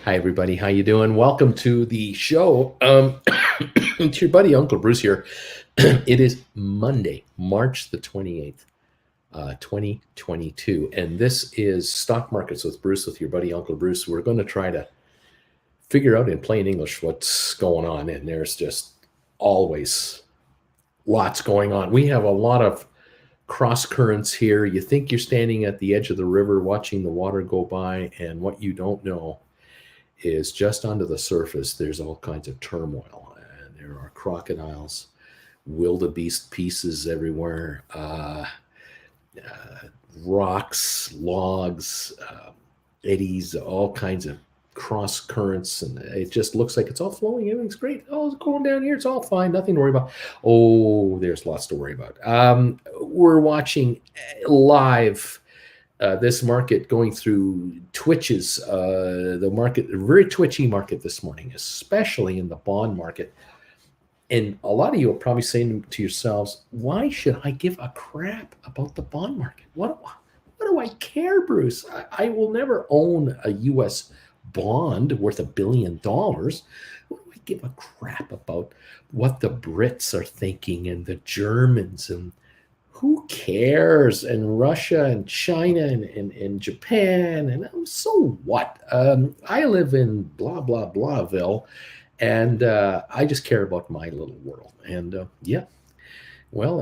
Hi everybody, how you doing? Welcome to the show. It's your buddy Uncle Bruce here. It is Monday, March the 28th, 2022, and this is Stock Markets with Bruce, with your buddy Uncle Bruce. We're going to try to figure out in plain English what's going on, and there's just always lots going on. We have a lot of cross currents here. You think you're standing at the edge of the river watching the water go by, and what you don't know is just under the surface, there's all kinds of turmoil. And there are crocodiles, wildebeest pieces everywhere, rocks, logs, eddies, all kinds of cross currents. And it just looks like it's all flowing. Everything's great. Oh, it's going down here. It's all fine. Nothing to worry about. Oh, there's lots to worry about. We're watching live this market going through twitches. The market, a very twitchy market this morning, especially in the bond market. And a lot of you are probably saying to yourselves, why should I give a crap about the bond market? What do I care, Bruce? I will never own a U.S. bond worth $1 billion. What do I give a crap about what the Brits are thinking and the Germans, and who cares? And Russia and China and Japan, and so what? I live in blah, blah, blahville, and I just care about my little world. And yeah, well,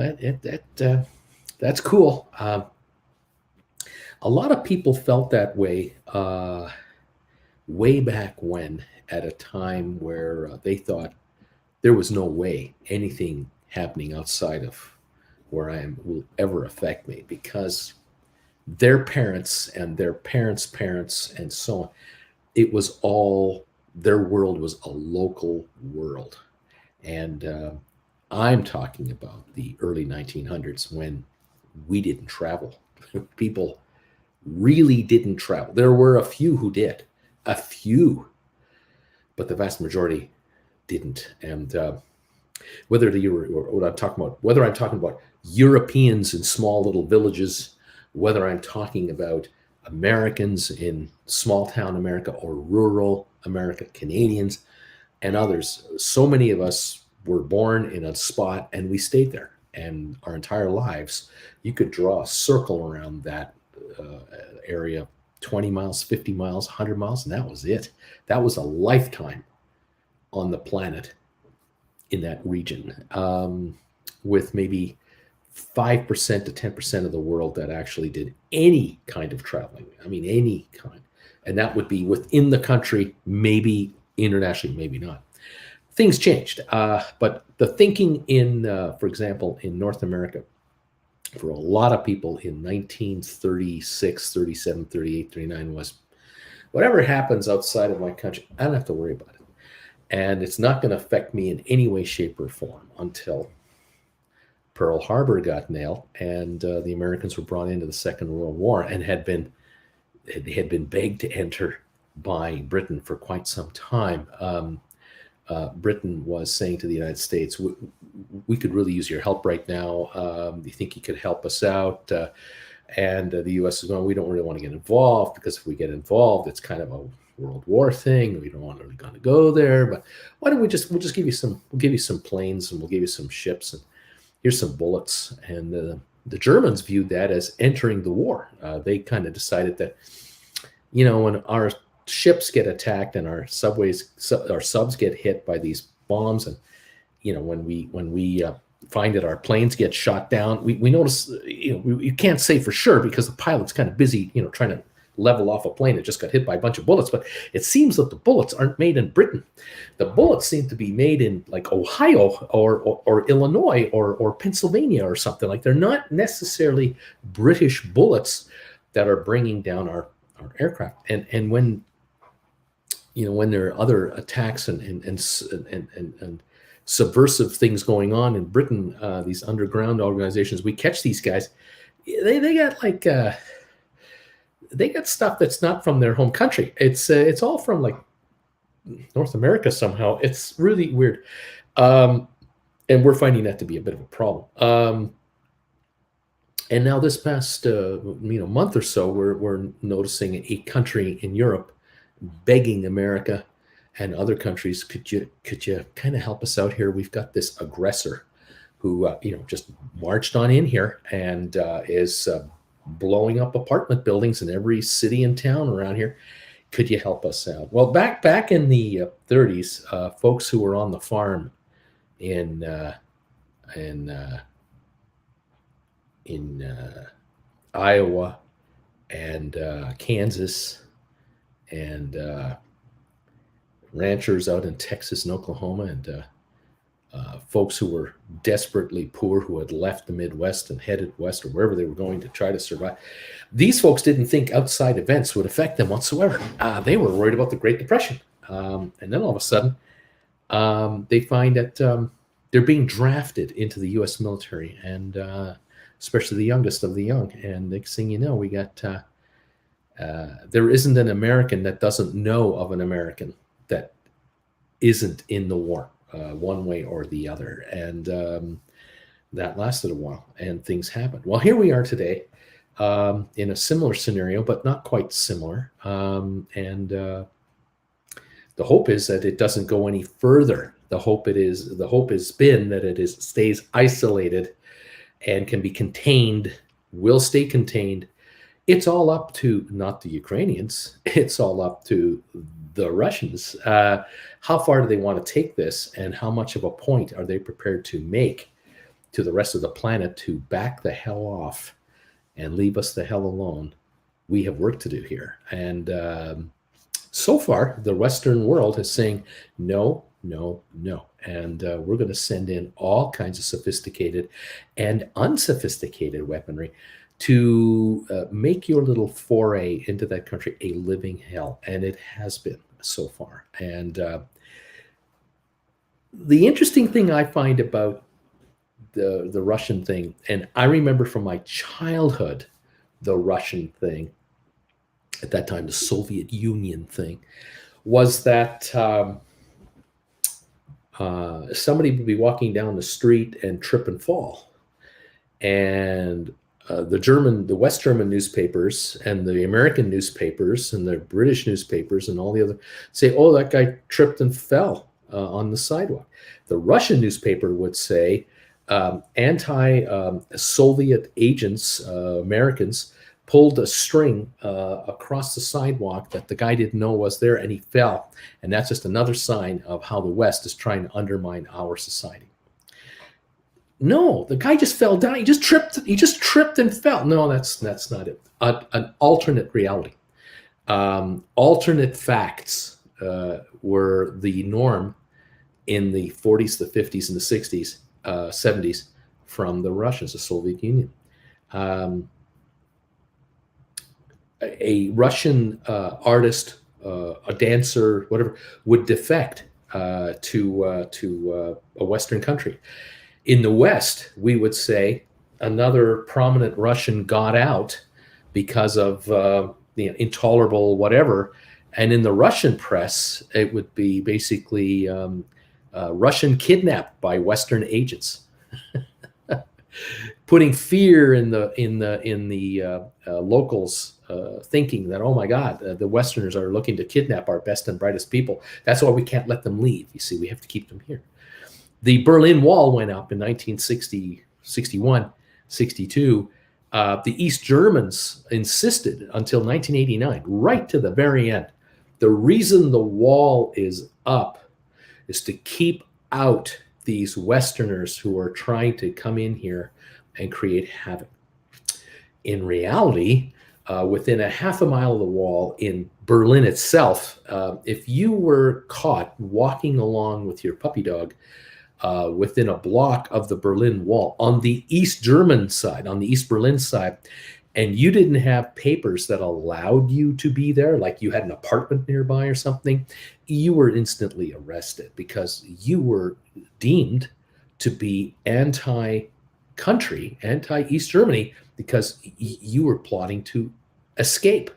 that's cool. A lot of people felt that way way back when, at a time where they thought there was no way anything happening outside of where I am will ever affect me, because their parents and their parents' parents and so on, it was all, their world was a local world. And I'm talking about the early 1900s, when we didn't travel. People really didn't travel. There were a few who did, a few, but the vast majority didn't. And whether I'm talking about Europeans in small little villages, whether I'm talking about Americans in small town America or rural America, Canadians and others, so many of us were born in a spot and we stayed there. And our entire lives, you could draw a circle around that area, 20 miles, 50 miles, 100 miles, and that was it. That was a lifetime on the planet in that region, with maybe 5% to 10% of the world that actually did any kind of traveling. I mean, any kind. And that would be within the country, maybe internationally, maybe not. Things changed. But the thinking in, for example, in North America, for a lot of people in 1936, 37, 38, 39 was, whatever happens outside of my country, I don't have to worry about it. And it's not going to affect me in any way, shape, or form, until Pearl Harbor got nailed and the Americans were brought into the Second World War and had been begged to enter by Britain for quite some time. Britain was saying to the United States, we could really use your help right now. Do you think you could help us out? And the U.S. is going, we don't really want to get involved, because if we get involved, it's kind of a World War thing. We don't want to really going to go there. But why don't we'll just give you some planes, and we'll give you some ships, and here's some bullets. And the Germans viewed that as entering the war. They kind of decided that, when our ships get attacked and our subs get hit by these bombs, and when we find that our planes get shot down, we notice, you can't say for sure because the pilot's kind of busy, trying to level off a plane that just got hit by a bunch of bullets. But it seems that the bullets aren't made in Britain. The bullets seem to be made in like Ohio or Illinois or Pennsylvania or something. Like, they're not necessarily British bullets that are bringing down our aircraft. And when there are other attacks and subversive things going on in Britain, these underground organizations, we catch these guys. They got like they got stuff that's not from their home country. It's all from like North America somehow. It's really weird, and we're finding that to be a bit of a problem. And now this past month or so, we're noticing a country in Europe begging America and other countries, could you kind of help us out here? We've got this aggressor who just marched on in here and is blowing up apartment buildings in every city and town around here. Could you help us out? Well, back in the 30s, folks who were on the farm in in Iowa and Kansas and ranchers out in Texas and Oklahoma and folks who were desperately poor who had left the Midwest and headed west or wherever they were going to try to survive. These folks didn't think outside events would affect them whatsoever. They were worried about the Great Depression. And then all of a sudden, they find that they're being drafted into the U.S. military, and especially the youngest of the young. And next thing you know, we got there isn't an American that doesn't know of an American that isn't in the war. One way or the other. And that lasted a while and things happened. Well, here we are today in a similar scenario, but not quite similar. The hope is that it doesn't go any further. The hope has been that it stays isolated and can be contained, will stay contained. It's all up to not the Ukrainians. It's all up to the Russians. How far do they want to take this, and how much of a point are they prepared to make to the rest of the planet to back the hell off and leave us the hell alone? We have work to do here. And so far, the Western world is saying, no, no, no. And we're going to send in all kinds of sophisticated and unsophisticated weaponry to make your little foray into that country a living hell. And it has been so far. And the interesting thing I find about the Russian thing, and I remember from my childhood, the Russian thing, at that time, the Soviet Union thing, was that somebody would be walking down the street and trip and fall. And the West German newspapers and the American newspapers and the British newspapers and all the other say, oh, that guy tripped and fell on the sidewalk. The Russian newspaper would say anti-Soviet agents, Americans, pulled a string across the sidewalk that the guy didn't know was there, and he fell. And that's just another sign of how the West is trying to undermine our society. No, the guy just fell down. He just tripped and fell. No, that's not it. An alternate reality. Alternate facts were the norm in the 40s, the 50s, and the 60s, 70s from the Russians, the Soviet Union. A Russian artist, a dancer, whatever, would defect to a Western country. In the West, we would say another prominent Russian got out because of intolerable whatever. And in the Russian press, it would be basically Russian kidnapped by Western agents, putting fear in the locals, thinking that, oh my God, the Westerners are looking to kidnap our best and brightest people. That's why we can't let them leave. You see, we have to keep them here. The Berlin Wall went up in 1960, 61, 62. The East Germans insisted until 1989, right to the very end. The reason the wall is up is to keep out these Westerners who are trying to come in here and create havoc. In reality, within a half a mile of the wall in Berlin itself, if you were caught walking along with your puppy dog within a block of the Berlin Wall on the East German side, on the East Berlin side, and you didn't have papers that allowed you to be there, like you had an apartment nearby or something, you were instantly arrested because you were deemed to be anti-country, anti-East Germany, because you were plotting to escape.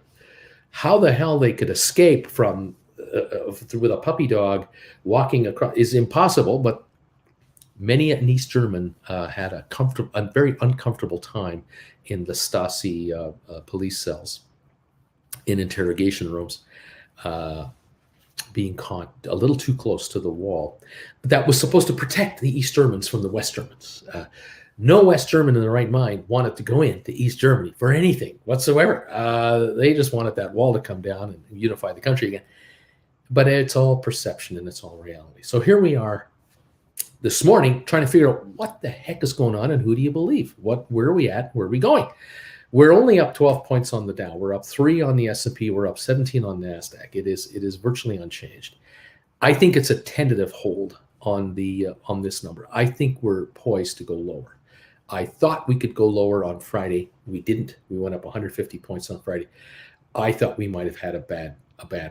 How the hell they could escape from with a puppy dog walking across is impossible, but many an East German had a very uncomfortable time in the Stasi police cells, in interrogation rooms. being caught a little too close to the wall that was supposed to protect the East Germans from the West Germans. No West German in their right mind wanted to go into East Germany for anything whatsoever. They just wanted that wall to come down and unify the country again. But it's all perception and it's all reality. So here we are this morning trying to figure out what the heck is going on and who do you believe? Where are we at? Where are we going? We're only up 12 points on the Dow. We're up 3 on the S&P. We're up 17 on NASDAQ. It is virtually unchanged. I think it's a tentative hold on this number. I think we're poised to go lower. I thought we could go lower on Friday. We didn't. We went up 150 points on Friday. I thought we might have had a bad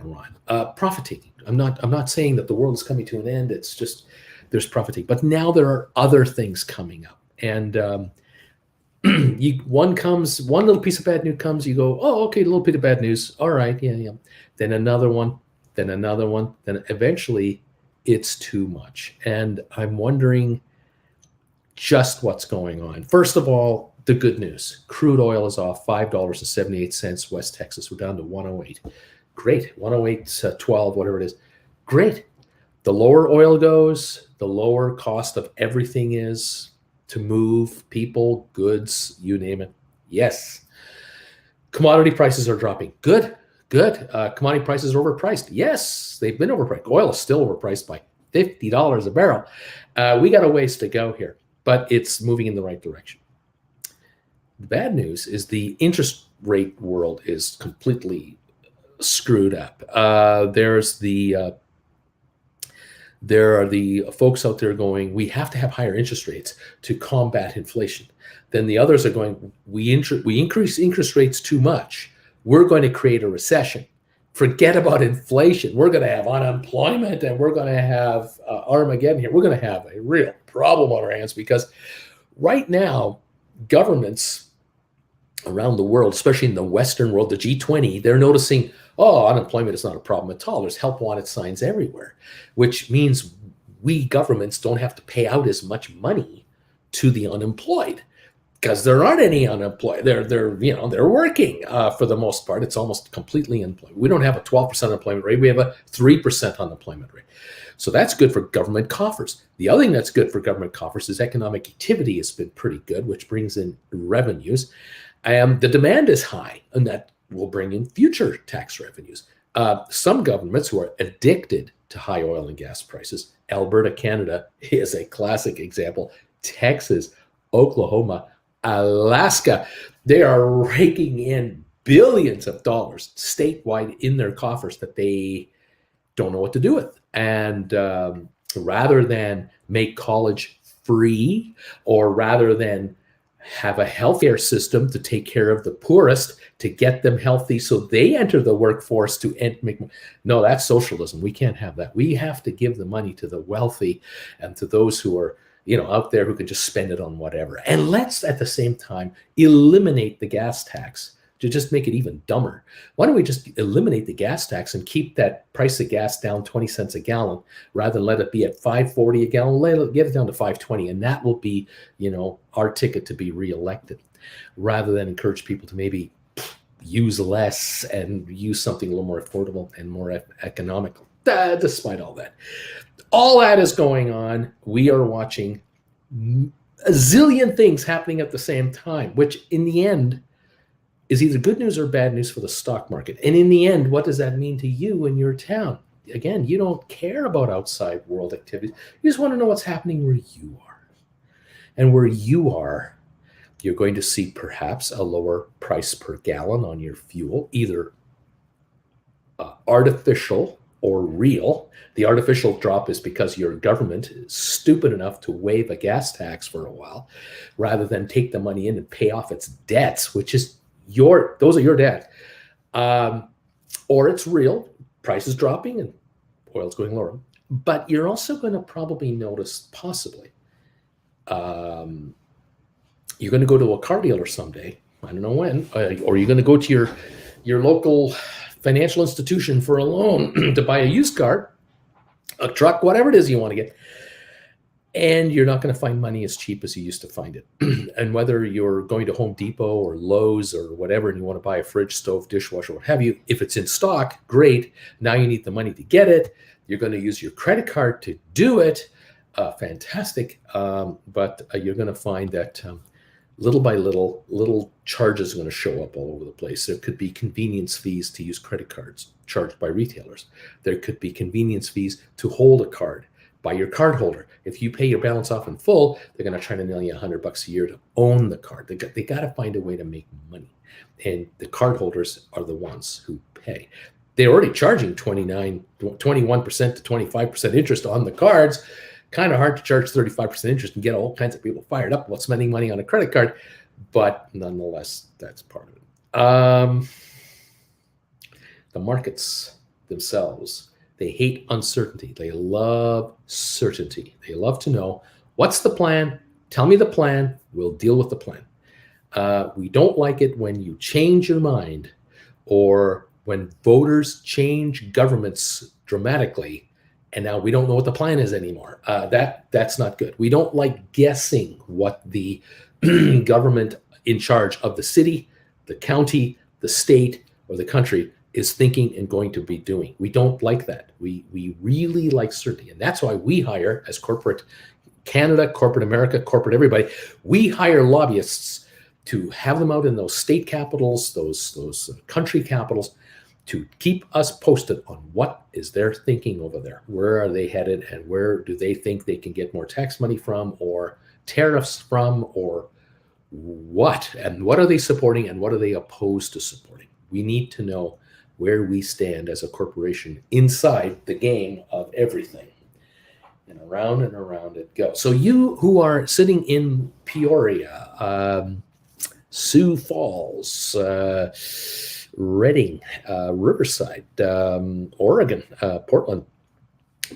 run. Profit taking. I'm not saying that the world is coming to an end. It's just there's profit taking. But now there are other things coming up, and one little piece of bad news comes. You go, oh, okay, a little bit of bad news. All right, yeah. Then another one. Then eventually, it's too much, and I'm wondering just what's going on. First of all, the good news. Crude oil is off $5.78. West Texas, we're down to 108. Great. 108.12, whatever it is. Great. The lower oil goes, the lower cost of everything is to move people, goods, you name it. Yes. Commodity prices are dropping. Good. Commodity prices are overpriced. Yes, they've been overpriced. Oil is still overpriced by $50 a barrel. We got a ways to go here, but it's moving in the right direction. The bad news is the interest rate world is completely screwed up. There are the folks out there going, we have to have higher interest rates to combat inflation. Then the others are going, we increase interest rates too much. We're going to create a recession. Forget about inflation. We're going to have unemployment and we're going to have Armageddon here. We're going to have a real problem on our hands because right now, governments around the world, especially in the Western world, the G20, they're noticing, oh, unemployment is not a problem at all. There's help wanted signs everywhere, which means we governments don't have to pay out as much money to the unemployed because there aren't any unemployed. They're working for the most part. It's almost completely unemployed. We don't have a 12% unemployment rate. We have a 3% unemployment rate. So that's good for government coffers. The other thing that's good for government coffers is economic activity has been pretty good, which brings in revenues. The demand is high, and that will bring in future tax revenues. Some governments who are addicted to high oil and gas prices, Alberta, Canada is a classic example. Texas, Oklahoma, Alaska, they are raking in billions of dollars statewide in their coffers that they don't know what to do with. And rather than make college free, or rather than have a healthcare system to take care of the poorest, to get them healthy so they enter the workforce to make money. No, that's socialism. We can't have that. We have to give the money to the wealthy and to those who are, out there who can just spend it on whatever. And let's at the same time eliminate the gas tax to just make it even dumber. Why don't we just eliminate the gas tax and keep that price of gas down 20 cents a gallon rather than let it be at $5.40 a gallon, get it down to $5.20. And that will be, our ticket to be reelected, rather than encourage people to maybe use less and use something a little more affordable and more economical. Despite all that is going on, we are watching a zillion things happening at the same time, which in the end is either good news or bad news for the stock market. And in the end, what does that mean to you in your town? Again, you don't care about outside world activities. You just want to know what's happening where you are. And where you are, you're going to see perhaps a lower price per gallon on your fuel, either artificial or real. The artificial drop is because your government is stupid enough to waive a gas tax for a while, rather than take the money in and pay off its debts, which is those are your debt. Or it's real, prices dropping and oil's going lower. But you're also going to probably notice, possibly, you're going to go to a car dealer someday, I don't know when, or you're going to go to your local financial institution for a loan to buy a used car, a truck, whatever it is you want to get. and you're not going to find money as cheap as you used to find it. And whether you're going to Home Depot or Lowe's or whatever, and you want to buy a fridge, stove, dishwasher, what have you, if it's in stock, great. Now you need the money to get it. You're going to use your credit card to do it. Fantastic. But you're going to find that little by little charges are going to show up all over the place. There could be convenience fees to use credit cards charged by retailers. There could be convenience fees to hold a card by your card holder. If you pay your balance off in full, they're going to try to nail you $100 a year to own the card. They got to find a way to make money. And the card holders are the ones who pay. They're already charging 21% to 25% interest on the cards. Kind of hard to charge 35% interest and get all kinds of people fired up about spending money on a credit card. But nonetheless, that's part of it. The markets themselves, they hate uncertainty. They love certainty. They love to know, what's the plan? Tell me the plan. We'll deal with the plan. We don't like it when you change your mind or when voters change governments dramatically and now we don't know what the plan is anymore. That's not good. We don't like guessing what the government in charge of the city, the county, the state, or the country is thinking and going to be doing. We don't like that. We really like certainty. And that's why we hire, as corporate Canada, corporate America, corporate everybody, we hire lobbyists to have them out in those state capitals, those country capitals, to keep us posted on what is their thinking over there. Where are they headed, and where do they think they can get more tax money from, or tariffs from, or what? And what are they supporting, and what are they opposed to supporting? We need to know where we stand as a corporation inside the game of everything. And around it goes. So you who are sitting in Peoria, Sioux Falls, Redding, Riverside, Oregon, Portland,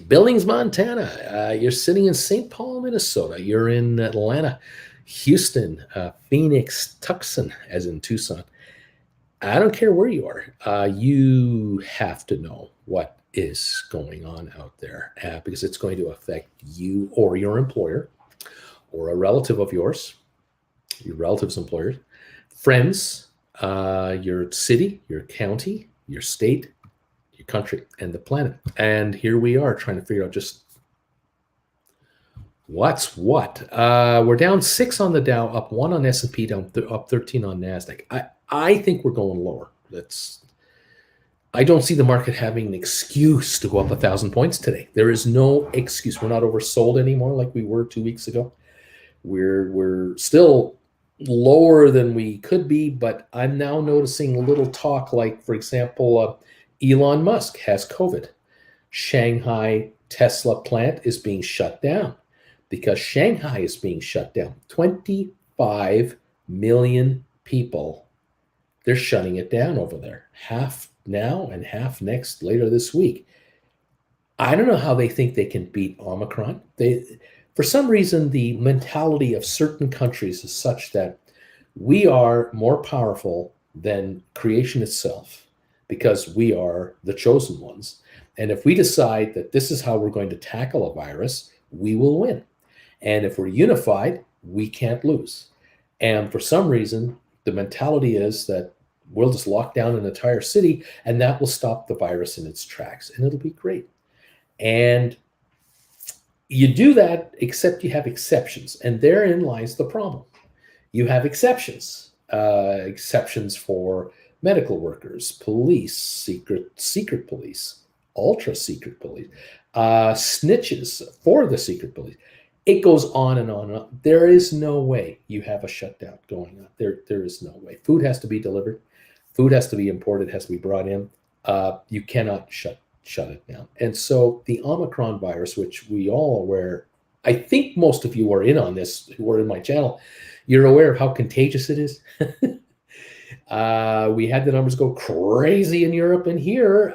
Billings, Montana. You're sitting in St. Paul, Minnesota. You're in Atlanta, Houston, Phoenix, Tucson, as in Tucson. I don't care where you are. You have to know what is going on out there because it's going to affect you or your employer or a relative of yours, your relative's employers, friends, your city, your county, your state, your country, and the planet. And here we are trying to figure out just what's what. We're down 6 on the Dow, up 1 on S&P, down up 13 on NASDAQ. I think we're going lower. I don't see the market having an excuse to go up 1,000 points today. There is no excuse. We're not oversold anymore like we were 2 weeks ago. We're still lower than we could be, but I'm now noticing a little talk like, for example, Elon Musk has COVID. Shanghai Tesla plant is being shut down because Shanghai is being shut down. 25 million people. They're shutting it down over there. Half now and half later this week. I don't know how they think they can beat Omicron. For some reason, the mentality of certain countries is such that we are more powerful than creation itself because we are the chosen ones. And if we decide that this is how we're going to tackle a virus, we will win. And if we're unified, we can't lose. And for some reason, the mentality is that we'll just lock down an entire city and that will stop the virus in its tracks and it'll be great. And you do that, except you have exceptions. And therein lies the problem. You have exceptions. Exceptions for medical workers, police, secret police, ultra secret police, snitches for the secret police. It goes on and on and on. There is no way you have a shutdown going on. There is no way. Food has to be delivered. Food has to be imported, has to be brought in. You cannot shut it down. And so the Omicron virus, which we all are aware, I think most of you are in on this who are in my channel, you're aware of how contagious it is. We had the numbers go crazy in Europe and here.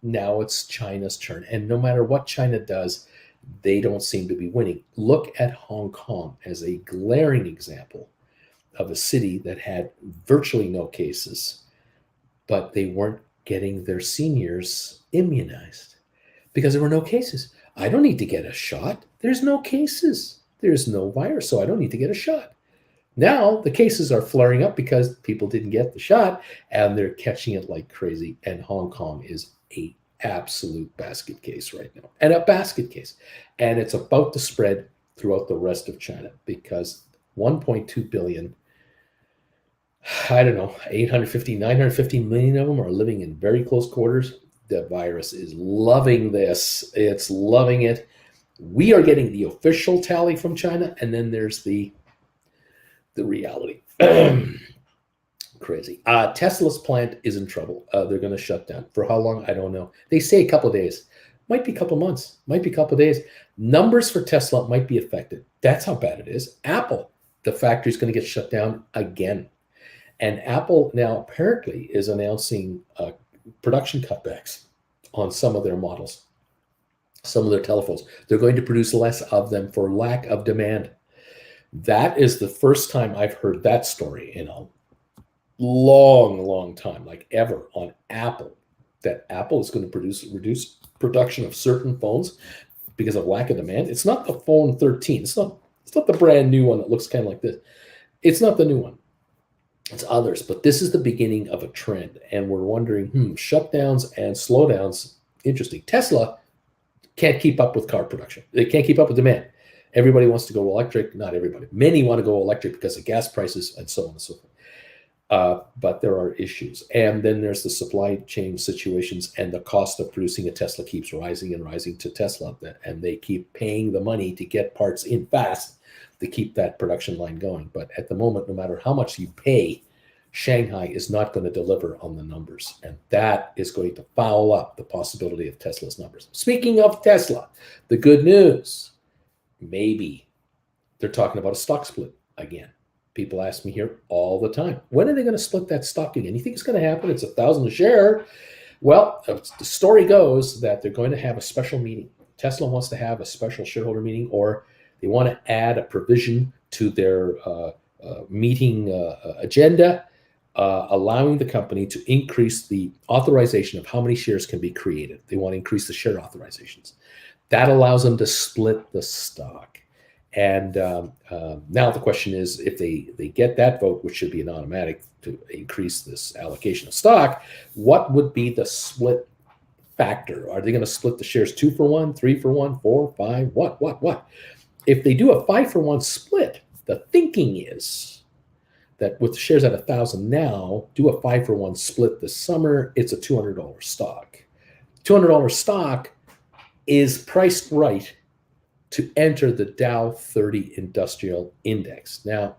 Now it's China's turn. And no matter what China does, they don't seem to be winning. Look at Hong Kong as a glaring example of a city that had virtually no cases, but they weren't getting their seniors immunized because there were no cases. I don't need to get a shot. There's no cases. There's no virus, so I don't need to get a shot. Now the cases are flaring up because people didn't get the shot and they're catching it like crazy. And Hong Kong is a absolute basket case right now, and a basket case. And it's about to spread throughout the rest of China because 1.2 billion, I don't know, 850, 950 million of them are living in very close quarters. The virus is loving this. It's loving it. We are getting the official tally from China, and then there's the reality. Crazy. Tesla's plant is in trouble. They're going to shut down. For how long? I don't know. They say a couple of days. Might be a couple months. Might be a couple of days. Numbers for Tesla might be affected. That's how bad it is. Apple, the factory is going to get shut down again. And Apple now apparently is announcing production cutbacks on some of their models, some of their telephones. They're going to produce less of them for lack of demand. That is the first time I've heard that story in a long time, like ever, on Apple, that Apple is going to reduce production of certain phones because of lack of demand. It's not the phone 13. It's not the brand new one that looks kind of like this. It's not the new one. It's others, but this is the beginning of a trend, and we're wondering, shutdowns and slowdowns. Interesting. Tesla can't keep up with car production. They can't keep up with demand. Everybody wants to go electric. Not everybody. Many want to go electric because of gas prices and so on and so forth. But there are issues. And then there's the supply chain situations, and the cost of producing a Tesla keeps rising and rising to Tesla. And they keep paying the money to get parts in fast to keep that production line going. But at the moment, no matter how much you pay, Shanghai is not going to deliver on the numbers. And that is going to foul up the possibility of Tesla's numbers. Speaking of Tesla, the good news, maybe they're talking about a stock split again. People ask me here all the time, when are they going to split that stock again? You think it's going to happen? It's $1,000 a share. Well, the story goes that they're going to have a special meeting. Tesla wants to have a special shareholder meeting, or they want to add a provision to their meeting agenda, allowing the company to increase the authorization of how many shares can be created. They want to increase the share authorizations. That allows them to split the stock. And now the question is, if they get that vote, which should be an automatic to increase this allocation of stock, what would be the split factor? Are they going to split the shares 2-for-1, 3-for-1, 4, 5? What? If they do a 5-for-1 split, the thinking is that with the shares at 1,000 now, do a 5-for-1 split this summer, it's a $200 stock. $200 stock is priced right to enter the Dow 30 Industrial Index. Now,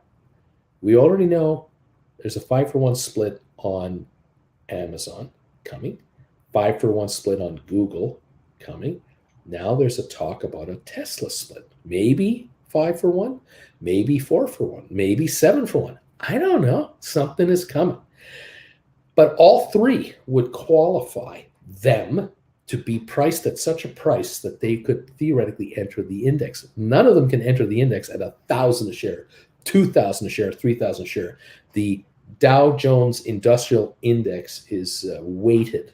we already know there's a 5-for-1 split on Amazon coming, 5-for-1 split on Google coming. Now there's a talk about a Tesla split. Maybe 5-for-1, maybe 4-for-1, maybe 7-for-1. I don't know. Something is coming. But all three would qualify them to be priced at such a price that they could theoretically enter the index. None of them can enter the index at 1,000 a share, 2,000 a share, 3,000 a share. The Dow Jones Industrial Index is weighted,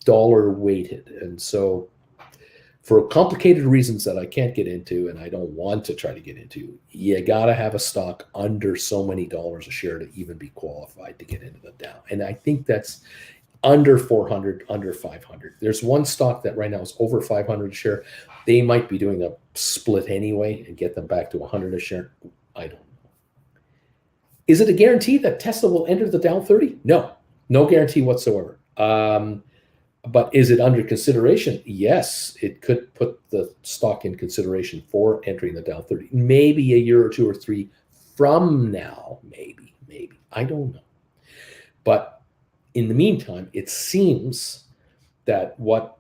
dollar weighted. And so for complicated reasons that I can't get into and I don't want to try to get into, you got to have a stock under so many dollars a share to even be qualified to get into the Dow. And I think that's under 400, under 500. There's one stock that right now is over 500 a share. They might be doing a split anyway and get them back to 100 a share. I don't know. Is it a guarantee that Tesla will enter the Dow 30? No guarantee whatsoever. But is it under consideration? Yes, it could put the stock in consideration for entering the Dow 30. Maybe a year or 2 or 3 from now, maybe. I don't know. But in the meantime, it seems that what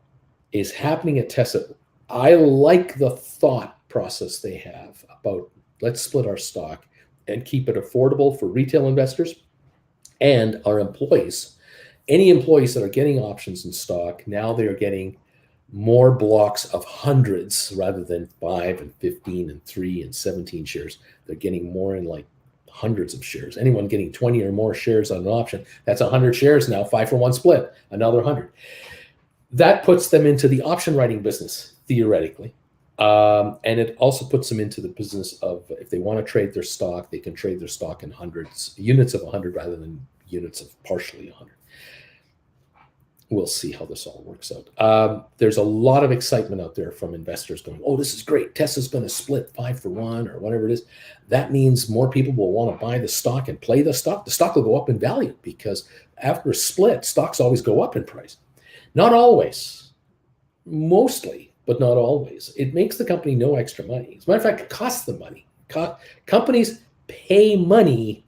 is happening at Tesla, I like the thought process they have about let's split our stock and keep it affordable for retail investors and our employees. Any employees that are getting options in stock, now they are getting more blocks of hundreds rather than 5 and 15 and 3 and 17 shares. They're getting more in like hundreds of shares. Anyone getting 20 or more shares on an option, that's 100 shares now, 5-for-1 split, another 100. That puts them into the option writing business, theoretically. And it also puts them into the business of, if they want to trade their stock, they can trade their stock in units of 100 rather than units of partially 100. We'll see how this all works out. There's a lot of excitement out there from investors going, oh, this is great. Tesla's going to split 5-for-1 or whatever it is. That means more people will want to buy the stock and play the stock. The stock will go up in value because after a split, stocks always go up in price. Not always, mostly, but not always. It makes the company no extra money. As a matter of fact, it costs them money. Companies pay money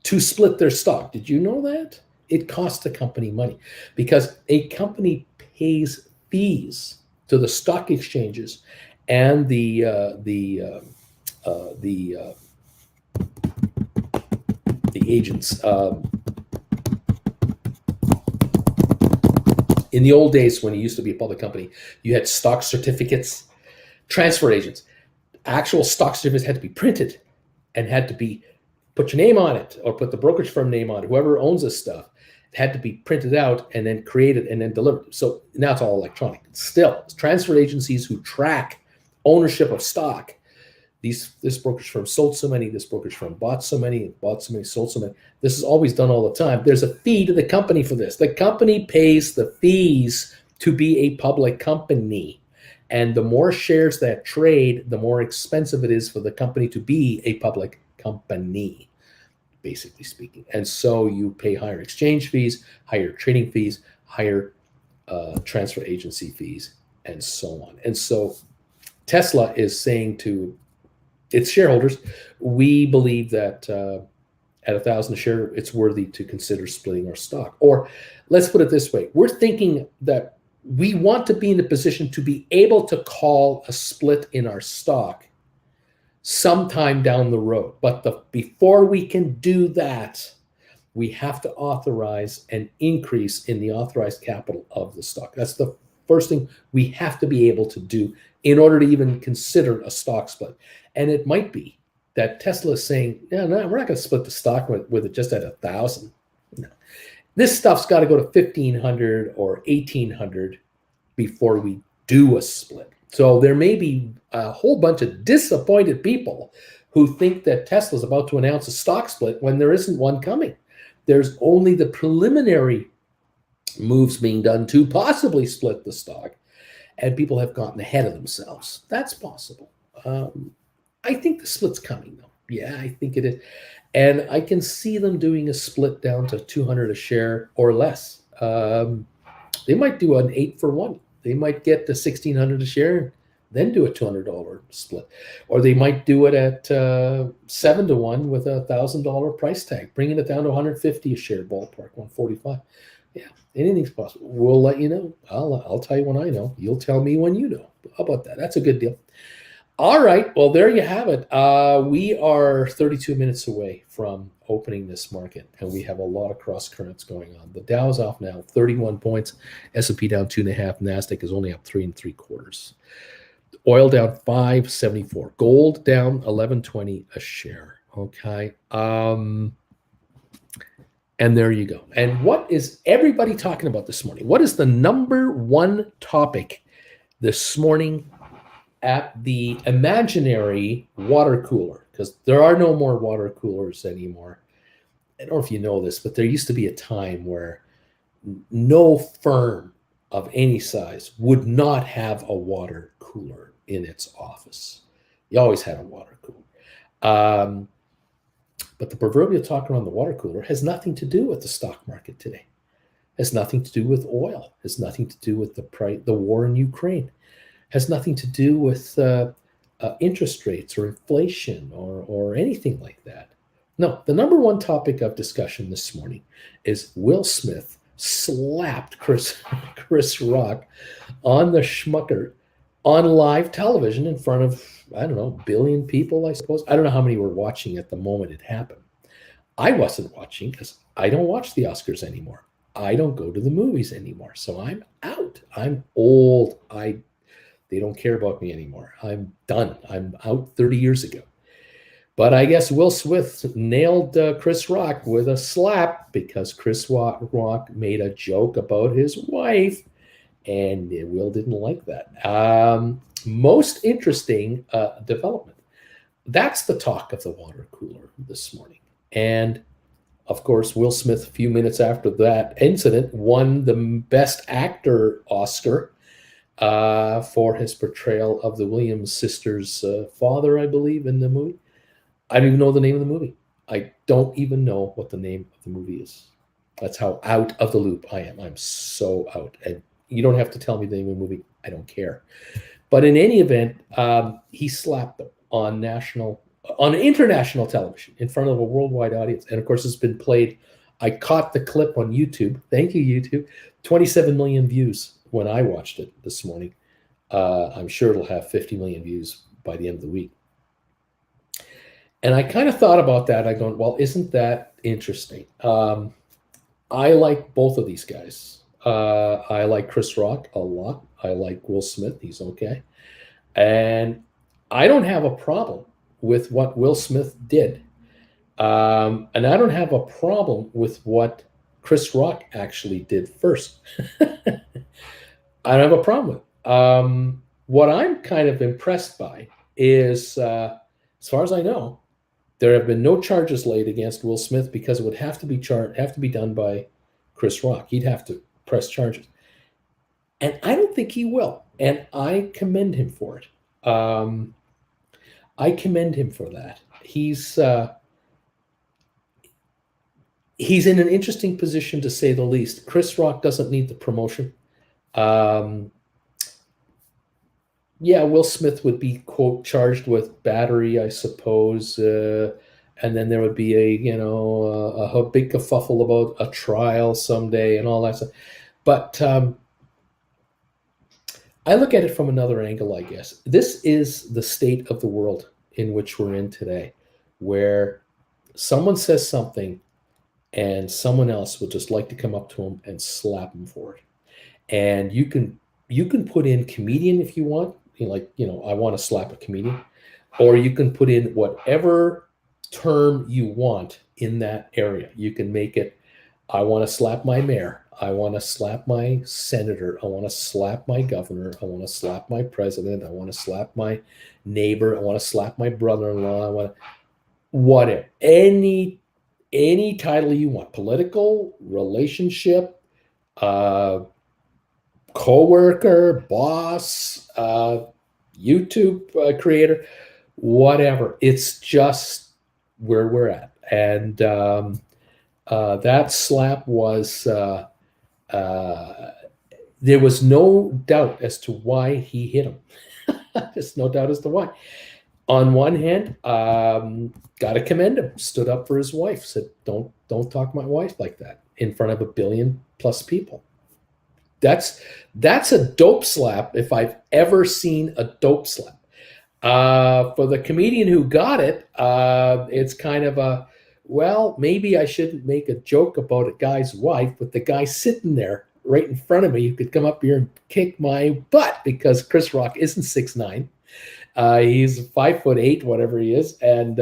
to split their stock. Did you know that? It costs the company money because a company pays fees to the stock exchanges and the agents. In the old days, when it used to be a public company, you had stock certificates, transfer agents. Actual stock certificates had to be printed and had to be, put your name on it or put the brokerage firm name on it, whoever owns this stuff. It had to be printed out and then created and then delivered. So now it's all electronic. Still, transfer agencies who track ownership of stock. This brokerage firm sold so many, this brokerage firm bought so many, sold so many. This is always done all the time. There's a fee to the company for this. The company pays the fees to be a public company. And the more shares that trade, the more expensive it is for the company to be a public company, basically speaking. And so you pay higher exchange fees, higher trading fees, higher transfer agency fees, and so on. And so Tesla is saying to its shareholders, we believe that at 1,000 a share, it's worthy to consider splitting our stock. Or let's put it this way. We're thinking that we want to be in a position to be able to call a split in our stock sometime down the road. But before we can do that, we have to authorize an increase in the authorized capital of the stock. That's the first thing we have to be able to do in order to even consider a stock split. And it might be that Tesla is saying, no, we're not going to split the stock with it just at 1,000. No. This stuff's got to go to 1,500 or 1,800 before we do a split. So there may be a whole bunch of disappointed people who think that Tesla's about to announce a stock split when there isn't one coming. There's only the preliminary moves being done to possibly split the stock, and people have gotten ahead of themselves. That's possible. I think the split's coming, though. Yeah, I think it is. And I can see them doing a split down to 200 a share or less. They might do an 8-for-1. They might get to 1,600 a share, then do a $200 split. Or they might do it at 7-to-1 with a $1,000 price tag, bringing it down to 150 a share, ballpark, 145. Yeah, anything's possible. We'll let you know. I'll tell you when I know. You'll tell me when you know. How about that? That's a good deal. All right. Well, there you have it. We are 32 minutes away from opening this market, and we have a lot of cross currents going on. The Dow's off now 31 points. S&P down 2.5. NASDAQ is only up 3 3/4. Oil down 5.74. Gold down 11.20 a share. Okay. And there you go. And what is everybody talking about this morning? What is the number one topic this morning at the imaginary water cooler? Because there are no more water coolers anymore. I don't know if you know this, but there used to be a time where no firm of any size would not have a water cooler in its office. You always had a water cooler. But the proverbial talk around the water cooler has nothing to do with the stock market today. Has nothing to do with oil. Has nothing to do with the war in Ukraine. Has nothing to do with interest rates or inflation or anything like that. No, the number one topic of discussion this morning is Will Smith slapped Chris Rock on the schmucker on live television in front of, I don't know, 1 billion people, I suppose. I don't know how many were watching at the moment it happened. I wasn't watching because I don't watch the Oscars anymore. I don't go to the movies anymore. So I'm out. I'm old. They don't care about me anymore. I'm done. I'm out 30 years ago. But I guess Will Smith nailed Chris Rock with a slap because Chris Rock made a joke about his wife and Will didn't like that. Most interesting development. That's the talk of the water cooler this morning. And of course, Will Smith, a few minutes after that incident, won the Best Actor Oscar for his portrayal of the Williams sisters' father, I believe, in the movie. I don't even know the name of the movie. I don't even know what the name of the movie is. That's how out of the loop I am. I'm so out. And you don't have to tell me the name of the movie. I don't care. But in any event, he slapped them on international television in front of a worldwide audience. And of course, it's been played. I caught the clip on YouTube. Thank you, YouTube. 27 million views when I watched it this morning. I'm sure it'll have 50 million views by the end of the week. And I kind of thought about that. I go, well, isn't that interesting? I like both of these guys. I like Chris Rock a lot. I like Will Smith. He's okay. And I don't have a problem with what Will Smith did. And I don't have a problem with what Chris Rock actually did first. I don't have a problem with. What I'm kind of impressed by is, as far as I know, there have been no charges laid against Will Smith because it would have to be done by Chris Rock. He'd have to press charges. And I don't think he will. And I commend him for it. I commend him for that. He's in an interesting position, to say the least. Chris Rock doesn't need the promotion. Yeah, Will Smith would be, quote, charged with battery, I suppose. And then there would be a big kerfuffle about a trial someday and all that stuff. But I look at it from another angle, I guess. This is the state of the world in which we're in today, where someone says something and someone else would just like to come up to them and slap them for it. And you can put in comedian if you want. I want to slap a comedian. Or you can put in whatever term you want in that area. You can make it, I want to slap my mayor. I want to slap my senator. I want to slap my governor. I want to slap my president. I want to slap my neighbor. I want to slap my brother-in-law. I want to, whatever. Any title you want. Political, relationship, co-worker, boss, YouTube creator, whatever. It's just where we're at. And that slap was, there was no doubt as to why he hit him. There's no doubt as to why. On one hand, got to commend him. Stood up for his wife. Said, "Don't talk to my wife like that in front of 1 billion plus people." That's a dope slap if I've ever seen a dope slap. For the comedian who got it, it's kind of a, well, maybe I shouldn't make a joke about a guy's wife, but the guy sitting there right in front of me who could come up here and kick my butt, because Chris Rock isn't 6'9". He's 5'8", whatever he is. And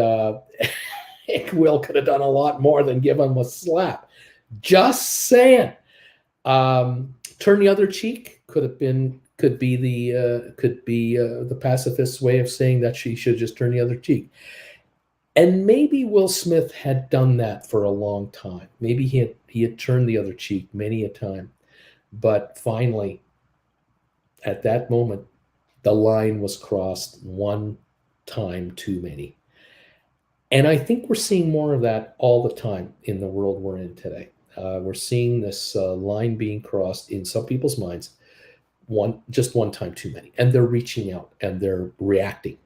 Will could have done a lot more than give him a slap. Just saying. Turn the other cheek could be the pacifist's way of saying that she should just turn the other cheek. And maybe Will Smith had done that for a long time. Maybe he had turned the other cheek many a time. But finally, at that moment, the line was crossed one time too many. And I think we're seeing more of that all the time in the world we're in today. We're seeing this line being crossed in some people's minds just one time too many. And they're reaching out and they're reacting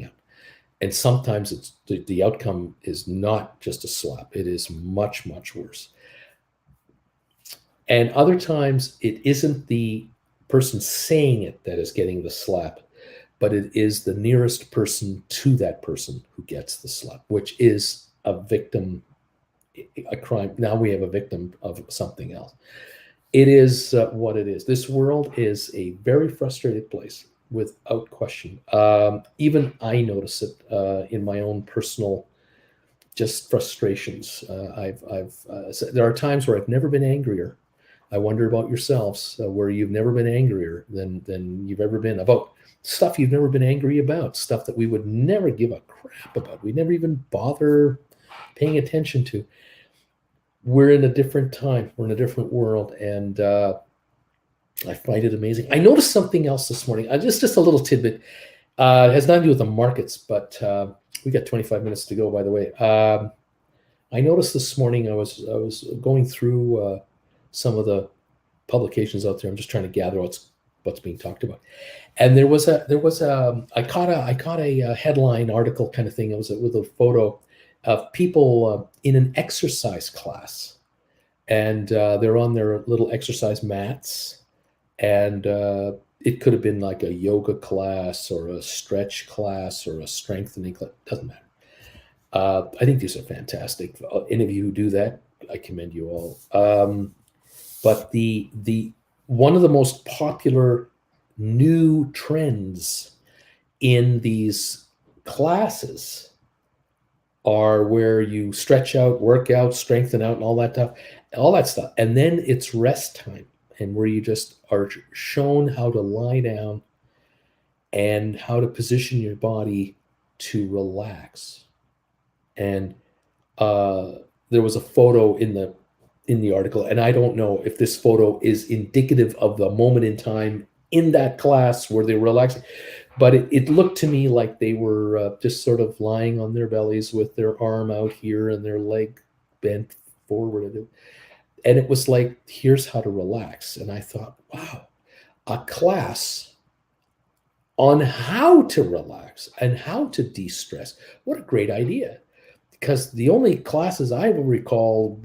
out. And sometimes it's the outcome is not just a slap. It is much, much worse. And other times it isn't the person saying it that is getting the slap, but it is the nearest person to that person who gets the slap, which is a victim, a crime. Now we have a victim of something else. It is what it is. This world is a very frustrated place, without question. Even I notice it in my own personal just frustrations. There are times where I've never been angrier I wonder about yourselves, where you've never been angrier than you've ever been about stuff you've never been angry about, stuff that we would never give a crap about. We never even bother paying attention to. We're in a different time. We're in a different world, and I find it amazing. I noticed something else this morning. Just a little tidbit. It has nothing to do with the markets, but we got 25 minutes to go. By the way, I noticed this morning. I was going through some of the publications out there. I'm just trying to gather what's being talked about. And there was I caught a headline article kind of thing. It was with a photo of people in an exercise class, and they're on their little exercise mats, and it could have been like a yoga class or a stretch class or a strengthening class. Doesn't matter. I think these are fantastic. Any of you who do that, I commend you all. But the one of the most popular new trends in these classes are where you stretch out, work out, strengthen out, and all that stuff. And then it's rest time, and where you just are shown how to lie down and how to position your body to relax. And there was a photo in the article, and I don't know if this photo is indicative of the moment in time in that class where they were relaxing, but it looked to me like they were just sort of lying on their bellies with their arm out here and their leg bent forward. And it was like, here's how to relax. And I thought, wow, a class on how to relax and how to de-stress. What a great idea. Because the only classes I recall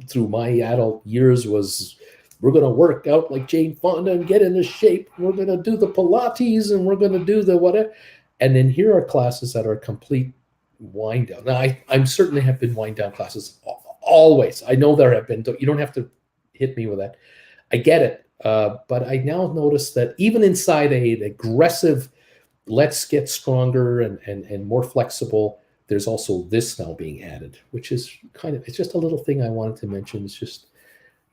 through my adult years was, we're going to work out like Jane Fonda and get into shape. We're going to do the Pilates and we're going to do the whatever. And then here are classes that are complete wind down. Now, I'm certainly have been wind down classes always. I know there have been. You don't have to hit me with that. I get it. But I now notice that even inside an aggressive, let's get stronger and more flexible, there's also this now being added, which is it's just a little thing I wanted to mention. It's just,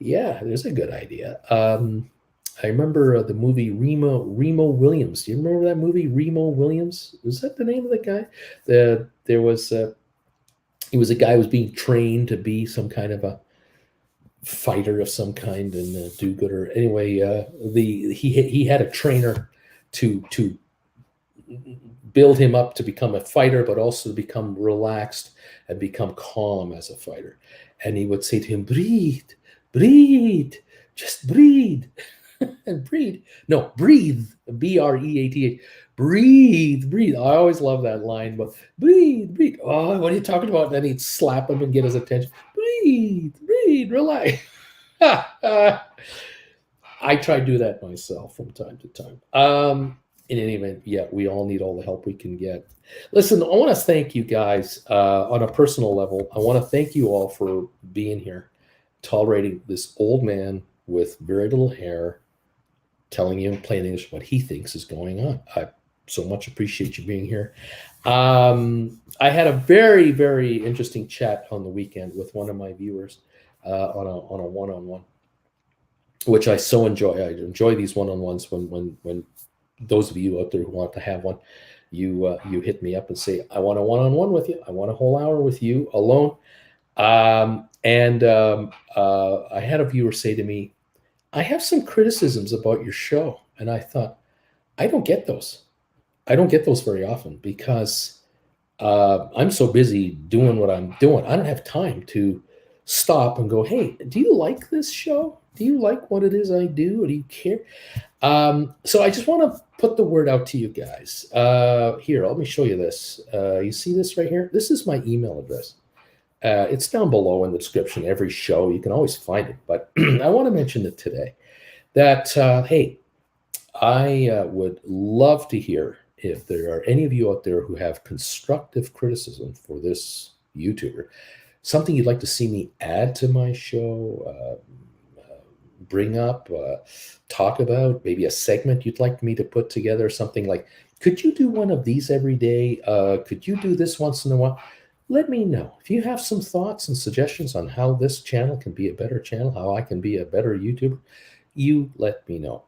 yeah, there's a good idea. I remember the movie Remo Williams. Do you remember that movie, Remo Williams? Was that the name of the guy? He was a guy who was being trained to be some kind of a fighter of some kind and a do-gooder. Anyway, he had a trainer to build him up to become a fighter, but also to become relaxed and become calm as a fighter. And he would say to him, breathe, just breathe. And breathe. No, breathe. B-R-E-A-T-H. Breathe. I always love that line, but breathe. Oh, what are you talking about? And then he'd slap him and get his attention. Breathe, relax. I try to do that myself from time to time. In any event, yeah, we all need all the help we can get. Listen, I want to thank you guys on a personal level. I want to thank you all for being here, tolerating this old man with very little hair, telling you in plain English what he thinks is going on. I so much appreciate you being here. I had a very, very interesting chat on the weekend with one of my viewers on a one-on-one, which I so enjoy. I enjoy these one-on-ones when those of you out there who want to have one, you hit me up and say, I want a one-on-one with you. I want a whole hour with you alone. I had a viewer say to me, I have some criticisms about your show. And I thought, I don't get those. I don't get those very often because I'm so busy doing what I'm doing. I don't have time to stop and go, hey, do you like this show? Do you like what it is I do? Do you care? So I just want to put the word out to you guys. Here, let me show you this. You see this right here? This is my email address. It's down below in the description. Every show, you can always find it. But I want to mention it today that, hey, I would love to hear if there are any of you out there who have constructive criticism for this YouTuber, something you'd like to see me add to my show, bring up, talk about, maybe a segment you'd like me to put together, something like, could you do one of these every day? Could you do this once in a while? let me know. If you have some thoughts and suggestions on how this channel can be a better channel, how I can be a better YouTuber, you let me know.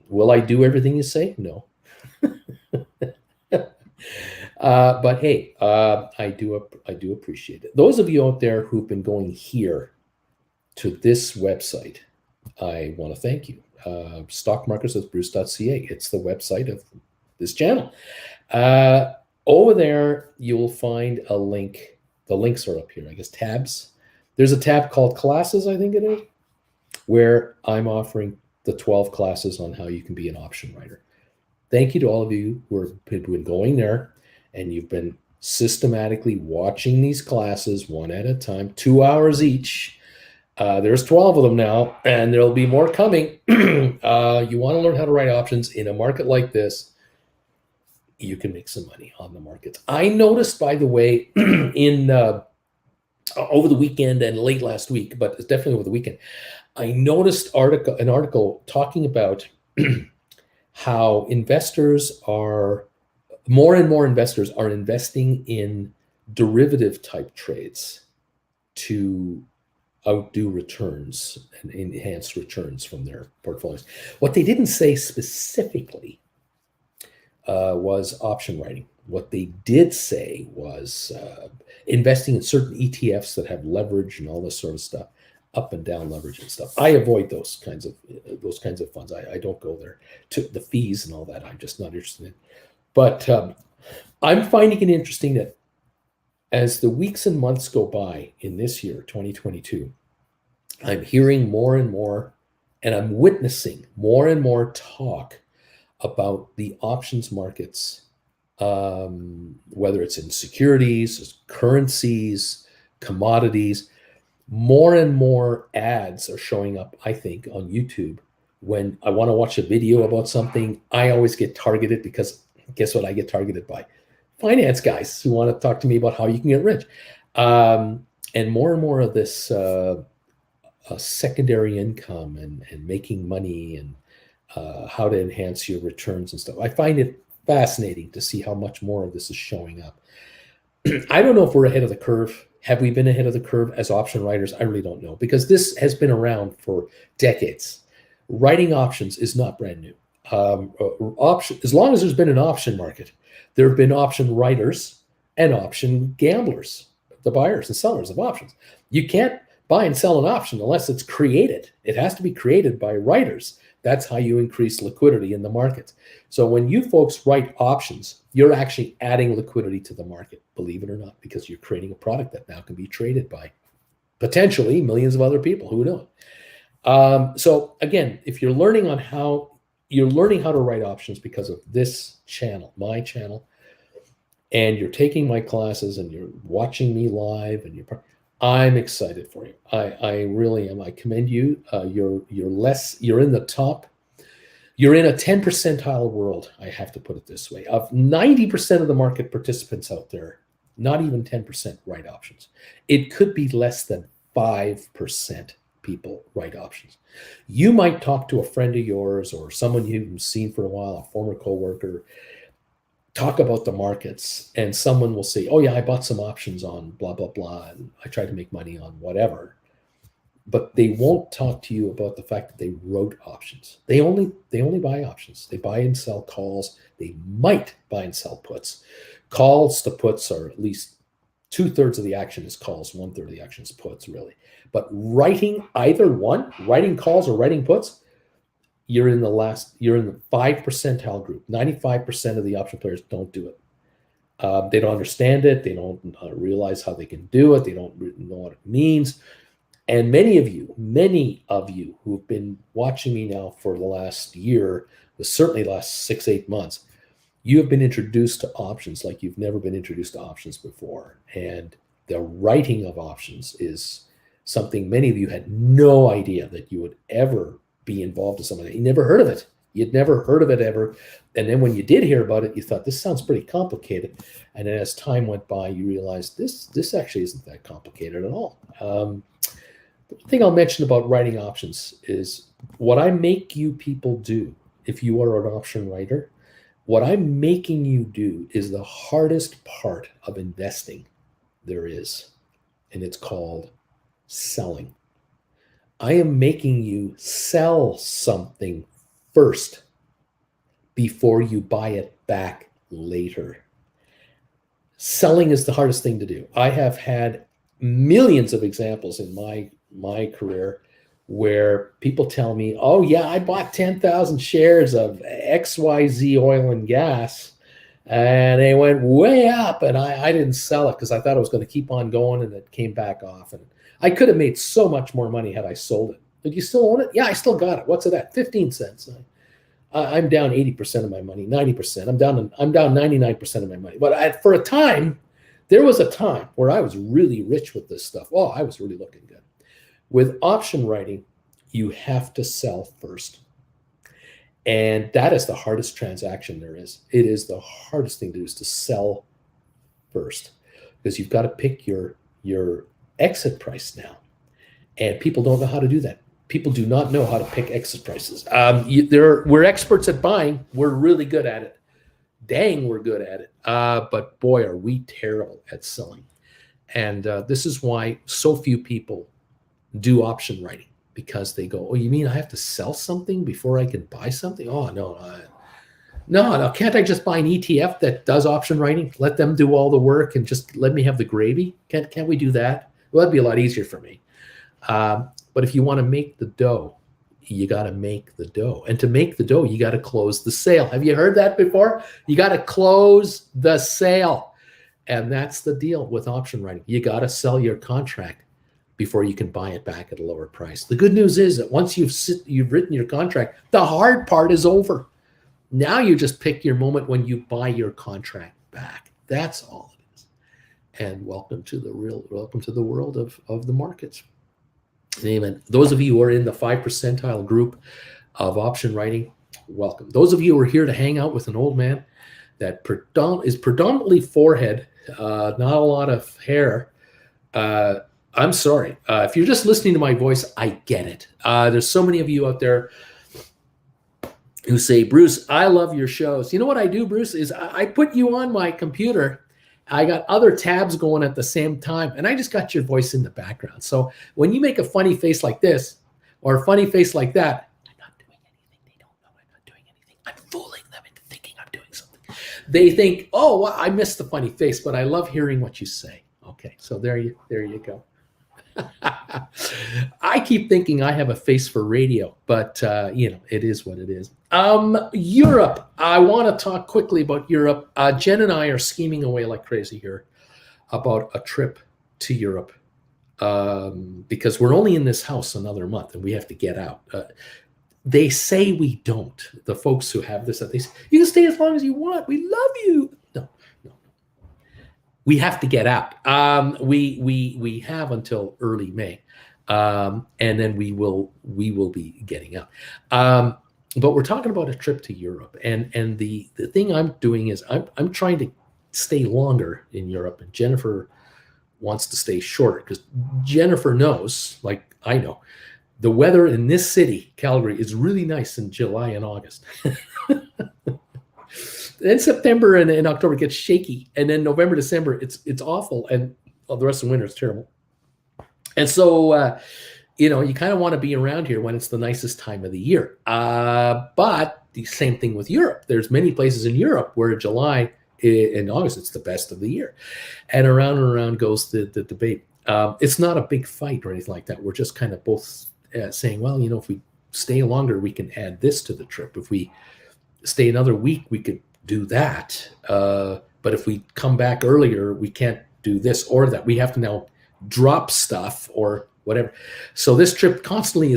Will I do everything you say? No. But hey, I do appreciate it. Those of you out there who've been going here to this website, I want to thank you. Stockmarketswithbruce.ca. It's the website of this channel. Over there, you'll find a link. The links are up here, I guess, tabs. There's a tab called classes, I think it is, where I'm offering the 12 classes on how you can be an option writer. Thank you to all of you who have been going there, and you've been systematically watching these classes one at a time, 2 hours each. There's 12 of them now, and there'll be more coming. You want to learn how to write options in a market like this, you can make some money on the markets. I noticed, by the way, in over the weekend and late last week, but it's definitely over the weekend, I noticed an article talking about how more and more investors are investing in derivative type trades to outdo returns and enhance returns from their portfolios. What they didn't say specifically was option writing. What they did say was investing in certain ETFs that have leverage and all this sort of stuff, up and down leverage and stuff. I avoid those kinds of funds. I don't go there. To the fees and all that, I'm just not interested in. But I'm finding it interesting that as the weeks and months go by in this year, 2022, I'm hearing more and more, and I'm witnessing more and more talk about the options markets, whether it's in securities, currencies, commodities. More and more ads are showing up, I think, on YouTube. When I want to watch a video about something, I always get targeted, because guess what? I get targeted by finance guys who want to talk to me about how you can get rich. And more of this secondary income and making money and how to enhance your returns and stuff. I find it fascinating to see how much more of this is showing up. I don't know if we're ahead of the curve. Have we been ahead of the curve as option writers? I really don't know, because this has been around for decades. Writing options is not brand new. As long as there's been an option market, there have been option writers and option gamblers, the buyers and sellers of options. You can't buy and sell an option unless it's created. It has to be created by writers. That's how you increase liquidity in the markets. So when you folks write options, you're actually adding liquidity to the market, believe it or not, because you're creating a product that now can be traded by potentially millions of other people. Who knows? So again, if you're learning how to write options because of this channel, my channel, and you're taking my classes and you're watching me live, and I'm excited for you. I really am. I commend you. You're in the top. You're in a 10 percentile world, I have to put it this way. Of 90% of the market participants out there, not even 10% write options. It could be less than 5% people write options. You might talk to a friend of yours or someone you've seen for a while, a former coworker, talk about the markets, and someone will say, oh yeah, I bought some options on blah, blah, blah, and I tried to make money on whatever. But they won't talk to you about the fact that they wrote options. They only buy options. They buy and sell calls. They might buy and sell puts. Calls to puts are at least 2/3 of the action is calls, 1/3 of the action is puts, really. But writing either one, writing calls or writing puts, you're in the 5 percentile group. 95% of the option players don't do it. They don't understand it. They don't realize how they can do it. They don't know what it means. And many of you who've been watching me now for the last year, but certainly the last 6-8 months, you have been introduced to options like you've never been introduced to options before. And the writing of options is something many of you had no idea that you would ever be involved in something like that. You never heard of it. You'd never heard of it ever. And then when you did hear about it, you thought, this sounds pretty complicated. And then as time went by, you realized this actually isn't that complicated at all. The thing I'll mention about writing options is what I make you people do. If you are an option writer, what I'm making you do is the hardest part of investing there is, and it's called selling. I am making you sell something first before you buy it back later. Selling is the hardest thing to do. I have had millions of examples in my career where people tell me, oh yeah, I bought 10,000 shares of XYZ oil and gas and they went way up and I didn't sell it because I thought it was going to keep on going and it came back off. And I could have made so much more money had I sold it. Did you still own it? Yeah, I still got it. What's it at? 15 cents. I'm down 80% of my money, 90%. I'm down 99% of my money. But for a time, there was a time where I was really rich with this stuff. Oh, I was really looking good. With option writing, you have to sell first. And that is the hardest transaction there is. It is the hardest thing to do is to sell first because you've got to pick your exit price now. And people don't know how to do that. People do not know how to pick exit prices. We're experts at buying. We're really good at it. Dang, we're good at it. But boy, are we terrible at selling. And this is why so few people do option writing because they go, oh, you mean I have to sell something before I can buy something? Oh, no. Can't I just buy an ETF that does option writing? Let them do all the work and just let me have the gravy? Can't we do that? Well, that'd be a lot easier for me. But if you want to make the dough, you got to make the dough. And to make the dough, you got to close the sale. Have you heard that before? You got to close the sale. And that's the deal with option writing. You got to sell your contract before you can buy it back at a lower price. The good news is that once you've written your contract, the hard part is over. Now you just pick your moment when you buy your contract back. That's all it is. And welcome to the world of the markets. Amen. Those of you who are in the 5 percentile group of option writing, welcome. Those of you who are here to hang out with an old man that is predominantly forehead, not a lot of hair, I'm sorry. If you're just listening to my voice, I get it. There's so many of you out there who say, Bruce, I love your shows. You know what I do, Bruce, is I put you on my computer. I got other tabs going at the same time, and I just got your voice in the background. So when you make a funny face like this or a funny face like that, I'm not doing anything. They don't know I'm not doing anything. I'm fooling them into thinking I'm doing something. They think, oh, well, I missed the funny face, but I love hearing what you say. Okay, so there you go. I keep thinking I have a face for radio, but it is what it is. Europe. I want to talk quickly about Europe. Jen and I are scheming away like crazy here about a trip to Europe because we're only in this house another month and we have to get out. They say we don't. The folks who have this, they say, you can stay as long as you want. We love you. No. We have to get out. We have until early May, and then we will be getting out. But we're talking about a trip to Europe, and the thing I'm doing is I'm trying to stay longer in Europe, and Jennifer wants to stay shorter because Jennifer knows, like I know, the weather in this city, Calgary, is really nice in July and August. Then September and October gets shaky, and then November, December, it's awful, and the rest of the winter is terrible. And so, you kind of want to be around here when it's the nicest time of the year. But the same thing with Europe. There's many places in Europe where July and August, it's the best of the year. And around goes the debate. It's not a big fight or anything like that. We're just kind of both saying, well, if we stay longer, we can add this to the trip. If we stay another week, we could do that. But if we come back earlier, we can't do this or that. We have to now drop stuff or whatever. So this trip constantly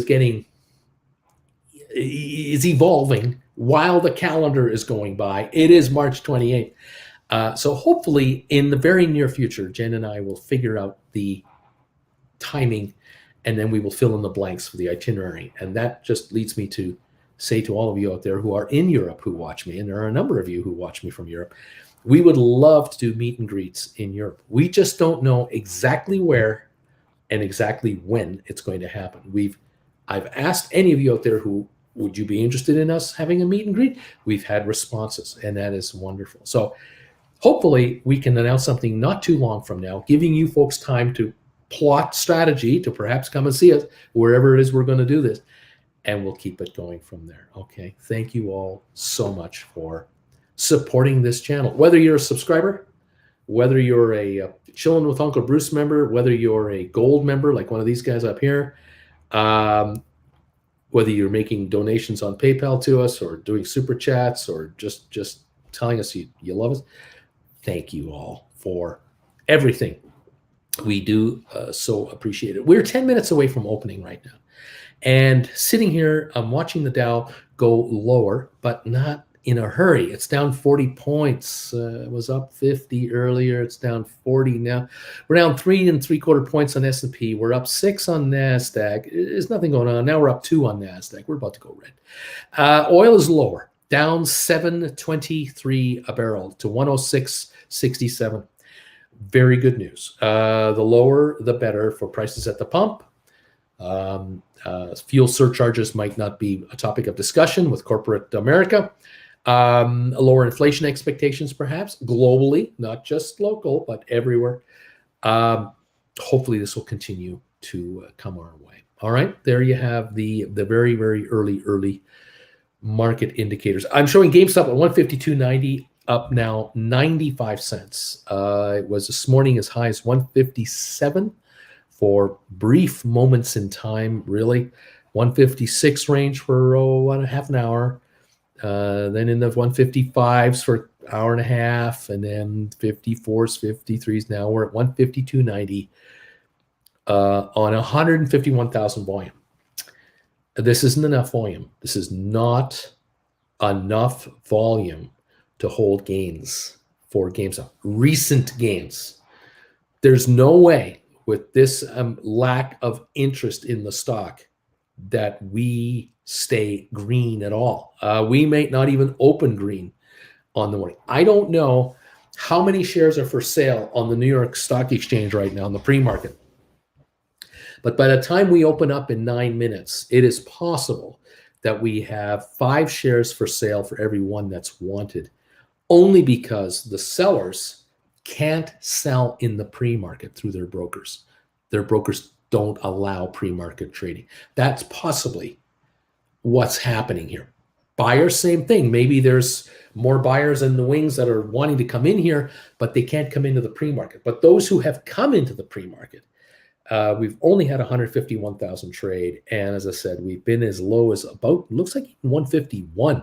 is evolving while the calendar is going by. It is March 28th. So hopefully in the very near future, Jen and I will figure out the timing and then we will fill in the blanks for the itinerary. And that just leads me to say to all of you out there who are in Europe who watch me, and there are a number of you who watch me from Europe, we would love to do meet and greets in Europe. We just don't know exactly where and exactly when it's going to happen. I've asked any of you out there who would you be interested in us having a meet and greet? We've had responses, and that is wonderful. So hopefully we can announce something not too long from now, giving you folks time to plot strategy to perhaps come and see us wherever it is we're going to do this, and we'll keep it going from there. Okay, thank you all so much for supporting this channel. Whether you're a subscriber, whether you're a Chillin' with Uncle Bruce member, whether you're a gold member like one of these guys up here, whether you're making donations on PayPal to us or doing super chats or just telling us you love us, thank you all for everything. We do so appreciate it. We're 10 minutes away from opening right now. And sitting here, I'm watching the Dow go lower, but not in a hurry. It's down 40 points. It was up 50 earlier. It's down 40 now. We're down 3 3/4 points on S&P. We're up 6 on NASDAQ. There's nothing going on. Now we're up 2 on NASDAQ. We're about to go red. Oil is lower, down $7.23 a barrel to 106.67. Very good news. The lower, the better for prices at the pump. Fuel surcharges might not be a topic of discussion with corporate America. Lower inflation expectations, perhaps globally, not just local, but everywhere. Hopefully, this will continue to come our way. All right, there you have the very, very early market indicators. I'm showing GameStop at 152.90, up now 95 cents. It was this morning as high as 157 for brief moments in time, really. 156 range for half an hour. Then in the 155s for an hour and a half, and then 54s, 53s. Now we're at 152.90 on 151,000 volume. This isn't enough volume. This is not enough volume to hold gains for GameStop. Recent gains. There's no way with this lack of interest in the stock that we stay green at all. We may not even open green on the morning. I don't know how many shares are for sale on the New York Stock Exchange right now in the pre-market. But by the time we open up in 9 minutes, it is possible that we have 5 shares for sale for every one that's wanted, only because the sellers can't sell in the pre-market through their brokers. Their brokers don't allow pre-market trading. That's possibly what's happening here. Buyers, same thing. Maybe there's more buyers in the wings that are wanting to come in here, but they can't come into the pre-market. But those who have come into the pre-market, we've only had 151,000 trade. And as I said, we've been as low as about, looks like 151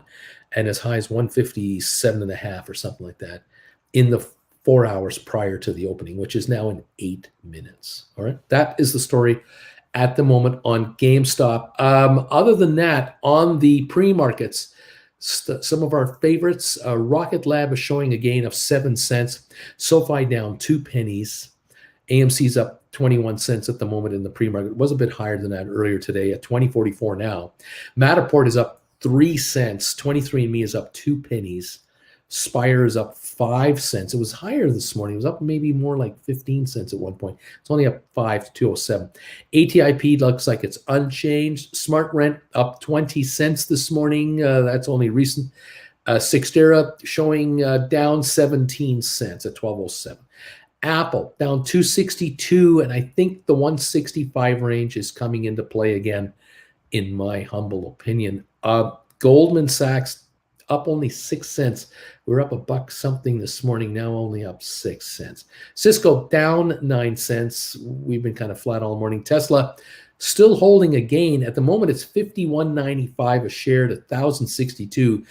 and as high as 157.5 or something like that in the 4 hours prior to the opening, which is now in 8 minutes. All right. That is the story at the moment on GameStop. Other than that, on the pre-markets, some of our favorites, Rocket Lab is showing a gain of 7 cents. SoFi down 2 pennies. AMC's up 21 cents at the moment in the pre-market. It was a bit higher than that earlier today at 20.44 now. Matterport is up 3 cents. 23andMe is up 2 pennies. Spire is up 5 cents. It was higher this morning. It was up maybe more like 15 cents at one point. It's only up 5 to 207. ATIP looks like it's unchanged. Smart Rent up 20 cents this morning. That's only recent. Cyxtera showing down 17 cents at 1207. Apple down 262, and I think the 165 range is coming into play again, in my humble opinion. Goldman Sachs up only 6 cents. We're up $1 something this morning, now only up 6 cents. Cisco down 9 cents. We've been kind of flat all morning. Tesla still holding a gain. At the moment, it's $51.95 a share to 1,062.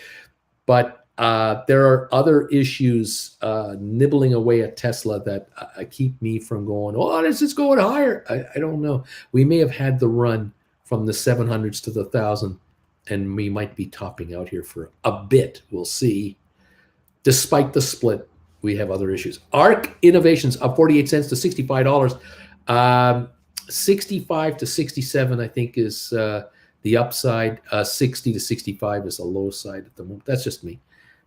But there are other issues nibbling away at Tesla that keep me from going, oh, this is going higher. I don't know. We may have had the run from the 700s to the 1,000, and we might be topping out here for a bit. We'll see. Despite the split, we have other issues. ARC Innovations up 48 cents to $65. 65 to 67, I think, is the upside. 60 to 65 is the low side at the moment. That's just me.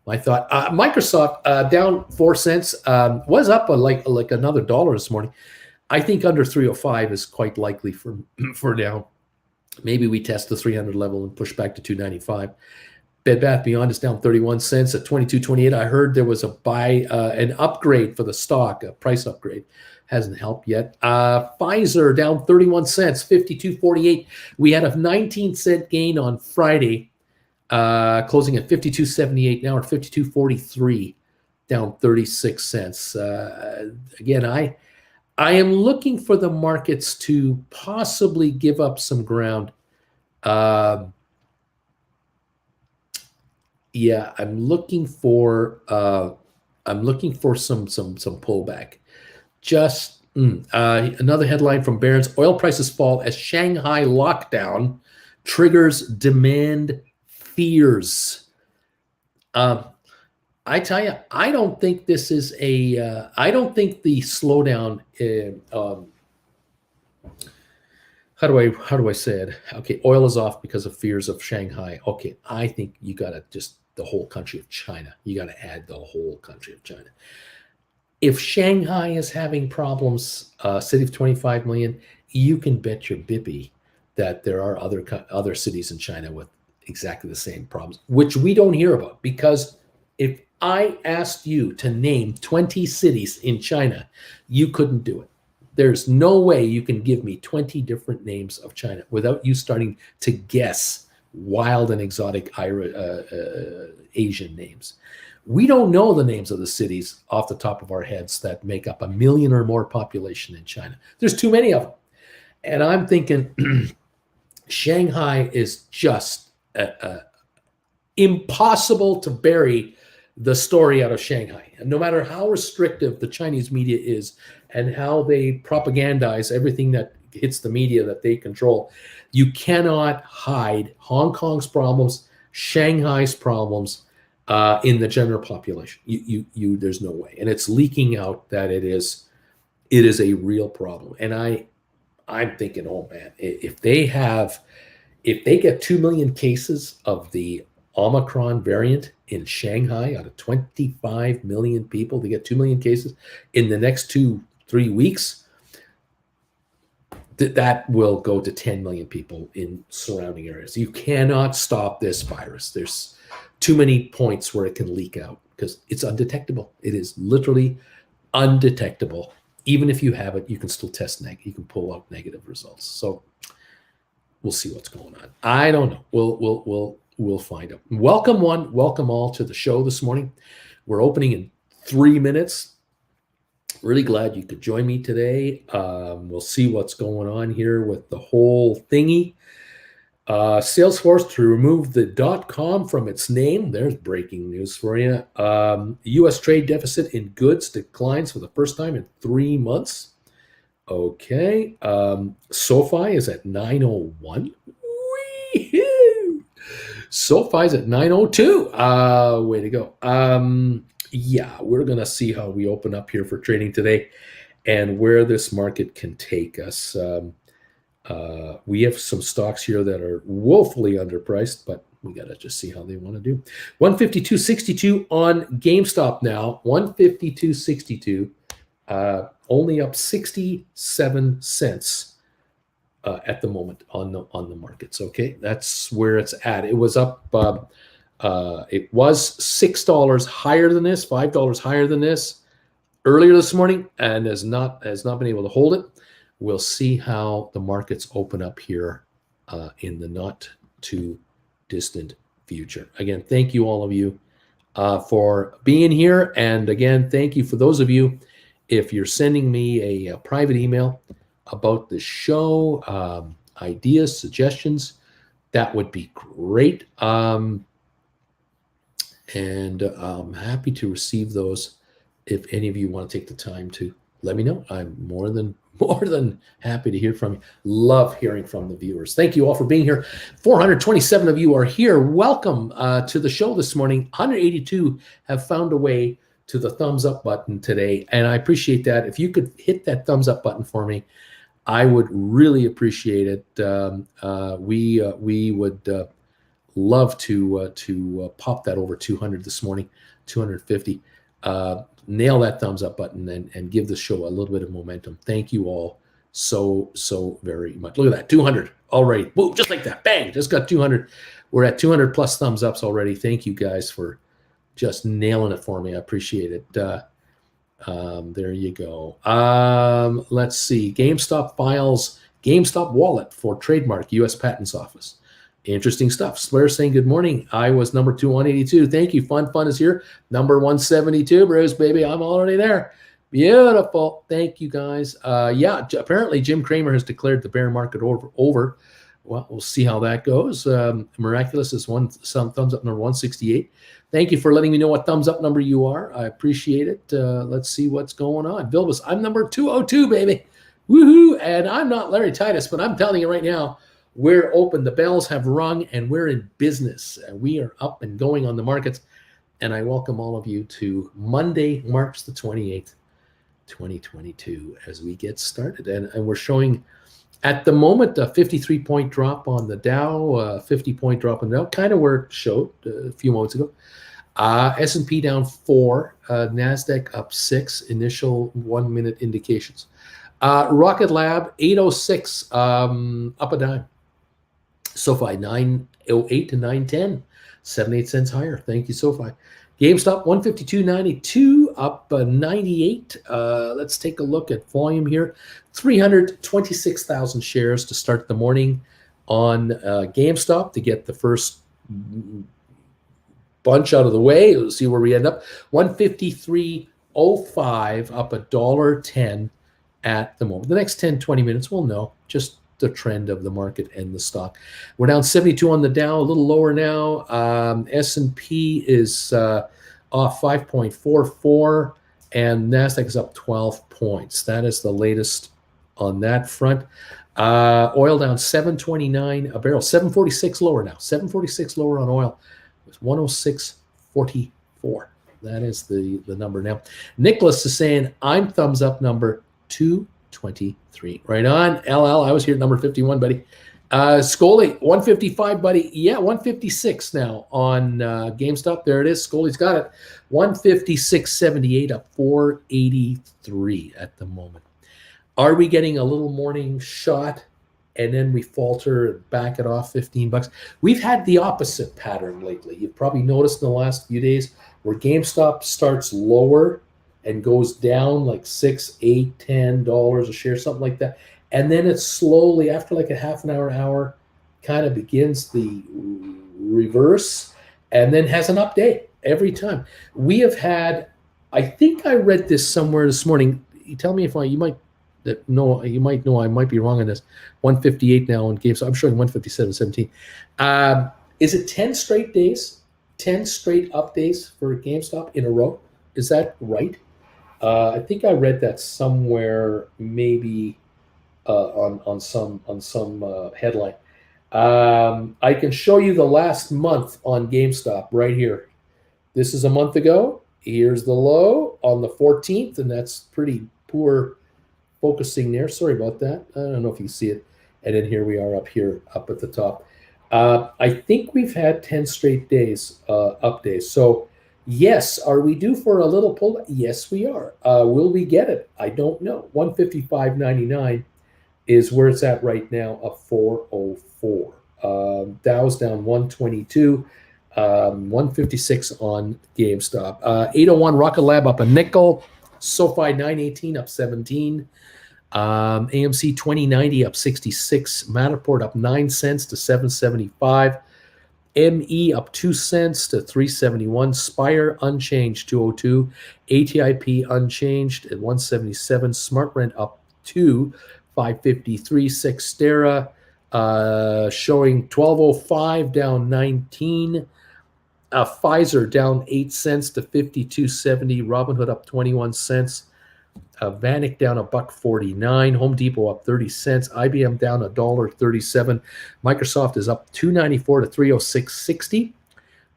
My thought. Microsoft down 4 cents. Was up like another $1 this morning. I think under 305 is quite likely for now. Maybe we test the 300 level and push back to 295. Bed Bath Beyond is down 31 cents at 22.28. I heard there was an upgrade for the stock, a price upgrade. Hasn't helped yet. Pfizer down 31 cents, 52.48. We had a 19-cent gain on Friday, closing at 52.78. Now at 52.43, down 36 cents. Again, I am looking for the markets to possibly give up some ground. Yeah, I'm looking for some pullback. Just another headline from Barron's: oil prices fall as Shanghai lockdown triggers demand fears. I tell you, I don't think this is I don't think the slowdown. How do I say it? Okay, oil is off because of fears of Shanghai. Okay, I think you got to just the whole country of China. You got to add the whole country of China. If Shanghai is having problems, city of 25 million, you can bet your bippy that there are other cities in China with exactly the same problems, which we don't hear about. Because if I asked you to name 20 cities in China, you couldn't do it. There's no way you can give me 20 different names of China without you starting to guess wild and exotic Asian names. We don't know the names of the cities off the top of our heads that make up 1 million or more population in China. There's too many of them. And I'm thinking Shanghai is just impossible to bury the story out of Shanghai. And no matter how restrictive the Chinese media is and how they propagandize everything that hits the media that they control, you cannot hide Hong Kong's problems, Shanghai's problems in the general population. There's no way. And it's leaking out that it is a real problem. And I'm thinking, oh man, if they get 2 million cases of the Omicron variant in Shanghai out of 25 million people, they get 2 million cases in the next 2-3 weeks, that will go to 10 million people in surrounding areas. You cannot stop this virus. There's too many points where it can leak out because it's undetectable. It is literally undetectable. Even if you have it, you can still test negative. You can pull out negative results. So we'll see what's going on. I don't know. We'll find out. Welcome all to the show this morning. We're opening in 3 minutes. Really glad you could join me today. We'll see what's going on here with the whole thingy. Salesforce to remove the .com from its name. There's breaking news for you. U.S. trade deficit in goods declines for the first time in 3 months. Okay. SoFi is at 901. Wee-hoo! SoFi's at 902. Way to go. Yeah, we're going to see how we open up here for trading today and where this market can take us. We have some stocks here that are woefully underpriced, but we got to just see how they want to do. 152.62 on GameStop now. 152.62, only up 67 cents at the moment on the markets. Okay, that's where it's at. It was up. It was $6 higher than this, $5 higher than this earlier this morning, and has not been able to hold it. We'll see how the markets open up here in the not too distant future. Again, thank you all of you for being here. And again, thank you for those of you, if you're sending me a private email about the show, ideas, suggestions, that would be great. And I'm happy to receive those. If any of you want to take the time to let me know, I'm more than happy to hear from you. Love hearing from the viewers. Thank you all for being here. 427 of you are here. Welcome to the show this morning. 182 have found a way to the thumbs up button today, and I appreciate that. If you could hit that thumbs up button for me, I would really appreciate it. We would love to pop that over 200 this morning, 250. Nail that thumbs up button and give the show a little bit of momentum. Thank you all so very much. Look at that, 200 already. Whoa, just like that, bang, just got 200. We're at 200 plus thumbs ups already. Thank you guys for just nailing it for me. I appreciate it. There you go. Let's see. GameStop files GameStop wallet for trademark U.S. Patents Office. Interesting stuff. Slayer saying good morning. I was number 182. Thank you. Fun is here. Number 172, Bruce, baby. I'm already there. Beautiful. Thank you, guys. Yeah, apparently Jim Cramer has declared the bear market over. Well, we'll see how that goes. Miraculous is some thumbs up number 168. Thank you for letting me know what thumbs up number you are. I appreciate it. Let's see what's going on. Vilbus, I'm number 202, baby. Woohoo! And I'm not Larry Titus, but I'm telling you right now, we're open. The bells have rung, and we're in business. We are up and going on the markets. And I welcome all of you to Monday, March the 28th, 2022, as we get started. And we're showing, at the moment, a 53-point drop on the Dow, a 50-point drop on the Dow, kind of where it showed a few moments ago. S&P down 4, NASDAQ up 6, initial 1-minute indications. Rocket Lab, 806, up a dime. SoFi, 908 to 910, 78 cents higher. Thank you, SoFi. GameStop, 152.92, up 98. Let's take a look at volume here. 326,000 shares to start the morning on GameStop to get the first bunch out of the way. Let's see where we end up. 153.05, up $1.10 at the moment. The next 10, 20 minutes, we'll know just the trend of the market and the stock. We're down 72 on the Dow, a little lower now. S&P is off 5.44, and NASDAQ is up 12 points. That is the latest on that front. Oil down 7.29 a barrel, 7.46 lower now. 7.46 lower on oil. It's 106.44. That is the number now. Nicholas is saying, I'm thumbs up number 223. Right on. LL, I was here at number 51, buddy. Scully, 155, buddy. Yeah, 156 now on GameStop. There it is. Scully's got it. 156.78, up 483 at the moment. Are we getting a little morning shot and then we falter and back it off $15? We've had the opposite pattern lately. You've probably noticed in the last few days where GameStop starts lower and goes down like $6, $8, $10 a share, something like that. And then it slowly, after like a half an hour, kind of begins the reverse and then has an update every time. We have had, I think I read this somewhere this morning. You tell me if you might know, I might be wrong on this. 158 now on GameStop. I'm showing 157.17. Is it 10 straight days, 10 straight up days for GameStop in a row? Is that right? I think I read that somewhere, maybe on some headline. I can show you the last month on GameStop right here. This is a month ago. Here's the low on the 14th, and that's pretty poor focusing there. Sorry about that. I don't know if you see it. And then here we are up here, up at the top. I think we've had 10 straight days, up days. So yes, are we due for a little pullback? Yes, we are. Will we get it? I don't know. 155.99 is where it's at right now, up 404. Dow's down 122, 156 on GameStop. 801 Rocket Lab up a nickel. SoFi 918 up 17. AMC 2090 up 66. Matterport up 9 cents to 775. ME up 2 cents to 371. Spire unchanged 202. ATIP unchanged at 177. SmartRent up 2, 553. Sextera showing 1205 down 19. Pfizer down 8 cents to 52.70. Robinhood up 21 cents. Vanik down $1.49. Home Depot up 30 cents. IBM down $1.37. Microsoft is up $2.94 to 306.60.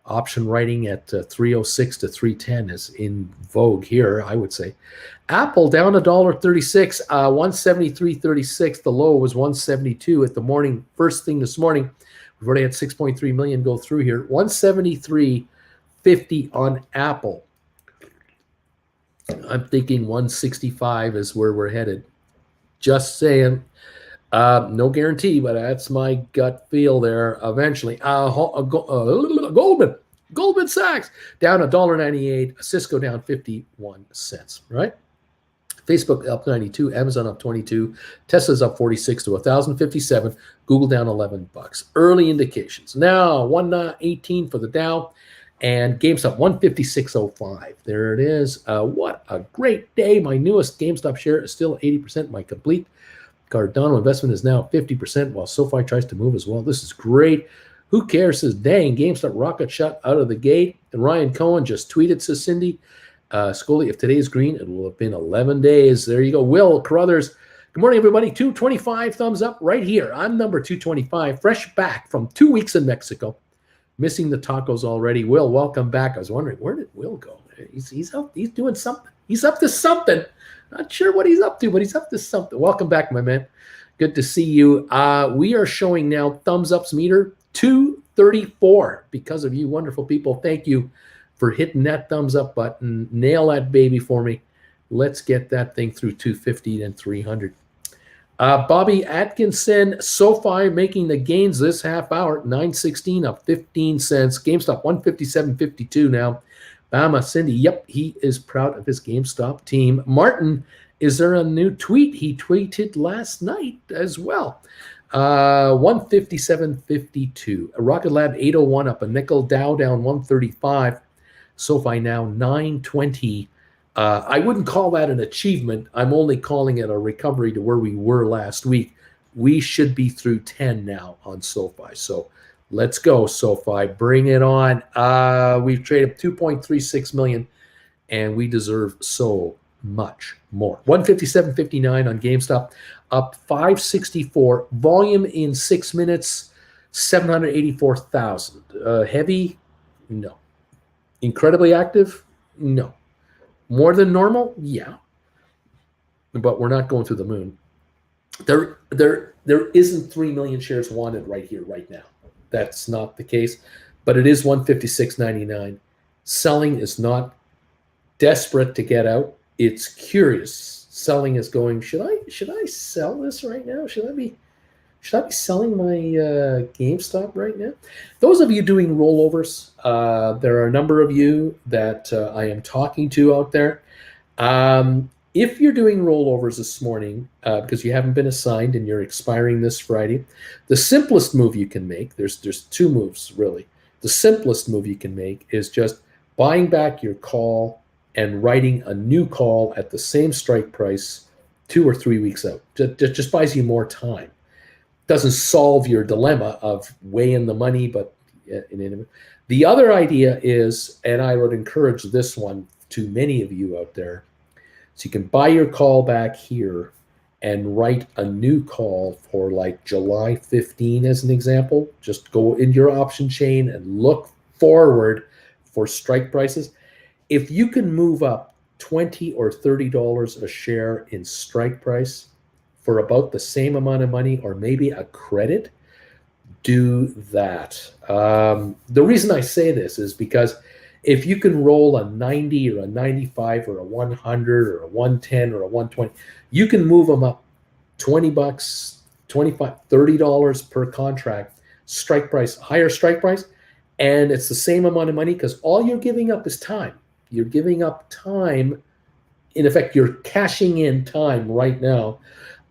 Option writing at 306 to 310 is in vogue here, I would say. Apple down $1.36, 173.36. The low was 172 at the morning. First thing this morning, we've already had 6.3 million go through here. 173.50 on Apple. I'm thinking 165 is where we're headed. Just saying. No guarantee, but that's my gut feel there. Eventually, Goldman Sachs down $1.98, Cisco down 51 cents. Right. Facebook up 92, Amazon up 22, Tesla's up 46 to 1,057, Google down $11. Early indications. Now 118 for the Dow, and GameStop 156.05. There it is. What a great day! My newest GameStop share is still 80%. My complete Cardano investment is now 50%, while SoFi tries to move as well. This is great. Who cares? Says, dang, GameStop rocket shot out of the gate. And Ryan Cohen just tweeted, says Cindy, Scully, if today is green, it will have been 11 days. There you go. Will Carruthers, good morning, everybody. 225 thumbs up right here. I'm number 225, fresh back from 2 weeks in Mexico. Missing the tacos already. Will, welcome back. I was wondering, where did Will go? He's up. He's doing something. He's up to something. Not sure what he's up to, but he's up to something. Welcome back, my man. Good to see you. We are showing now thumbs ups meter 234 because of you wonderful people. Thank you for hitting that thumbs up button. Nail that baby for me. Let's get that thing through 250 and 300. Bobby Atkinson, SoFi making the gains this half hour, 916 up 15 cents. GameStop 157.52 now. Bama Cindy, yep, he is proud of his GameStop team. Martin, is there a new tweet? He tweeted last night as well. 157.52. Rocket Lab 801 up a nickel. Dow down 135. SoFi now 920. I wouldn't call that an achievement. I'm only calling it a recovery to where we were last week. We should be through 10 now on SoFi. So let's go, SoFi. Bring it on. We've traded 2.36 million, and we deserve so much more. 157.59 on GameStop, up 564. Volume in 6 minutes, 784,000. Heavy? No. Incredibly active? No. More than normal? Yeah. But we're not going through the moon. There isn't 3 million shares wanted right here, right now. That's not the case. But it is 156.99. Selling is not desperate to get out. It's curious. Selling is going, should I sell this right now? Should I be selling my GameStop right now? Those of you doing rollovers, there are a number of you that I am talking to out there. If you're doing rollovers this morning because you haven't been assigned and you're expiring this Friday, the simplest move you can make, there's two moves really. The simplest move you can make is just buying back your call and writing a new call at the same strike price 2 or 3 weeks out. Just buys you more time. Doesn't solve your dilemma of weighing the money, but the other idea is, and I would encourage this one to many of you out there, so you can buy your call back here and write a new call for like July 15 as an example. Just go in your option chain and look forward for strike prices. If you can move up $20 or $30 a share in strike price for about the same amount of money or maybe a credit, do that. The reason I say this is because if you can roll a 90 or a 95 or a 100 or a 110 or a 120, you can move them up $20, $25, $30 per contract, strike price, higher strike price, and it's the same amount of money because all you're giving up is time. You're giving up time. In effect, you're cashing in time right now.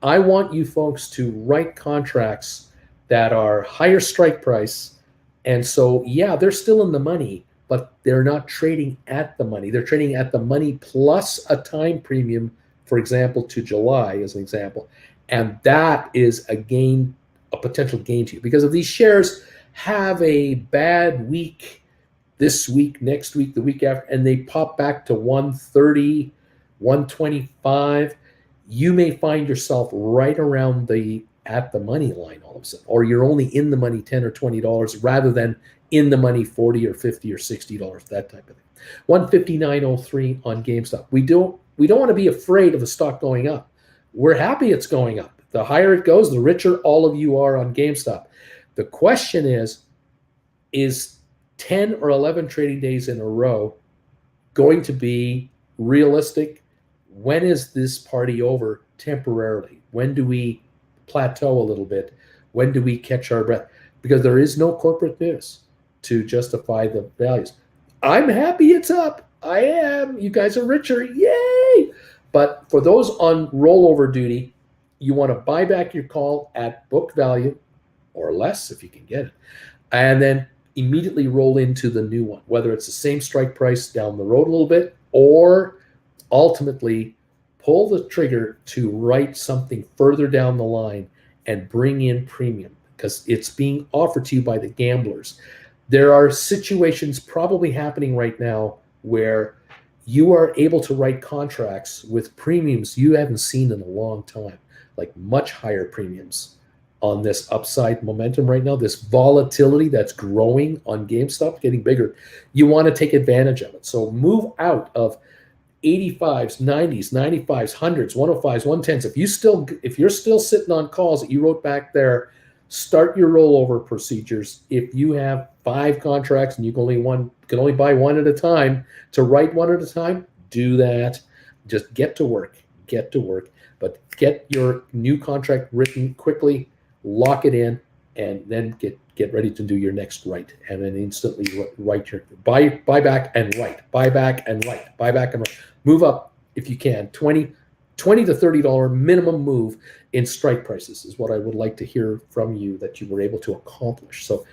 I want you folks to write contracts that are higher strike price. And so, yeah, they're still in the money, but they're not trading at the money. They're trading at the money plus a time premium, for example, to July as an example. And that is a gain, a potential gain to you. Because if these shares have a bad week, this week, next week, the week after, and they pop back to 130, 125, you may find yourself right around at the money line all of a sudden, or you're only in the money $10 or $20 rather than in the money $40 or $50 or $60, that type of thing. 159.03 on GameStop. We don't want to be afraid of the stock going up. We're happy it's going up. The higher it goes, the richer all of you are on GameStop. The question is 10 or 11 trading days in a row going to be realistic? When is this party over temporarily? When do we plateau a little bit? When do we catch our breath? Because there is no corporate news to justify the values. I'm happy it's up. I am. You guys are richer. Yay! But for those on rollover duty, you want to buy back your call at book value or less if you can get it, and then immediately roll into the new one, whether it's the same strike price down the road a little bit, or ultimately pull the trigger to write something further down the line and bring in premium because it's being offered to you by the gamblers. There are situations probably happening right now where you are able to write contracts with premiums you haven't seen in a long time, like much higher premiums on this upside momentum right now, this volatility that's growing on GameStop, getting bigger. You want to take advantage of it. So move out of 85s, 90s, 95s, 100s, 105s, 110s. If you're still sitting on calls that you wrote back there, start your rollover procedures. If you have 5 contracts and you can only buy one at a time, to write one at a time, do that. Just get to work, but get your new contract written quickly, lock it in, and then get ready to do your next write, and then instantly write your buy back and write, buy back and write, buy back and write. Move up if you can. $20 to $30 minimum move in strike prices is what I would like to hear from you that you were able to accomplish. So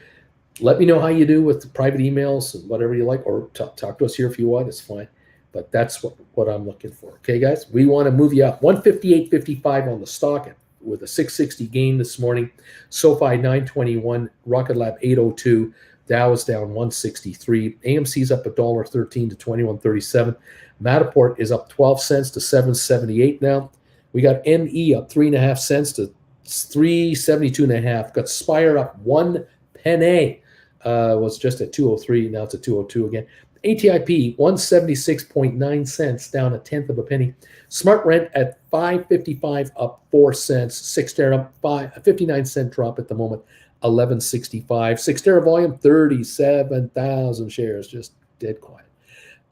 let me know how you do with the private emails and whatever you like, or talk to us here if you want. It's fine. But that's what I'm looking for. Okay, guys? We want to move you up. 158.55 on the stock with a 660 gain this morning. SoFi 921, Rocket Lab 802, Dow is down 163. AMC's up $1.13 to 21.37. Matterport is up 12 cents to 7.78 now. We got ME up 3.5 cents to 3.72.5. Got Spire up 1 penny. Was just at 203. Now it's at 202 again. ATIP 176.9 cents, down a tenth of a penny. Smart Rent at 5.55, up 4 cents. Cyxtera up a 59-cent drop at the moment, 11.65. Cyxtera volume 37,000 shares, just dead quiet.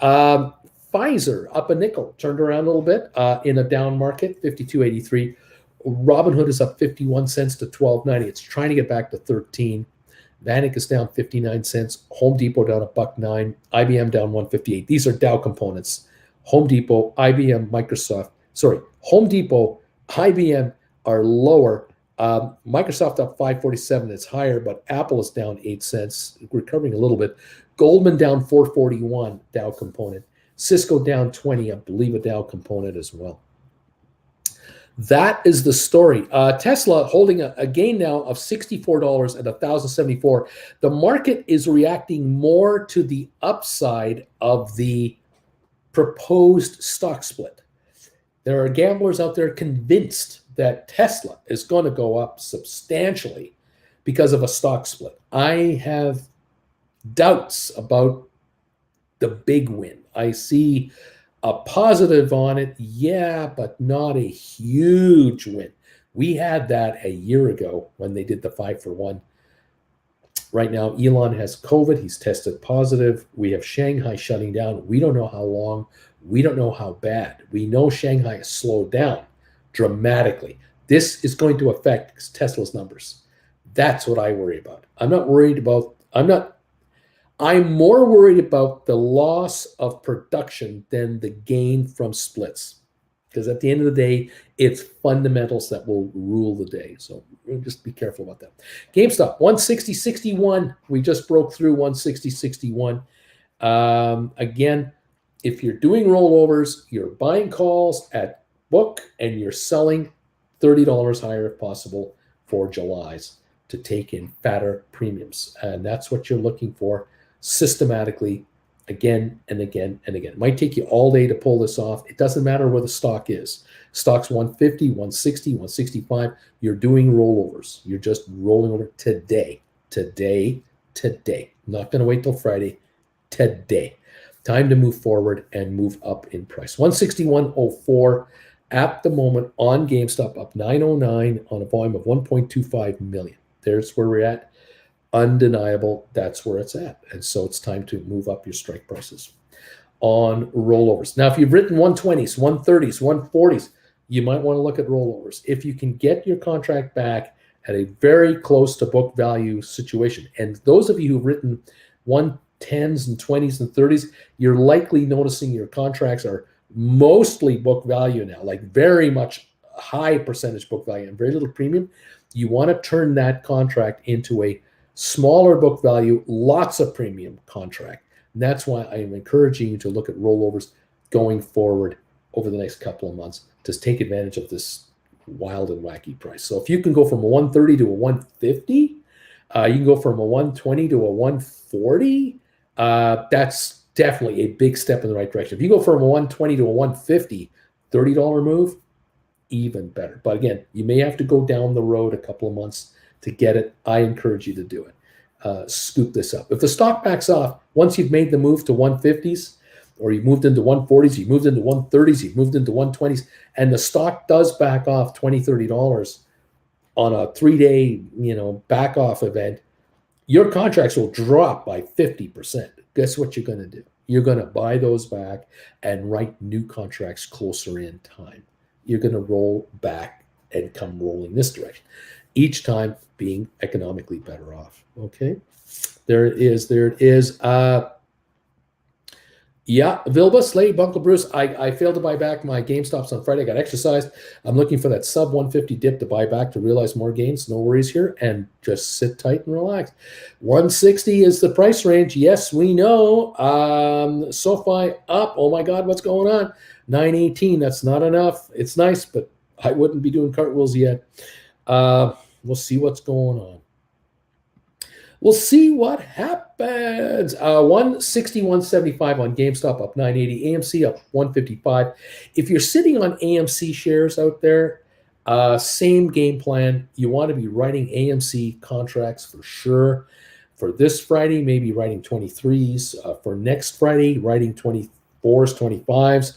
Pfizer up a nickel, turned around a little bit in a down market, 52.83. Robinhood is up 51 cents to 12.90. It's trying to get back to 13. Vanik is down 59 cents. Home Depot down $1.09. IBM down 158. These are Dow components. Home Depot, IBM, Microsoft. Sorry, Home Depot, IBM are lower. Microsoft up 547. It's higher, but Apple is down 8 cents, recovering a little bit. Goldman down 441, Dow component. Cisco down 20, I believe a Dow component as well. That is the story. Tesla holding a gain now of $64 at 1,074. The market is reacting more to the upside of the proposed stock split. There are gamblers out there convinced that Tesla is going to go up substantially because of a stock split. I have doubts about the big win. I see a positive on it, yeah, but not a huge win. We had that a year ago when they did the 5-for-1. Right now, Elon has COVID. He's tested positive. We have Shanghai shutting down. We don't know how long. We don't know how bad. We know Shanghai has slowed down dramatically. This is going to affect Tesla's numbers. That's what I worry about. I'm more worried about the loss of production than the gain from splits. Because at the end of the day, it's fundamentals that will rule the day. So just be careful about that. GameStop, 160.61. We just broke through 160.61. Again, if you're doing rollovers, you're buying calls at book and you're selling $30 higher if possible for July's to take in fatter premiums. And that's what you're looking for systematically, again and again and again. It might take you all day to pull this off. It doesn't matter where the stock is. Stock's 150, 160, 165. You're doing rollovers. You're just rolling over today. Not going to wait till Friday. Today. Time to move forward and move up in price. 161.04 at the moment on GameStop, up 909 on a volume of 1.25 million. There's where we're at. Undeniable, that's where it's at. And so it's time to move up your strike prices on rollovers. Now, if you've written 120s, 130s, 140s, you might want to look at rollovers. If you can get your contract back at a very close to book value situation, and those of you who've written 110s and 20s and 30s, you're likely noticing your contracts are mostly book value now, like very much high percentage book value and very little premium. You want to turn that contract into a smaller book value, lots of premium contract. And that's why I am encouraging you to look at rollovers going forward over the next couple of months to take advantage of this wild and wacky price. So if you can go from a 130 to a 150, you can go from a 120 to a 140. That's definitely a big step in the right direction. If you go from a 120 to a 150, $30 move, even better. But again, you may have to go down the road a couple of months to get it. I encourage you to do it. Scoop this up. If the stock backs off, once you've made the move to 150s, or you moved into 140s, you moved into 130s, you moved into 120s, and the stock does back off $20, $30 on a 3-day, back off event, your contracts will drop by 50%. Guess what you're going to do? You're going to buy those back and write new contracts closer in time. You're going to roll back and come rolling this direction, each time being economically better off. Okay, there it is. Yeah, Vilba, Slade, Buncle Bruce, I failed to buy back my GameStops on Friday. I got exercised. I'm looking for that sub 150 dip to buy back to realize more gains. No worries here. And just sit tight and relax. 160 is the price range. Yes, we know. SoFi up. Oh, my God, what's going on? 918. That's not enough. It's nice, but I wouldn't be doing cartwheels yet. We'll see what's going on. We'll see what happens. 160, 175 on GameStop, up 980. AMC up 155. If you're sitting on AMC shares out there, same game plan. You want to be writing AMC contracts for sure. For this Friday, maybe writing 23s. For next Friday, writing 24s, 25s.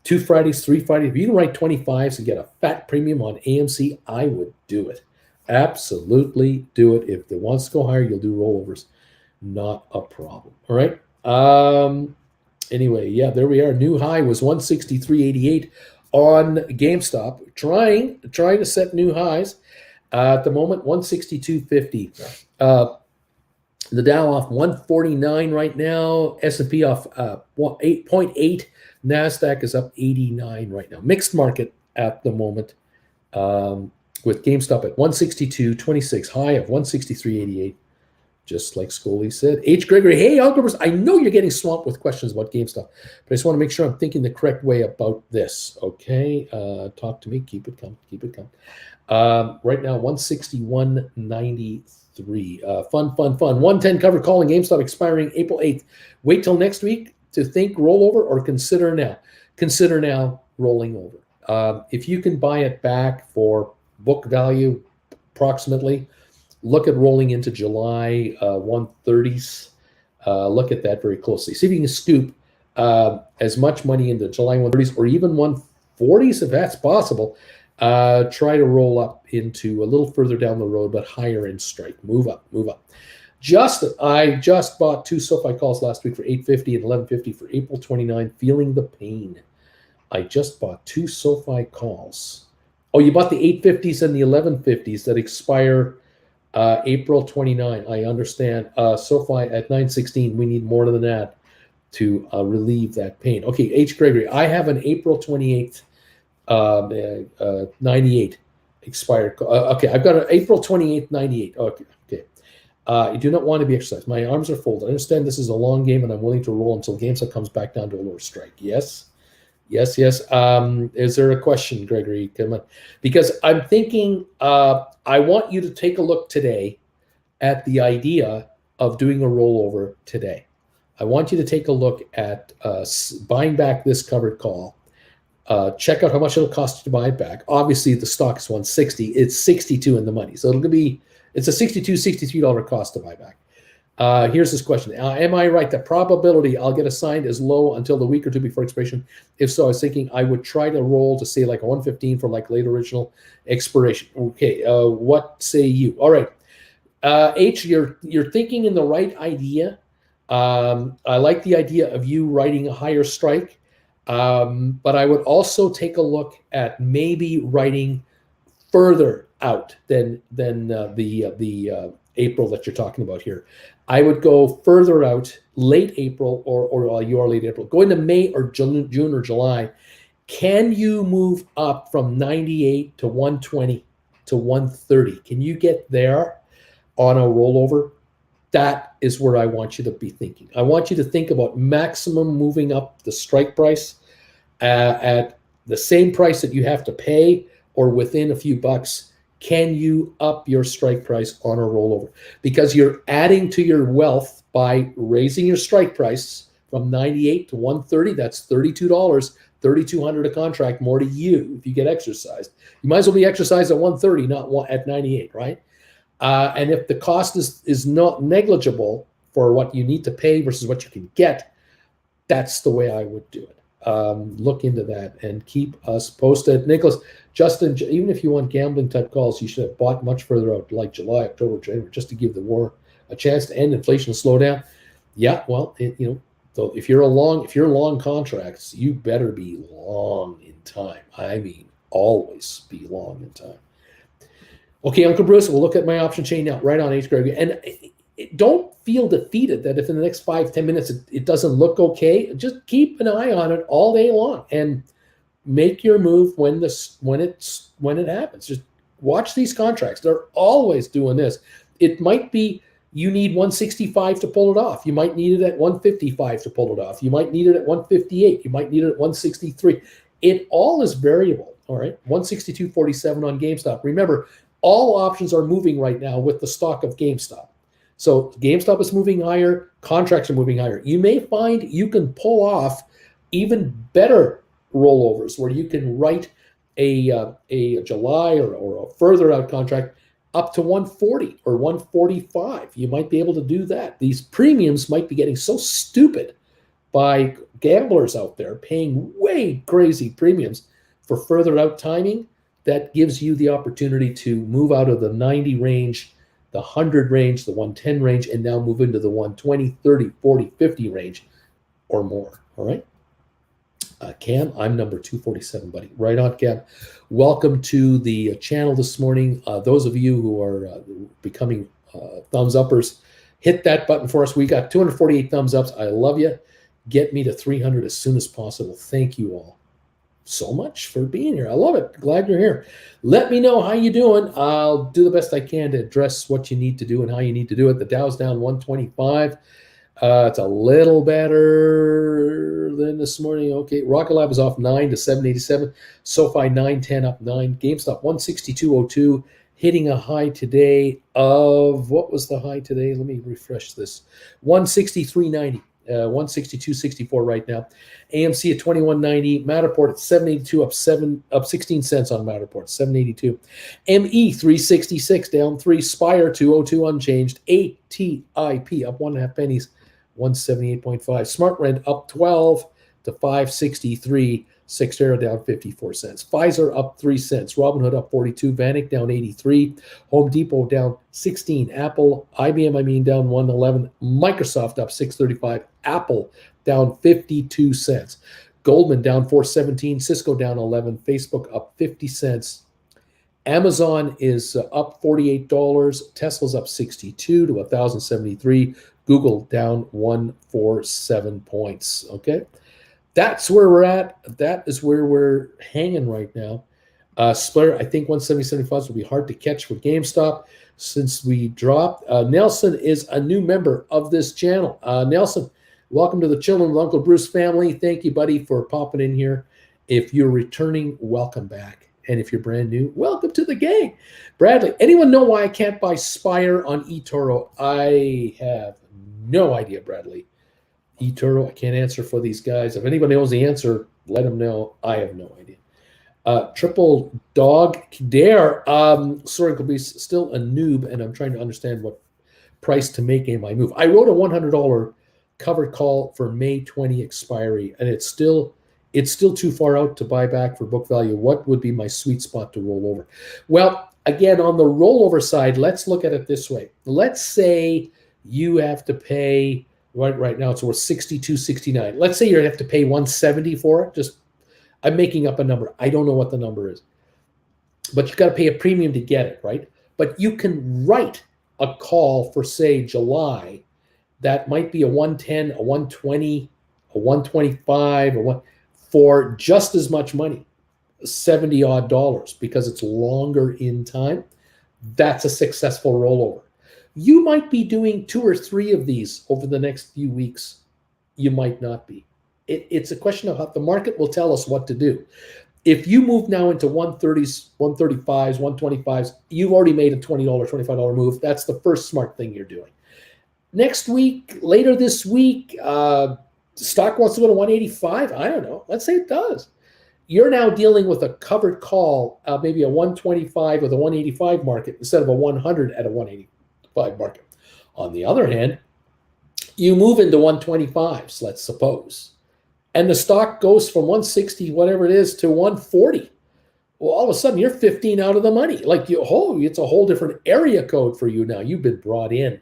2 Fridays, 3 Fridays. If you can write 25s and get a fat premium on AMC, I would do it. Absolutely do it. If it wants to go higher, you'll do rollovers. Not a problem. All right. Anyway, yeah, there we are. New high was 163.88 on GameStop. Trying to set new highs. At the moment, 162.50. The Dow off 149 right now. S&P off 8.8. NASDAQ is up 89 right now. Mixed market at the moment. With GameStop at 162.26, high of 163.88, just like Scully said. H. Gregory, hey, Uncle Bruce, I know you're getting swamped with questions about GameStop, but I just want to make sure I'm thinking the correct way about this, okay? Talk to me. Keep it coming. Right now, 161.93. Fun. 110 covered call in GameStop expiring April 8th. Wait till next week to think rollover or consider now. Consider now rolling over. If you can buy it back for book value, approximately, look at rolling into July 130s. Look at that very closely. See if you can scoop as much money into July 130s or even 140s if that's possible. Try to roll up into a little further down the road, but higher in strike. Move up. I just bought 2 SoFi calls last week for $8.50 and $11.50 for April 29. Feeling the pain. I just bought 2 SoFi calls. Oh, you bought the 850s and the 1150s that expire April 29. I understand. SoFi at 916. We need more than that to relieve that pain. Okay, H. Gregory. I have an April 28th 98 expired. Okay, I've got an April 28th 98. Okay. I do not want to be exercised. My arms are folded. I understand this is a long game, and I'm willing to roll until GameStop comes back down to a lower strike. Yes. Is there a question, Gregory? Come on. Because I'm thinking I want you to take a look today at the idea of doing a rollover today. I want you to take a look at buying back this covered call. Check out how much it'll cost you to buy it back. Obviously, the stock is 160. It's 62 in the money. So it's a $62, $63 cost to buy back. Here's this question. Am I right that probability I'll get assigned is low until the week or two before expiration? If so, I was thinking I would try to roll to say like a 115 for like late original expiration. Okay, what say you? All right. H, you're thinking in the right idea. I like the idea of you writing a higher strike. But I would also take a look at maybe writing further out than the April that you're talking about here. I would go further out, late April, or you are late April, go into May or June or July. Can you move up from 98 to 120 to 130? Can you get there on a rollover? That is where I want you to be thinking. I want you to think about maximum moving up the strike price at the same price that you have to pay or within a few bucks. Can you up your strike price on a rollover? Because you're adding to your wealth by raising your strike price from 98 to 130. That's $32, $3,200 a contract more to you if you get exercised. You might as well be exercised at 130, not at 98, right? And if the cost is not negligible for what you need to pay versus what you can get, that's the way I would do it. Look into that and keep us posted. Nicholas, Justin, even if you want gambling type calls, you should have bought much further out, like July, October, January, just to give the war a chance to end, inflation to slow down. Yeah, well, so if you're long contracts, you better be long in time. I mean, always be long in time. Okay, Uncle Bruce, we'll look at my option chain now. Right on, H. Greg. And don't feel defeated that if in the next 5-10 minutes it doesn't look okay. Just keep an eye on it all day long and make your move when it happens. Just watch these contracts. They're always doing this. It might be you need 165 to pull it off. You might need it at 155 to pull it off. You might need it at 158. You might need it at 163. It all is variable. All right, 162.47 on GameStop. Remember, all options are moving right now with the stock of GameStop. So GameStop is moving higher, contracts are moving higher. You may find you can pull off even better rollovers where you can write a July or a further out contract up to 140 or 145. You might be able to do that. These premiums might be getting so stupid by gamblers out there paying way crazy premiums for further out timing. That gives you the opportunity to move out of the 90 range, the 100 range, the 110 range, and now move into the 120, 30, 40, 50 range or more. All right. Cam, I'm number 247, buddy. Right on, Cam. Welcome to the channel this morning. Those of you who are becoming thumbs uppers, hit that button for us. We got 248 thumbs ups. I love you. Get me to 300 as soon as possible. Thank you all so much for being here. I love it. Glad you're here. Let me know how you doing. I'll do the best I can to address what you need to do and how you need to do it. The Dow's down 125. It's a little better than this morning. Okay, Rocket Lab is off 9 to 787. SoFi 910 up 9. GameStop 162.02, hitting a high today of, what was the high today? Let me refresh this. 163.90. 162.64 right now. AMC at 21.90. Matterport at 782, up 16 cents on Matterport, 782. ME 366 down 3. Spire 202 unchanged. ATIP up 1.5 pennies, 178.5. Smart Rent up 12 to 563. Sixtera down 54 cents. Pfizer up 3 cents. Robinhood up 42. Vanik down 83. Home Depot down 16. Apple, IBM, down 111. Microsoft up 635. Apple down 52 cents. Goldman down 417. Cisco down 11. Facebook up 50 cents. Amazon is up $48. Tesla's up 62 to 1,073. Google down 147 points. Okay. That's where we're at. That is where we're hanging right now. Splitter, I think 170.75 will be hard to catch for GameStop since we dropped. Nelson is a new member of this channel. Nelson, welcome to the Children with Uncle Bruce family. Thank you, buddy, for popping in here. If you're returning, welcome back. And if you're brand new, welcome to the gang. Bradley, anyone know why I can't buy Spire on eToro? I have no idea, Bradley. eToro, I can't answer for these guys. If anybody knows the answer, let them know. I have no idea. Triple Dog Dare. Sorry, could be still a noob, and I'm trying to understand what price to make in my move. I wrote a $100 covered call for May 20 expiry, and it's still too far out to buy back for book value. What would be my sweet spot to roll over? Well, again, on the rollover side, let's look at it this way. Let's say you have to pay Right now it's worth 62.69. Let's say you have to pay 170 for it. Just I'm making up a number. I don't know what the number is, but you got to pay a premium to get it, right? But you can write a call for, say, July that might be a 110, a 120, a 125, for just as much money, 70 odd dollars, because it's longer in time. That's a successful rollover. You might be doing 2 or 3 of these over the next few weeks. You might not be. It's a question of how the market will tell us what to do. If you move now into 130s, 135s, 125s, you've already made a $20, $25 move. That's the first smart thing you're doing. Next week, later this week, stock wants to go to 185. I don't know. Let's say it does. You're now dealing with a covered call, maybe a 125 with a 185 market instead of a 100 at a 185 market. On the other hand, you move into 125s, let's suppose, and the stock goes from 160, whatever it is, to 140. Well, all of a sudden, you're 15 out of the money. It's a whole different area code for you now. You've been brought in.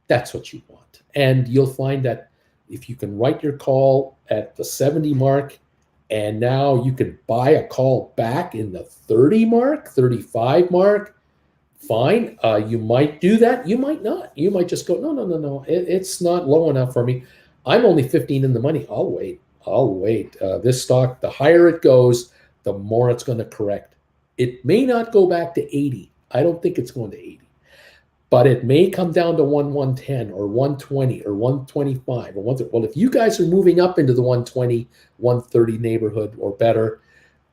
That's what you want. And you'll find that if you can write your call at the 70 mark, and now you can buy a call back in the 30 mark, 35 mark, fine. You might do that. You might not. You might just go, no. It's not low enough for me. I'm only 15 in the money. I'll wait. This stock, the higher it goes, the more it's going to correct. It may not go back to 80. I don't think it's going to 80. But it may come down to 110 or 120 or 125 or 130. Well, if you guys are moving up into the 120, 130 neighborhood or better,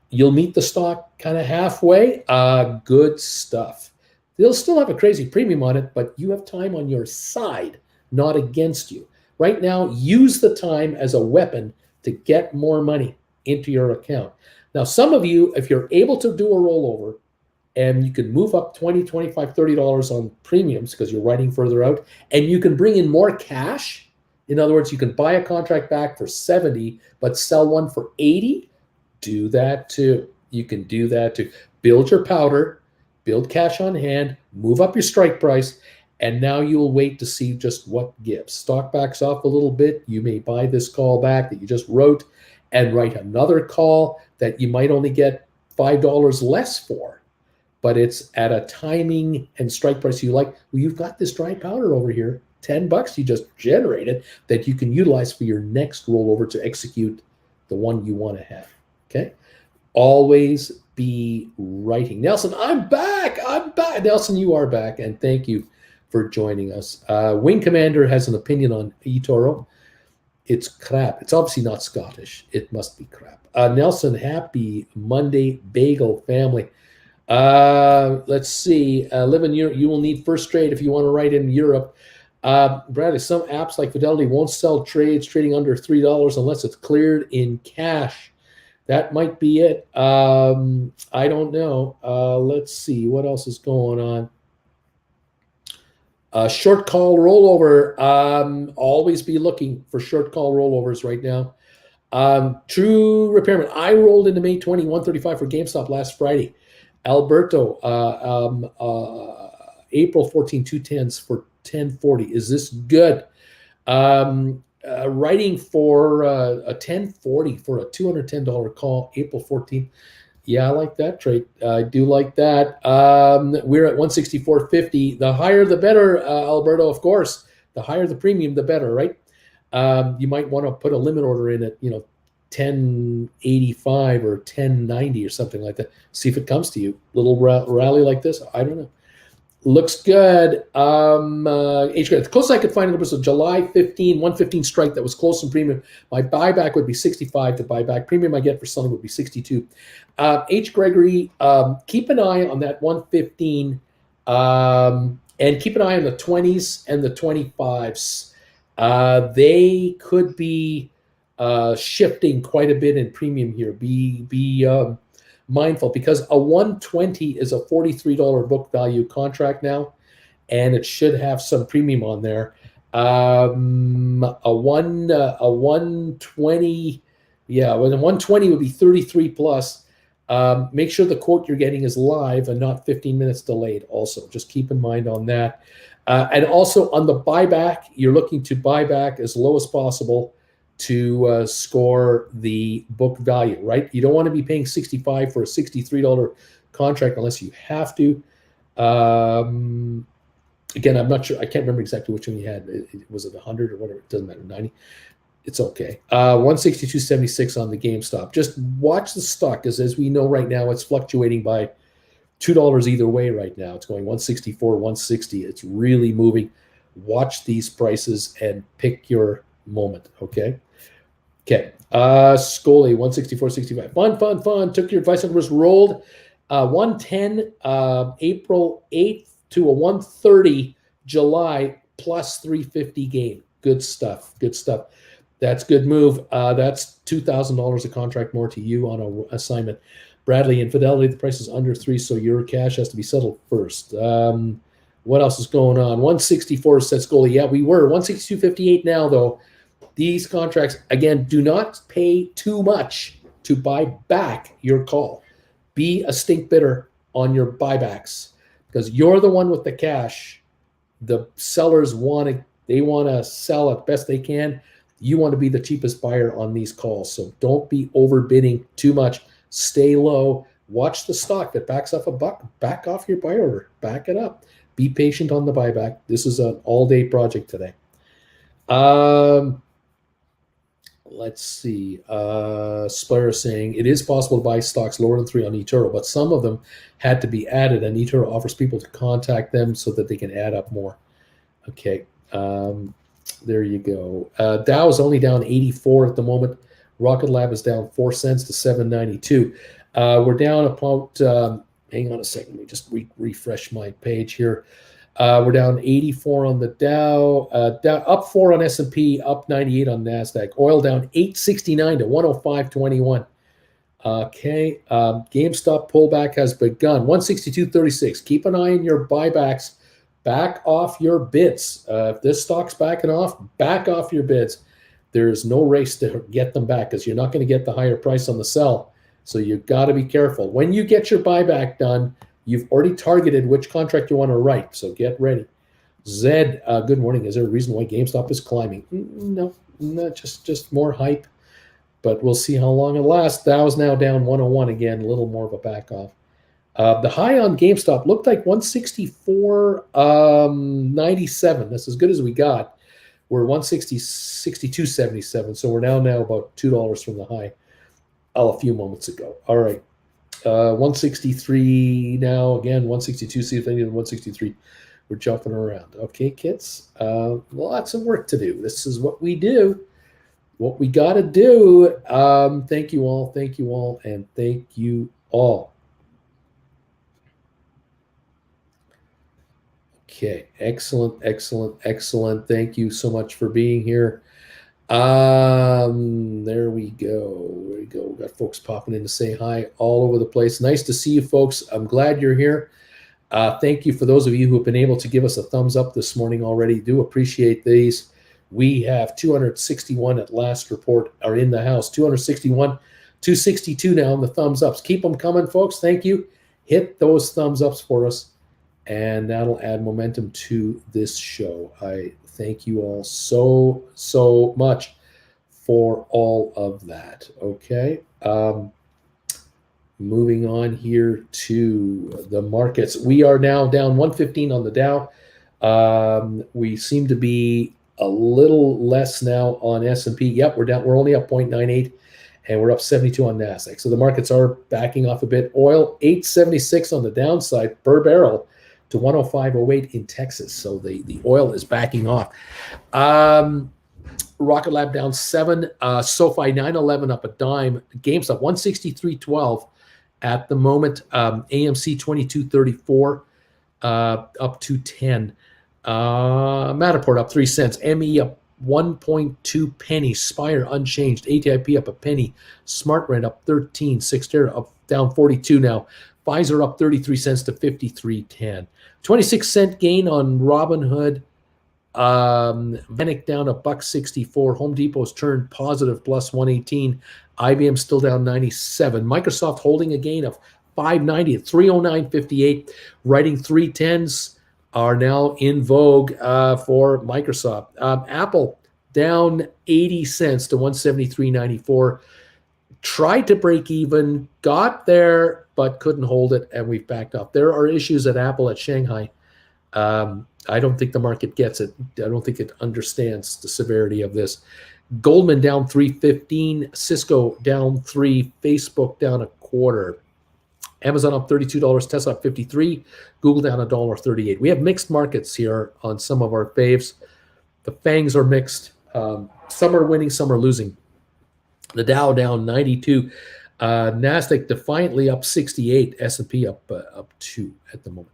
you'll meet the stock kind of halfway. Good stuff. They'll still have a crazy premium on it, but you have time on your side, not against you. Right now, use the time as a weapon to get more money into your account. Now, some of you, if you're able to do a rollover, and you can move up $20, $25, $30 on premiums because you're writing further out, and you can bring in more cash. In other words, you can buy a contract back for 70, but sell one for 80. Do that too. You can do that too. Build your powder, build cash on hand, move up your strike price, and now you'll wait to see just what gives. Stock backs off a little bit. You may buy this call back that you just wrote and write another call that you might only get $5 less for, but it's at a timing and strike price you like. Well, you've got this dry powder over here, $10 you just generated, that you can utilize for your next rollover to execute the one you want to have. Okay? Always be writing. Nelson, I'm back. Nelson, you are back, and thank you for joining us. Wing Commander has an opinion on eToro. It's crap. It's obviously not Scottish. It must be crap. Nelson, happy Monday, Bagel family. Let's see. Live in Europe. You will need first trade if you want to write in Europe. Bradley, some apps like Fidelity won't sell trades trading under $3 unless it's cleared in cash. That might be it. I don't know. Let's see. What else is going on? Short call rollover. Always be looking for short call rollovers right now. True repairman. I rolled into May 20, 135 for GameStop last Friday. Alberto, April 14, 210s for 1040. Is this good? Writing for a 1040 for a $210 call, April 14th. Yeah, I like that trade. I do like that. We're at 164.50. The higher, the better, Alberto, of course. The higher the premium, the better, right? You might want to put a limit order in at, 1085 or 1090 or something like that. See if it comes to you. Little rally like this. I don't know. Looks good. The closest I could find it was a July 15, 115 strike that was close in premium. My buyback would be 65 to buyback. Premium I get for selling would be 62. H. Gregory, keep an eye on that 115 and keep an eye on the 20s and the 25s. They could be shifting quite a bit in premium here. Be mindful, because a 120 is a $43 book value contract now, and it should have some premium on there. A 120, yeah, well, a 120 would be 33 plus. Make sure the quote you're getting is live and not 15 minutes delayed. Also, just keep in mind on that. And also on the buyback, you're looking to buy back as low as possible to score the book value, right? You don't want to be paying $65 for a $63 contract unless you have to. Again, I'm not sure. I can't remember exactly which one you had. Was it 100 or whatever? It doesn't matter. 90. It's okay. 162.76 on the GameStop. Just watch the stock, because as we know right now, it's fluctuating by $2 either way right now. It's going 164, 160. It's really moving. Watch these prices and pick your moment, okay? Okay. Scully, 164.65. Fun. Took your advice and was rolled 110 April 8th to a 130 July plus 350 gain. Good stuff. That's good move. That's $2,000 a contract more to you on a assignment. Bradley, Infidelity, the price is under 3, so your cash has to be settled first. What else is going on? 164 says Scully. Yeah, we were. 162.58 now, though. These contracts, again, do not pay too much to buy back your call. Be a stink bidder on your buybacks, because you're the one with the cash. The sellers want to sell it best they can. You want to be the cheapest buyer on these calls. So don't be overbidding too much. Stay low. Watch the stock that backs off a buck. Back off your buy order. Back it up. Be patient on the buyback. This is an all-day project today. Let's see. Spire saying it is possible to buy stocks lower than 3 on eToro, but some of them had to be added, and eToro offers people to contact them so that they can add up more. Okay. There you go. Dow is only down 84 at the moment. Rocket Lab is down 4 cents to 792. We're down about, hang on a second, let me just refresh my page here. We're down 84 on the Dow, up 4 on S&P, up 98 on NASDAQ. Oil down 869 to 105.21. Okay, GameStop pullback has begun. 162.36. Keep an eye on your buybacks. Back off your bids. If this stock's backing off, back off your bids. There's no race to get them back, because you're not going to get the higher price on the sell. So you've got to be careful. When you get your buyback done, you've already targeted which contract you want to write. So get ready. Zed, good morning. Is there a reason why GameStop is climbing? No, just more hype. But we'll see how long it lasts. Dow is now down 101 again, a little more of a back off. The high on GameStop looked like 164.97. That's as good as we got. We're 160.62.77. So we're now about $2 from the high a few moments ago. All right. 163 now, again, 162. See if they need 163. We're jumping around. Okay, kids. Lots of work to do. This is what we do. What we got to do. Thank you all, and thank you all. Okay, excellent. Thank you so much for being here. There we go. We got folks popping in to say hi all over the place. Nice to see you folks. I'm glad you're here. Thank you for those of you who have been able to give us a thumbs up this morning already. Do appreciate these. We have 261 at last report are in the house. 261, 262 now on the thumbs ups. Keep them coming, folks. Thank you. Hit those thumbs ups for us, and that'll add momentum to this show. I thank you all so much for all of that. Okay. Moving on here to the markets. We are now down 115 on the Dow. We seem to be a little less now on S&P. Yep, we're down. We're only up 0.98, and we're up 72 on NASDAQ. So the markets are backing off a bit. Oil, 876 on the downside per barrel to 105.08 in Texas. So the oil is backing off. Rocket Lab down 7. SoFi 911 up a dime. GameStop 163.12 at the moment. AMC 22.34 up to 10. Matterport up 3 cents. ME up 1.2 pennies. Spire unchanged. ATIP up a penny. SmartRent up 13. Cyxtera up down 42 now. Pfizer up 33 cents to 53.10. 26-cent gain on Robinhood. Vanik down $1.64. Home Depot's turned positive plus 118. IBM still down 97. Microsoft holding a gain of 590 at 309.58. Writing 310s. are now in vogue for Microsoft. Apple down 80 cents to 173.94. Tried to break even, got there, but couldn't hold it, and we've backed up. There are issues at Apple at Shanghai. I don't think the market gets it. I don't think it understands the severity of this. Goldman down 3.15, Cisco down 3, Facebook down a quarter. Amazon up $32, Tesla up 53, Google down $1.38. We have mixed markets here on some of our faves. The FANGs are mixed. Some are winning, some are losing. The Dow down 92, Nasdaq defiantly up 68, S&P up 2 at the moment.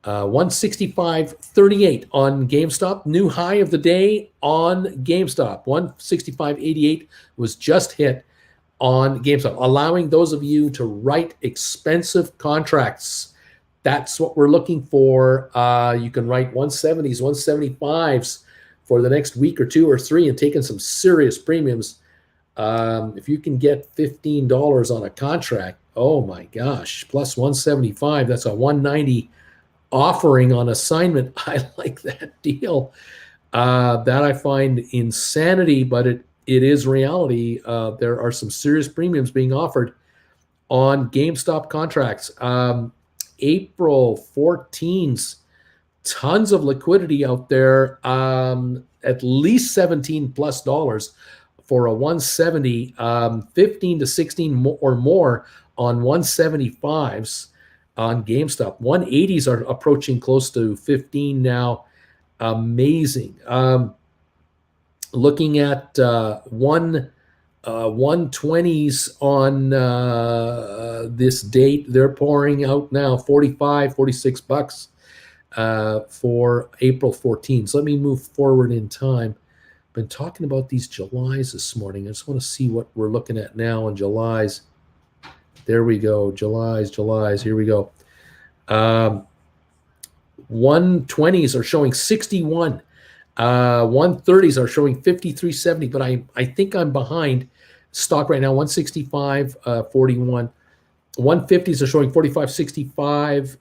165.38 on GameStop. New high of the day on GameStop. 165.88 was just hit on GameStop, allowing those of you to write expensive contracts. That's what we're looking for. You can write 170s, 175s for the next week or 2 or 3 and taking some serious premiums. If you can get $15 on a contract, oh my gosh, plus 175, that's a 190 offering on assignment. I like that deal. That I find insanity, but it is reality. There are some serious premiums being offered on GameStop contracts. April 14's, tons of liquidity out there, at least $17 plus for a 170, 15 to 16 or more on 175s on GameStop. 180s are approaching close to 15 now. Amazing. Looking at 120s on this date, they're pouring out now $45, $46 for April 14. So let me move forward in time. Been talking about these Julys this morning. I just want to see what we're looking at now in Julys. There we go. Julys. Here we go. 120s are showing 61. 130s are showing 53.70, but I think I'm behind stock right now. 165.41. 150s are showing 45.65.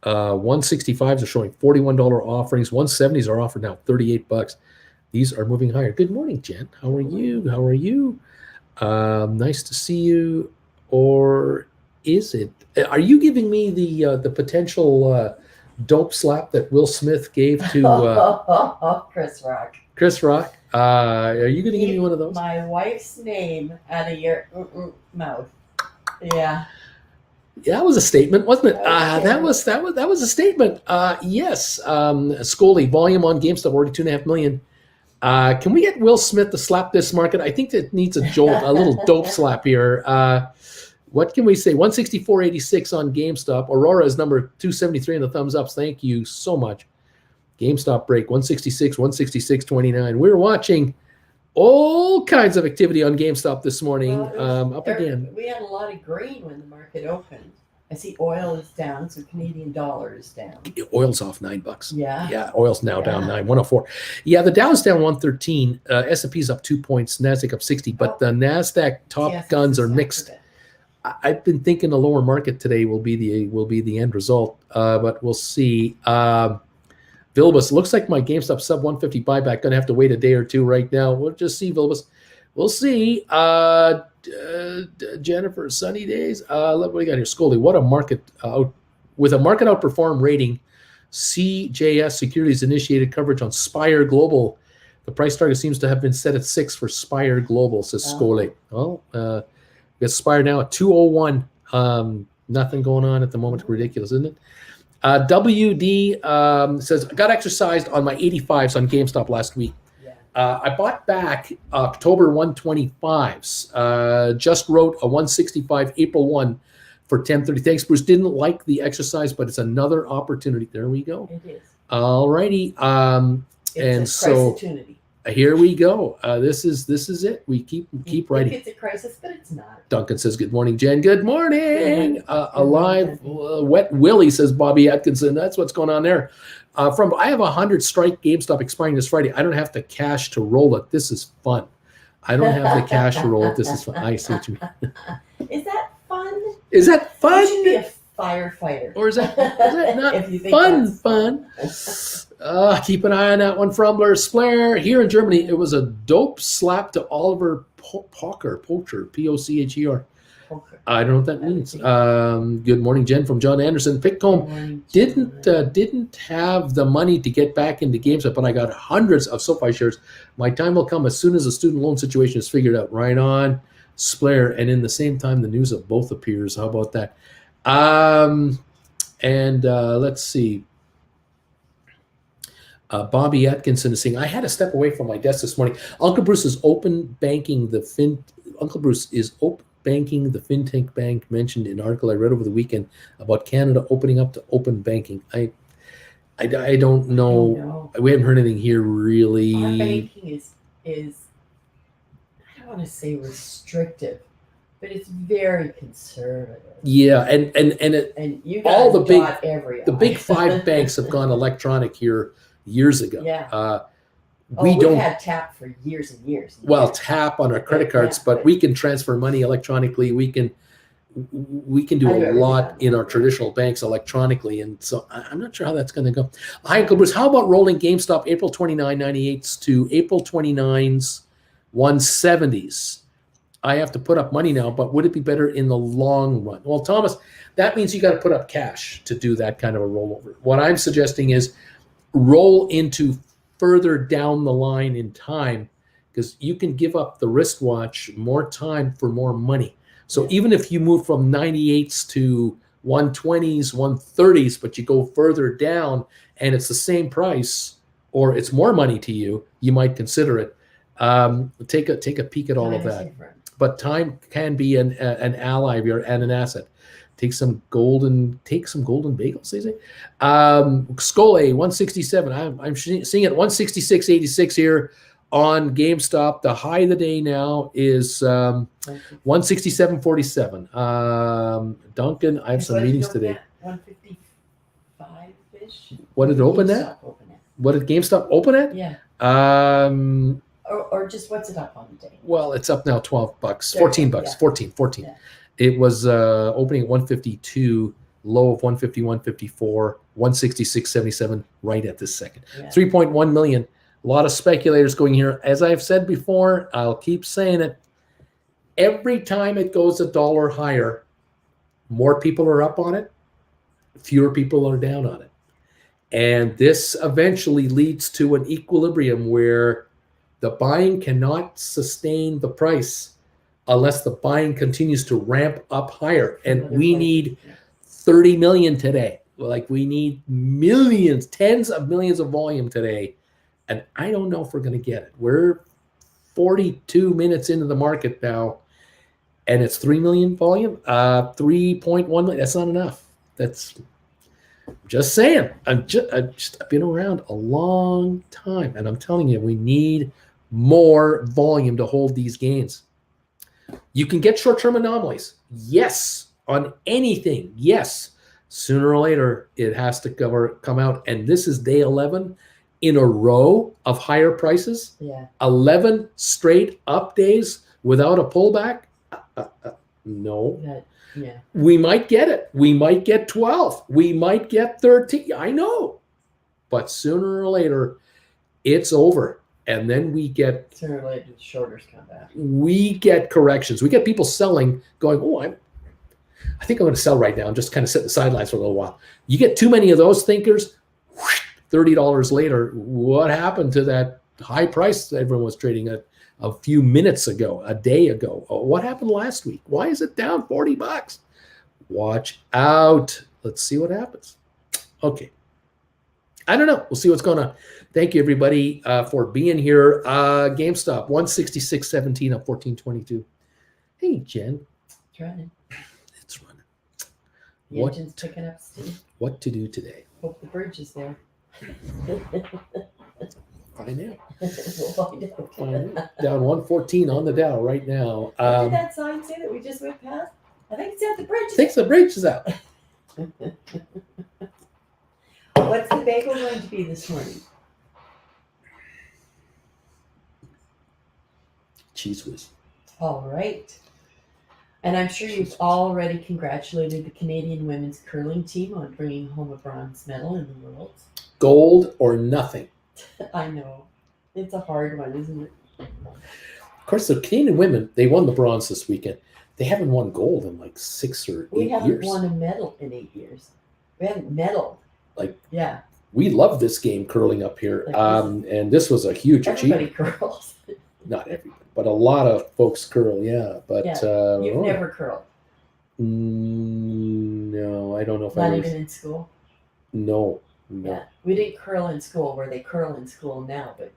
165s are showing $41 offerings. 170s are offered now $38. These are moving higher. Good morning, Jen. How are you? Nice to see you. Or is it? Are you giving me the potential dope slap that Will Smith gave to Chris Rock? Chris Rock. Are you going to give me one of those? My wife's name out of your mouth. Yeah. Yeah, that was a statement, wasn't it? Okay. That was a statement. Yes. Scully, volume on GameStop already 2.5 million. Can we get Will Smith to slap this market? I think that needs a jolt, a little dope slap here. What can we say? 164.86 on GameStop. Aurora is number 273 in the thumbs ups. Thank you so much. GameStop break 166, 166.29. We're watching all kinds of activity on GameStop this morning. Up again. We had a lot of green when the market opened. I see oil is down, so Canadian dollar is down. Oil's off $9. Yeah. Yeah, oil's now down 104. Yeah, the Dow's down 113. S&P's up 2 points. Nasdaq up 60. But the Nasdaq top guns are mixed. I've been thinking the lower market today will be the end result, but we'll see. Vilbus, looks like my GameStop sub 150 buyback. Gonna have to wait a day or two right now. We'll just see, Vilbus. We'll see. Jennifer, sunny days. What we got here? Scully, what a market with a market outperform rating. CJS Securities initiated coverage on Spire Global. The price target seems to have been set at 6 for Spire Global, says Scully. Well, we got Spire now at 201. Nothing going on at the moment. Ridiculous, isn't it? WD says, I got exercised on my 85s on GameStop last week. I bought back October 125s. Just wrote a 165 April 1 for 1030. Thanks, Bruce. Didn't like the exercise, but it's another opportunity. There we go. It is. All righty. And so here we go. This is it. We keep writing. It's a crisis, but it's not. Duncan says, good morning, Jen. Good morning. Alive, Wet Willie, says Bobby Atkinson. That's what's going on there. I have 100 strike GameStop expiring this Friday. I don't have to cash to roll it. This is fun. I don't have the cash to roll it. This is fun. I see what you mean. Is that fun? Is that fun? It should be a firefighter. Or is that not If you think fun? that's Fun. Keep an eye on that one from Splair. Here in Germany, it was a dope slap to Oliver Pocher, Pocher. Poker. I don't know what that means. Good morning, Jen from John Anderson. Pickcomb didn't have the money to get back into GameStop, but I got hundreds of SoFi shares. My time will come as soon as the student loan situation is figured out. Right on, Splair. And in the same time, the news of both appears. How about that? Let's see. Bobby Atkinson is saying, I had to step away from my desk this morning. Uncle Bruce is open banking the fintech bank mentioned in an article I read over the weekend about Canada opening up to open banking. I don't know. We haven't heard anything here really. Our banking is I don't want to say restrictive, but it's very conservative. Yeah, and you all the big 5 banks have gone electronic here years ago. Yeah. We don't had tap for years and years. Tap on our credit cards, but we can transfer money electronically. We can do a lot in our traditional banks electronically, and so I'm not sure how that's going to go. Hi, Uncle Bruce. How about rolling GameStop April 29.98s to April 29's 170s? I have to put up money now, but would it be better in the long run? Well, Thomas, that means you got to put up cash to do that kind of a rollover. What I'm suggesting is roll into further down the line in time, because you can give up the wristwatch more time for more money. So even if you move from 98s to 120s, 130s, but you go further down and it's the same price or it's more money to you, you might consider it. Take a peek at all of that. But time can be an ally of yours and an asset. Take some golden bagels, they say. Skole 167. I'm seeing it 166.86 here on GameStop. The high of the day now is 167.47. Duncan, I have some meetings today. 155-ish. What did it open at? What did GameStop open at? Yeah. Or just what's it up on the day? Well, it's up now $12, $14, yeah. 14. Yeah. It was opening at 152, low of 150, 154, 166.77 right at this second. Yeah. 3.1 million. A lot of speculators going here. As I've said before, I'll keep saying it. Every time it goes $1 higher, more people are up on it, fewer people are down on it. And this eventually leads to an equilibrium where the buying cannot sustain the price unless the buying continues to ramp up higher. And we need 30 million today. Like we need millions, tens of millions of volume today. And I don't know if we're going to get it. We're 42 minutes into the market now, and it's 3 million volume, 3.1 million. That's not enough. That's just saying. I've been around a long time, and I'm telling you, we need more volume to hold these gains. You can get short-term anomalies. Yes. On anything. Yes. Sooner or later, it has to come out. And this is day 11 in a row of higher prices. Yeah. 11 straight up days without a pullback. No. Yeah. We might get it. We might get 12. We might get 13. I know. But sooner or later, it's over. And then we get sooner or later the shorters come back. We get corrections. We get people selling, going, oh, I think I'm going to sell right now and just kind of sit in the sidelines for a little while. You get too many of those thinkers, $30 later, what happened to that high price that everyone was trading at a few minutes ago, a day ago? Oh, what happened last week? Why is it down $40? Watch out. Let's see what happens. Okay. I don't know. We'll see what's going on. Thank you, everybody, for being here. GameStop, 166.17 up 14.22. Hey, Jen. It's running. It's running. The engine's picking up steam. What to do today? Hope the bridge is there. Find out. Down 114 on the Dow right now. What did that sign say that we just went past? I think it's at the bridge. I think the bridge is out. What's the bagel going to be this morning? Cheese whiz. All right. And I'm sure you've already congratulated the Canadian women's curling team on bringing home a bronze medal in the Worlds. Gold or nothing. I know. It's a hard one, isn't it? Of course, the Canadian women, they won the bronze this weekend. They haven't won gold in like 6 or 8 We haven't years. won a medal in 8 years. We haven't medaled. Like, yeah. We love this game curling up here. Like and this was a huge everybody achievement. curls. Not everybody, but a lot of folks curl, yeah. But You've never curled. No, I don't know if Not I even in school. No. Yeah, we didn't curl in school where they curl in school now, but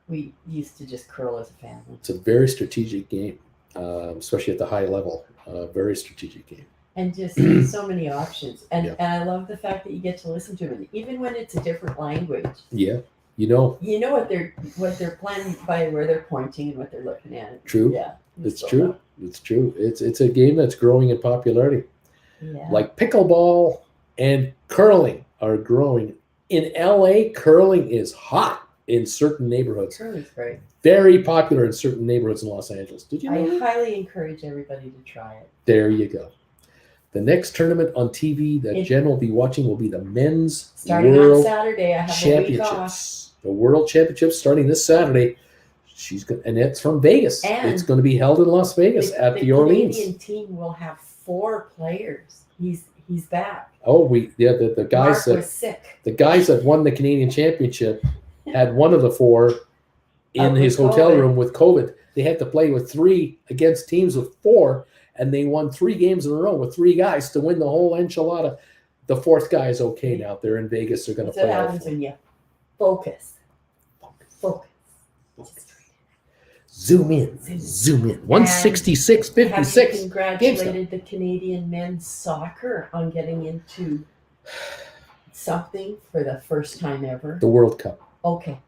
we used to just curl as a family. It's a very strategic game, especially at the high level. Very strategic game. And just so many options. And I love the fact that you get to listen to it, even when it's a different language. Yeah, you know what they're planning by where they're pointing and what they're looking at. True. Yeah, it's true. It's true. It's a game that's growing in popularity. Yeah. Like pickleball and curling are growing. In LA, curling is hot in certain neighborhoods. Curling's great. Very popular in certain neighborhoods in Los Angeles. Did you know I that? highly encourage everybody to try it. There you go. The next tournament on TV that Jen will be watching will be the men's starting World on Saturday. I have a week off. The World Championships starting this Saturday. And it's from Vegas. And it's going to be held in Las Vegas at the Orleans. The Canadian team will have 4 players. He's back. Oh, the guys Mark was sick. The guys that won the Canadian Championship had one of the 4 in his hotel room with COVID. They had to play with 3 against teams with 4, and they won 3 games in a row with 3 guys to win the whole enchilada. The 4th guy is okay now. They're in Vegas. They're going to play. That's what happens when you focus. Zoom in. 166.56. Have you congratulated the Canadian men's soccer on getting into something for the first time ever? The World Cup. Okay,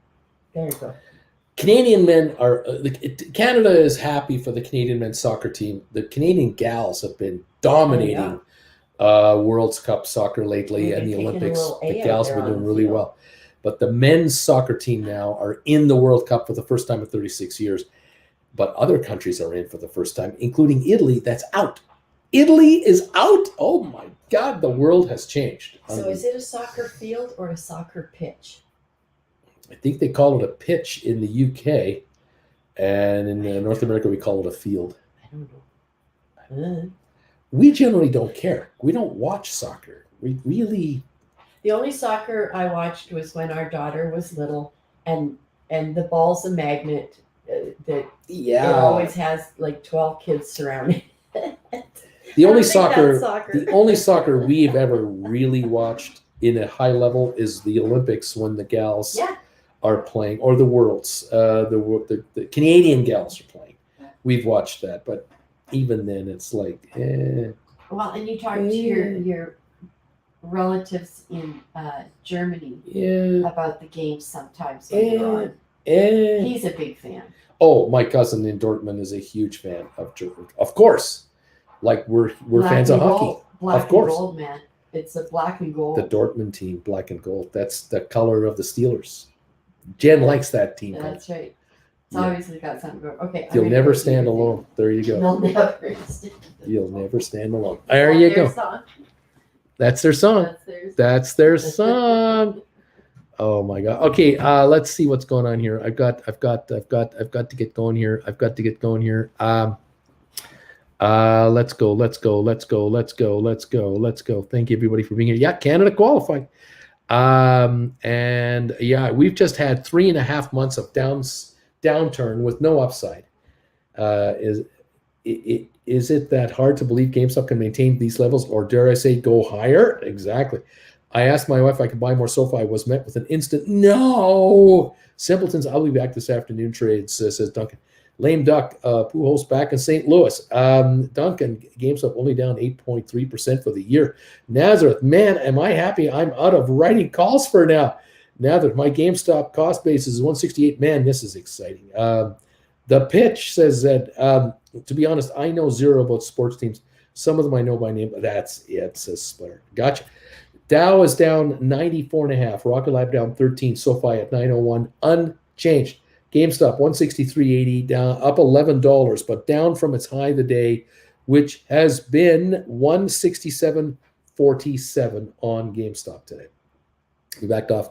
there you go. Canadian men are Canada is happy for the Canadian men's soccer team. The Canadian gals have been dominating World Cup soccer lately, and the Olympics. The gals have been doing really well. But the men's soccer team now are in the World Cup for the first time in 36 years. But other countries are in for the first time, including Italy, that's out. Italy is out? Oh my God, the world has changed. So is it a soccer field or a soccer pitch? I think they call it a pitch in the UK, and in North America we call it a field. I don't know. We generally don't care. We don't watch soccer. We really... The only soccer I watched was when our daughter was little, and the ball's a magnet that it always has like 12 kids surrounding it. The only soccer we've ever really watched in a high level is the Olympics when the gals are playing, or the Worlds. The Canadian gals are playing. We've watched that, but even then it's like, Well, and you talk to your relatives in Germany about the games sometimes when you're on. He's a big fan. Oh, my cousin in Dortmund is a huge fan of Germany. Of course. Like we're fans of hockey. Black of course. And gold, man. It's a black and gold. The Dortmund team, black and gold. That's the color of the Steelers. Jen likes that team. That's right. It's obviously got something going. Okay. You'll never stand alone. There you go. You'll never stand alone. There you go. That's their song. That's their song. Oh my God. Okay, let's see what's going on here. I've got to get going here. Let's go. Thank you everybody for being here. Yeah, Canada qualified. And yeah, we've just had 3.5 months of downturn with no upside. Is it that hard to believe GameStop can maintain these levels, or dare I say go higher? Exactly. I asked my wife if I could buy more SoFi. I was met with an instant no. Simpletons, I'll be back this afternoon trades, says Duncan. Lame duck, Pujols back in St. Louis. Duncan, GameStop only down 8.3% for the year. Nazareth, man, am I happy I'm out of writing calls for now. Nazareth, my GameStop cost base is 168. Man, this is exciting. The pitch says that, to be honest, I know zero about sports teams. Some of them I know by name, but that's it, says Splitter. Gotcha. Dow is down 94.5. Rocket Lab down 13. SoFi at 901, unchanged. GameStop 163.80, down up $11, but down from its high the day which has been 167.47 on GameStop today. We backed off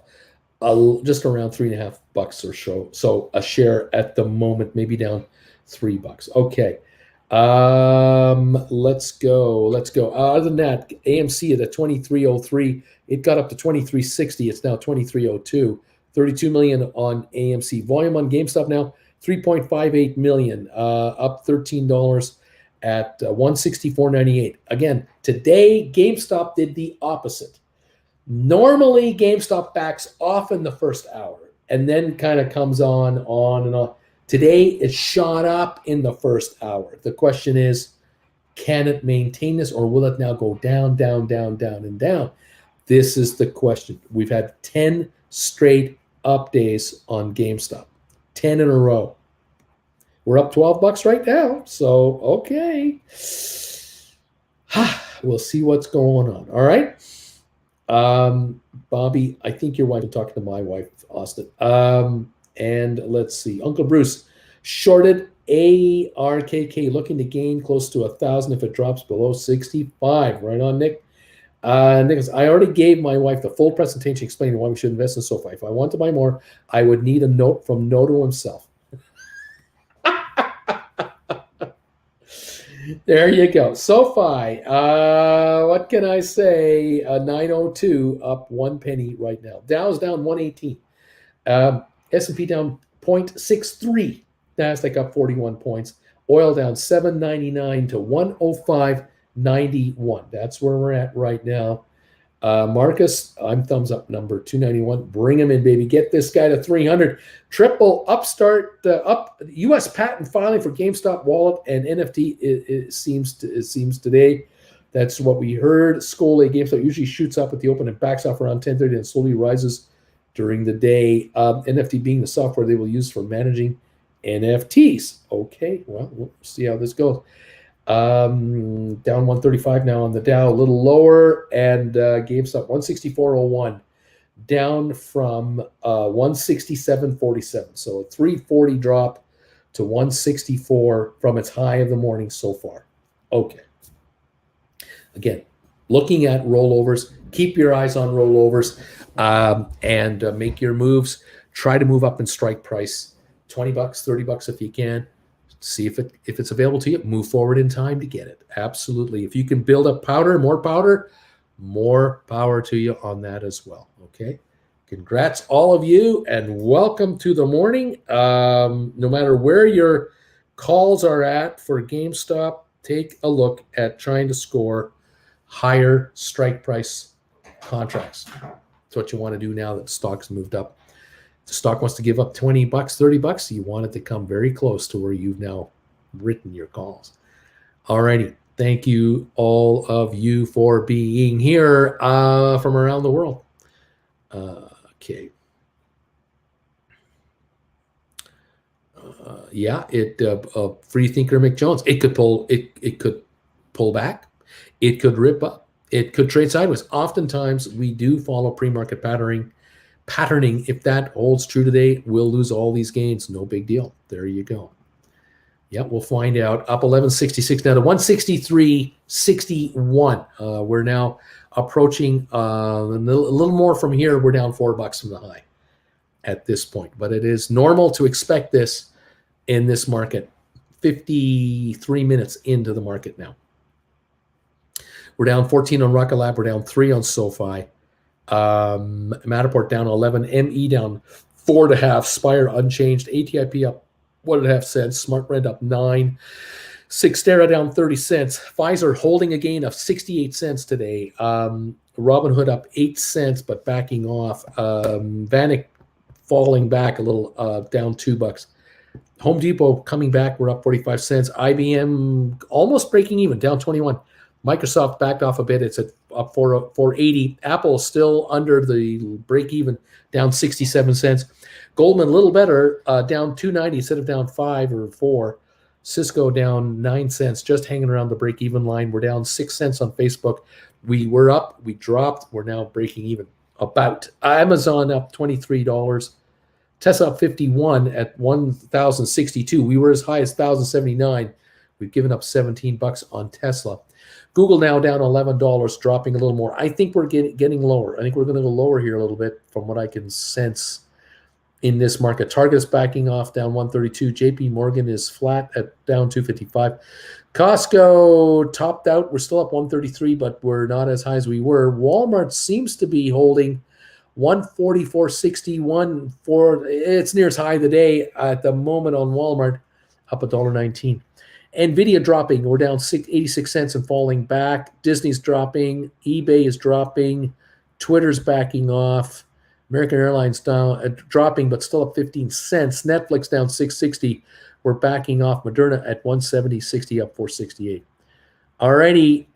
just around $3.50 or so. So a share at the moment, maybe down $3. Okay. Let's go. Other than that, AMC at a 23.03. It got up to 23.60. It's now 23.02. 32 million on AMC. Volume on GameStop now 3.58 million, up $13 at 164.98. Again, today GameStop did the opposite. Normally, GameStop backs off in the first hour and then kind of comes on and on. Today, it shot up in the first hour. The question is, can it maintain this, or will it now go down, down, down, down, and down? This is the question. We've had 10 straight up days on GameStop, 10 in a row. We're up $12 right now, so okay. We'll see what's going on. All right. Bobby, I think your wife is talking to my wife, Austin. And let's see. Uncle Bruce shorted ARKK, looking to gain close to 1,000 if it drops below 65. Right on, Nick. Nicholas, I already gave my wife the full presentation explaining why we should invest in SoFi. If I want to buy more, I would need a note from Noto himself. There you go. SoFi, what can I say? 902, up 1 penny right now. Dow's down 118. S&P down 0.63. Nasdaq up 41 points. Oil down 7.99 to 105.91. That's where we're at right now. Marcus, I'm thumbs up number 291. Bring him in, baby. Get this guy to 300. Triple upstart up U.S. patent filing for GameStop wallet and NFT. It seems today. That's what we heard. Skol GameStop usually shoots up at the open and backs off around 10:30 and slowly rises during the day. NFT being the software they will use for managing NFTs. Okay, well, we'll see how this goes. Down 135 now on the Dow, a little lower, and GameStop 164.01, down from 167.47. So a 340 drop to 164 from its high of the morning so far. Okay. Again, looking at rollovers, keep your eyes on rollovers, and make your moves. Try to move up in strike price, $20, $30 if you can. See if it's available to you. Move forward in time to get it. Absolutely. If you can build up more power to you on that as well. Okay. Congrats, all of you, and welcome to the morning. No matter where your calls are at for GameStop, take a look at trying to score higher strike price contracts. That's what you want to do now that the stock's moved up. The stock wants to give up $20, $30, you want it to come very close to where you've now written your calls. All righty. Thank you, all of you, for being here from around the world. Okay. Free thinker Mick Jones. It could pull back. It could rip up. It could trade sideways. Oftentimes, we do follow pre-market patterning. If that holds true today, we'll lose all these gains. No big deal. There you go. Yeah, we'll find out. Up 11.66 now to 163.61. We're now approaching a little more from here. We're down $4 from the high at this point, but it is normal to expect this in this market. 53 minutes into the market now. We're down 14 on Rocket Lab. We're down 3 on SoFi. Matterport down 11, ME down 4.5, Spire unchanged, ATIP up 1.5 cents, SmartRent up 9, Cyxtera down 30 cents, Pfizer holding a gain of 68 cents today, Robinhood up 8 cents but backing off, Vanik falling back a little, down $2. Home Depot coming back, we're up 45 cents, IBM almost breaking even, down 21. Microsoft backed off a bit. It's up 480. Apple still under the break even, down 67 cents. Goldman a little better, down 290 instead of down 5 or 4. Cisco down 9 cents, just hanging around the break even line. We're down 6 cents on Facebook. We were up, we dropped, we're now breaking even. About Amazon up $23. Tesla up 51 at 1,062. We were as high as 1,079. We've given up $17 on Tesla. Google now down $11, dropping a little more. I think we're getting lower. I think we're going to go lower here a little bit from what I can sense in this market. Target is backing off down 132. JP Morgan is flat at down 255. Costco topped out. We're still up 133, but we're not as high as we were. Walmart seems to be holding 144.61 for its nearest high of the day at the moment on Walmart, up $1.19. Nvidia dropping. We're down 86 cents and falling back. Disney's dropping. eBay is dropping. Twitter's backing off. American Airlines down, dropping, but still up 15 cents. Netflix down 660. We're backing off. Moderna at 170.60, up 468. Alrighty,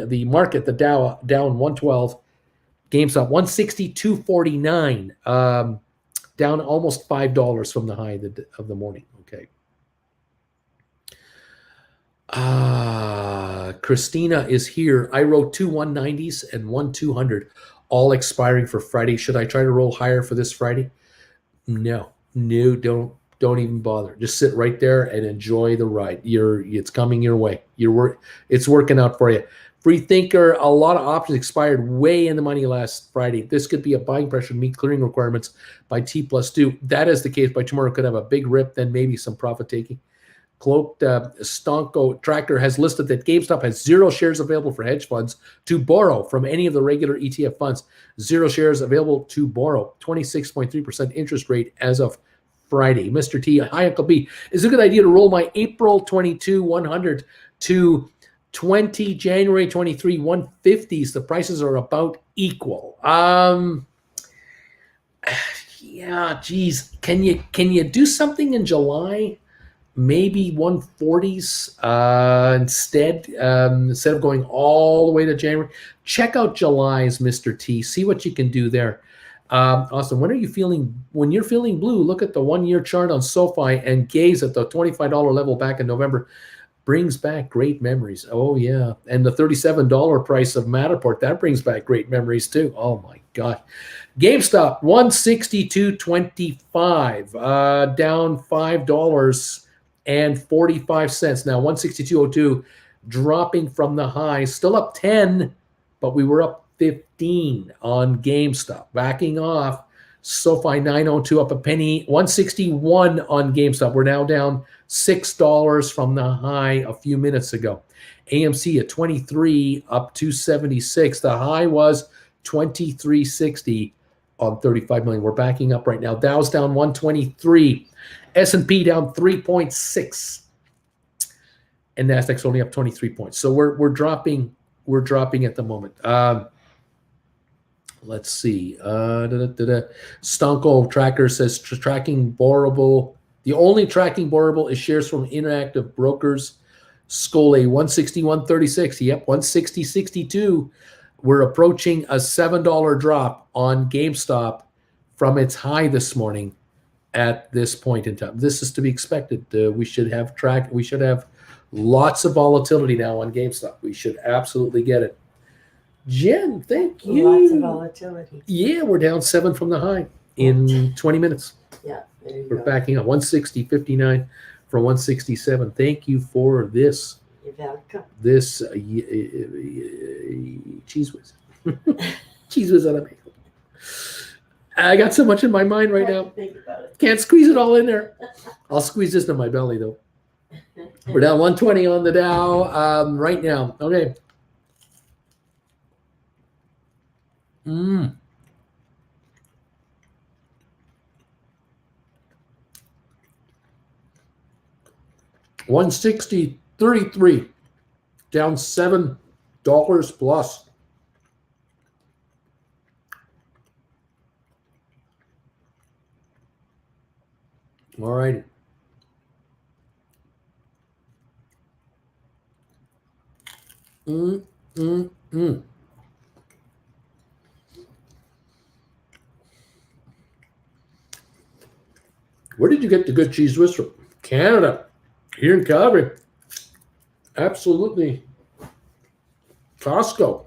the market, the Dow down 112. GameStop 162.49, down almost $5 from the high of the morning. Okay. Christina is here. I wrote 2 190s and 1 200, all expiring for Friday. Should I try to roll higher for this Friday? No, don't even bother. Just sit right there and enjoy the ride. It's coming your way. It's working out for you. Free thinker, a lot of options expired way in the money last Friday. This could be a buying pressure to meet clearing requirements by T+2. That is the case by tomorrow. Could have a big rip, then maybe some profit taking. Cloaked Stonko Tracker has listed that GameStop has 0 shares available for hedge funds to borrow from any of the regular ETF funds. 0 shares available to borrow. 26.3% interest rate as of Friday. Mr. T, hi Uncle B. Is it a good idea to roll my April 22 100 to 20 January 23 150s? The prices are about equal. Yeah, geez. Can you do something in July? Maybe 140s instead of going all the way to January. Check out July's, Mr. T. See what you can do there. Austin, when you're feeling blue, look at the 1-year chart on SoFi and gaze at the $25 level back in November. Brings back great memories. Oh, yeah. And the $37 price of Matterport, that brings back great memories too. Oh, my God. GameStop, 162.25, down $5 and 45 cents. Now 162.02, dropping from the high, still up 10, but we were up 15 on GameStop. Backing off, SoFi 902 up a penny, 161 on GameStop. We're now down $6 from the high a few minutes ago. AMC at 23, up 276. The high was 23.60 on 35 million. We're backing up right now. Dow's down 123. S&P down 3.6, and Nasdaq's only up 23 points. So we're dropping at the moment. Let's see. Stonko Tracker says tracking borrowable. The only tracking borrowable is shares from interactive brokers. Scoley 161.36. Yep, 160.62. We're approaching a $7 drop on GameStop from its high this morning. At this point in time, this is to be expected. We should have lots of volatility now on GameStop. We should absolutely get it. Jen, thank you. Lots of volatility. Yeah, we're down 7 from the high in 20 minutes. Yeah, there you We're go. backing up 160.59 from 167. Thank you for this. You're welcome. This cheese whiz. Cheese whiz on a bagel. I got so much in my mind right now. Think about it. Can't squeeze it all in there. I'll squeeze this into my belly, though. We're down 120 on the Dow right now. Okay. Mm. $160.33, down $7 plus. All right. Where did you get the good cheese whiz from? Canada, here in Calgary. Absolutely. Costco,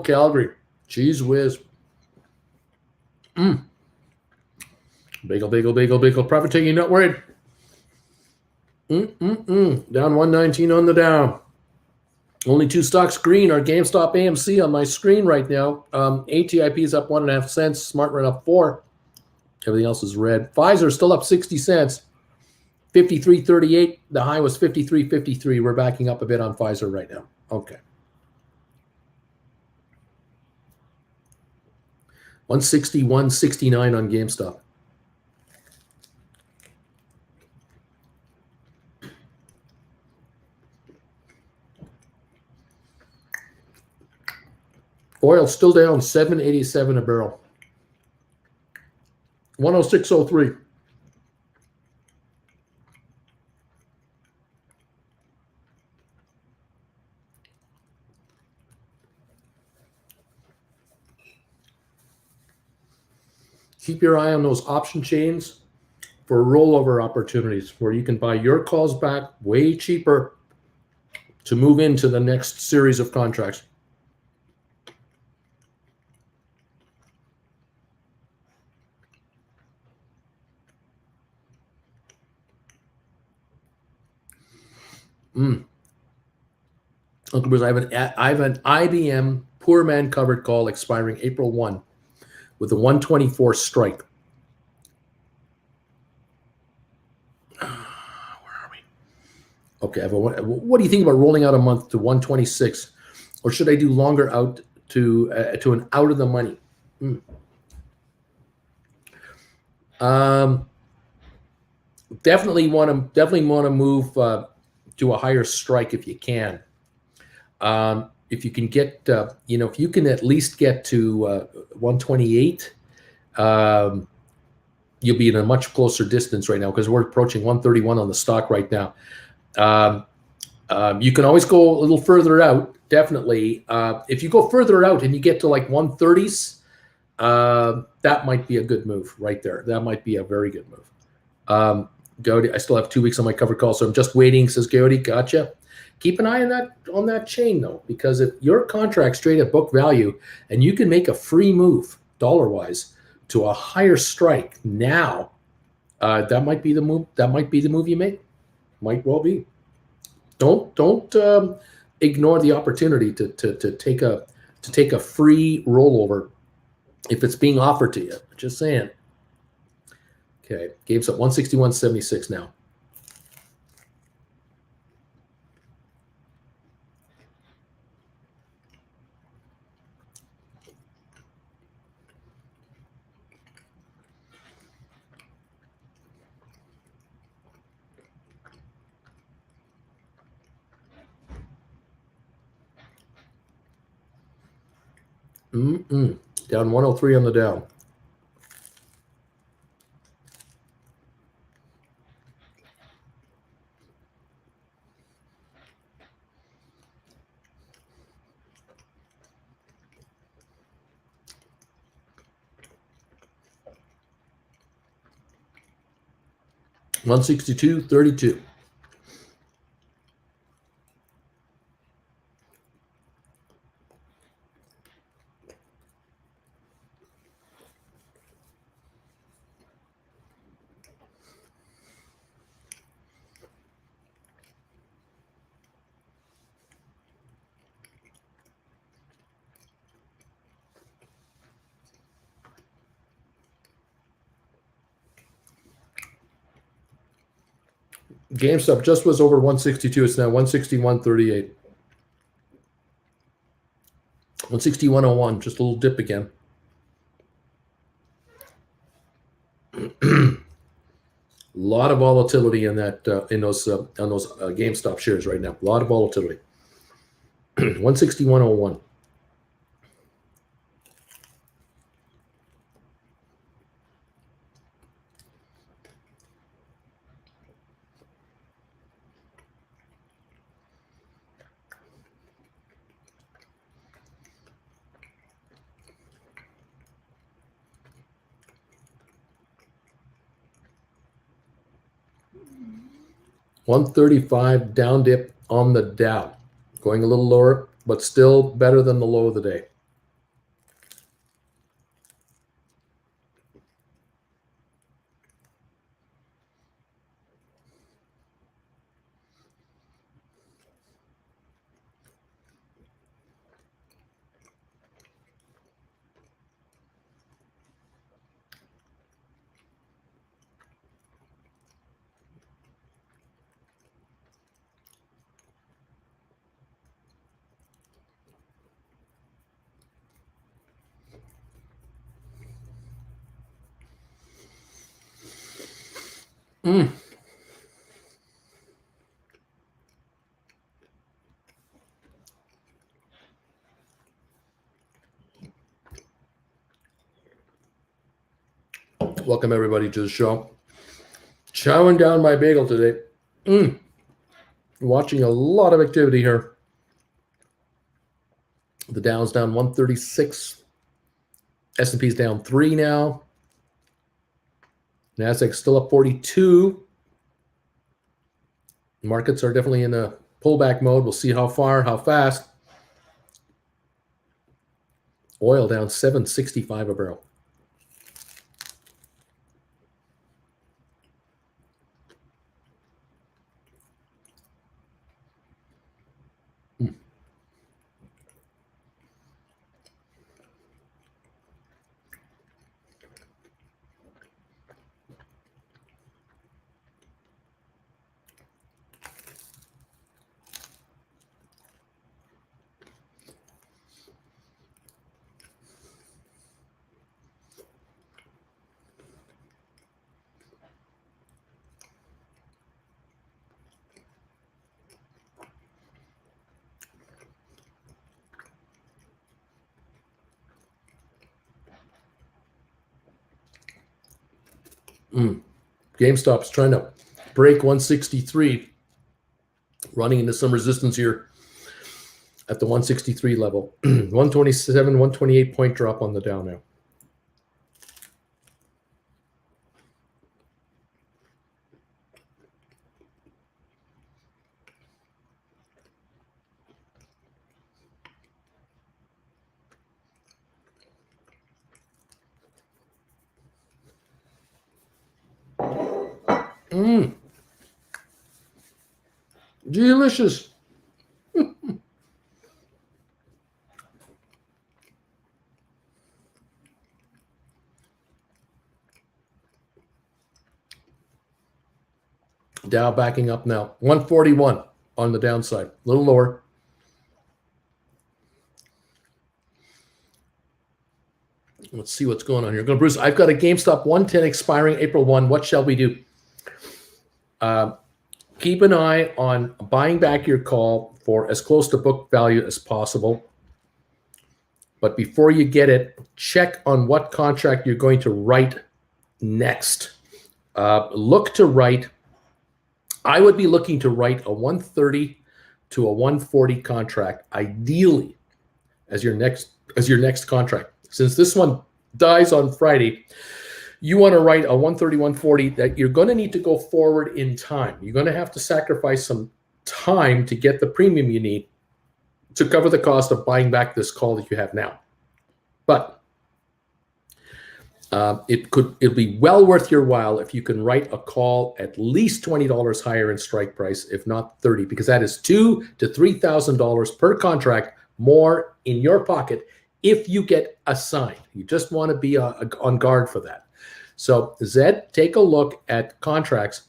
Calgary, cheese whiz. Bagel, bagel, bagel, bagel. Profit taking, not worried. Down 119 on the down. Only two stocks green are GameStop, AMC on my screen right now. ATIP is up 1.5 cents. Smart Rent up 4. Everything else is red. Pfizer still up 60 cents. 53.38. The high was 53.53. We're backing up a bit on Pfizer right now. Okay. 161.69 on GameStop. Oil still down, $7.87 a barrel. 106.03. Keep your eye on those option chains for rollover opportunities where you can buy your calls back way cheaper to move into the next series of contracts. Uncle Bruce, I have an IBM poor man covered call expiring April 1 with a 124 strike. Where are we? Okay, what do you think about rolling out a month to 126, or should I do longer out to an out of the money? Definitely want to move to a higher strike if you can. If you can get, if you can at least get to 128, you'll be in a much closer distance right now because we're approaching 131 on the stock right now. You can always go a little further out, definitely. If you go further out and you get to like 130s, that might be a good move right there. That might be a very good move. Gowdy, I still have 2 weeks on my covered call, so I'm just waiting, says Gowdy. Gotcha. Keep an eye on that chain, though, because if your contract's trade at book value and you can make a free move, dollar-wise, to a higher strike now, that might be the move. That might be the move you make. Might well be. Don't ignore the opportunity to take a free rollover if it's being offered to you. Just saying. Okay, GameStop up 161.76 now. Down 103 on the down. $162.32. GameStop just was over 162. It's now 161.38. 161.01. Just a little dip again. A lot of volatility in that on those GameStop shares right now. A lot of volatility. 161.01. $135 down dip on the Dow, going a little lower, but still better than the low of the day. Mm. Welcome everybody to the show. Chowing down my bagel today. Watching a lot of activity here. The Dow's down 136. S&P's down 3 now. Nasdaq's still up 42. Markets are definitely in a pullback mode. We'll see how far, how fast. Oil down $7.65 a barrel. GameStop's trying to break 163, running into some resistance here at the 163 level. 127, 128 point drop on the Dow now. Delicious. Dow backing up now. 141 on the downside. A little lower. Let's see what's going on here. Go, Bruce. I've got a GameStop 110 expiring April 1. What shall we do? Keep an eye on buying back your call for as close to book value as possible. But before you get it, check on what contract you're going to write next. Look to write. I would be looking to write a 130 to a 140 contract, ideally, as your next contract. Since this one dies on Friday, you want to write a 130, 140 that you're going to need to go forward in time. You're going to have to sacrifice some time to get the premium you need to cover the cost of buying back this call that you have now. But it'll be well worth your while if you can write a call at least $20 higher in strike price, if not 30, because that is $2,000 to $3,000 per contract more in your pocket if you get assigned. You just want to be on guard for that. So Zed, take a look at contracts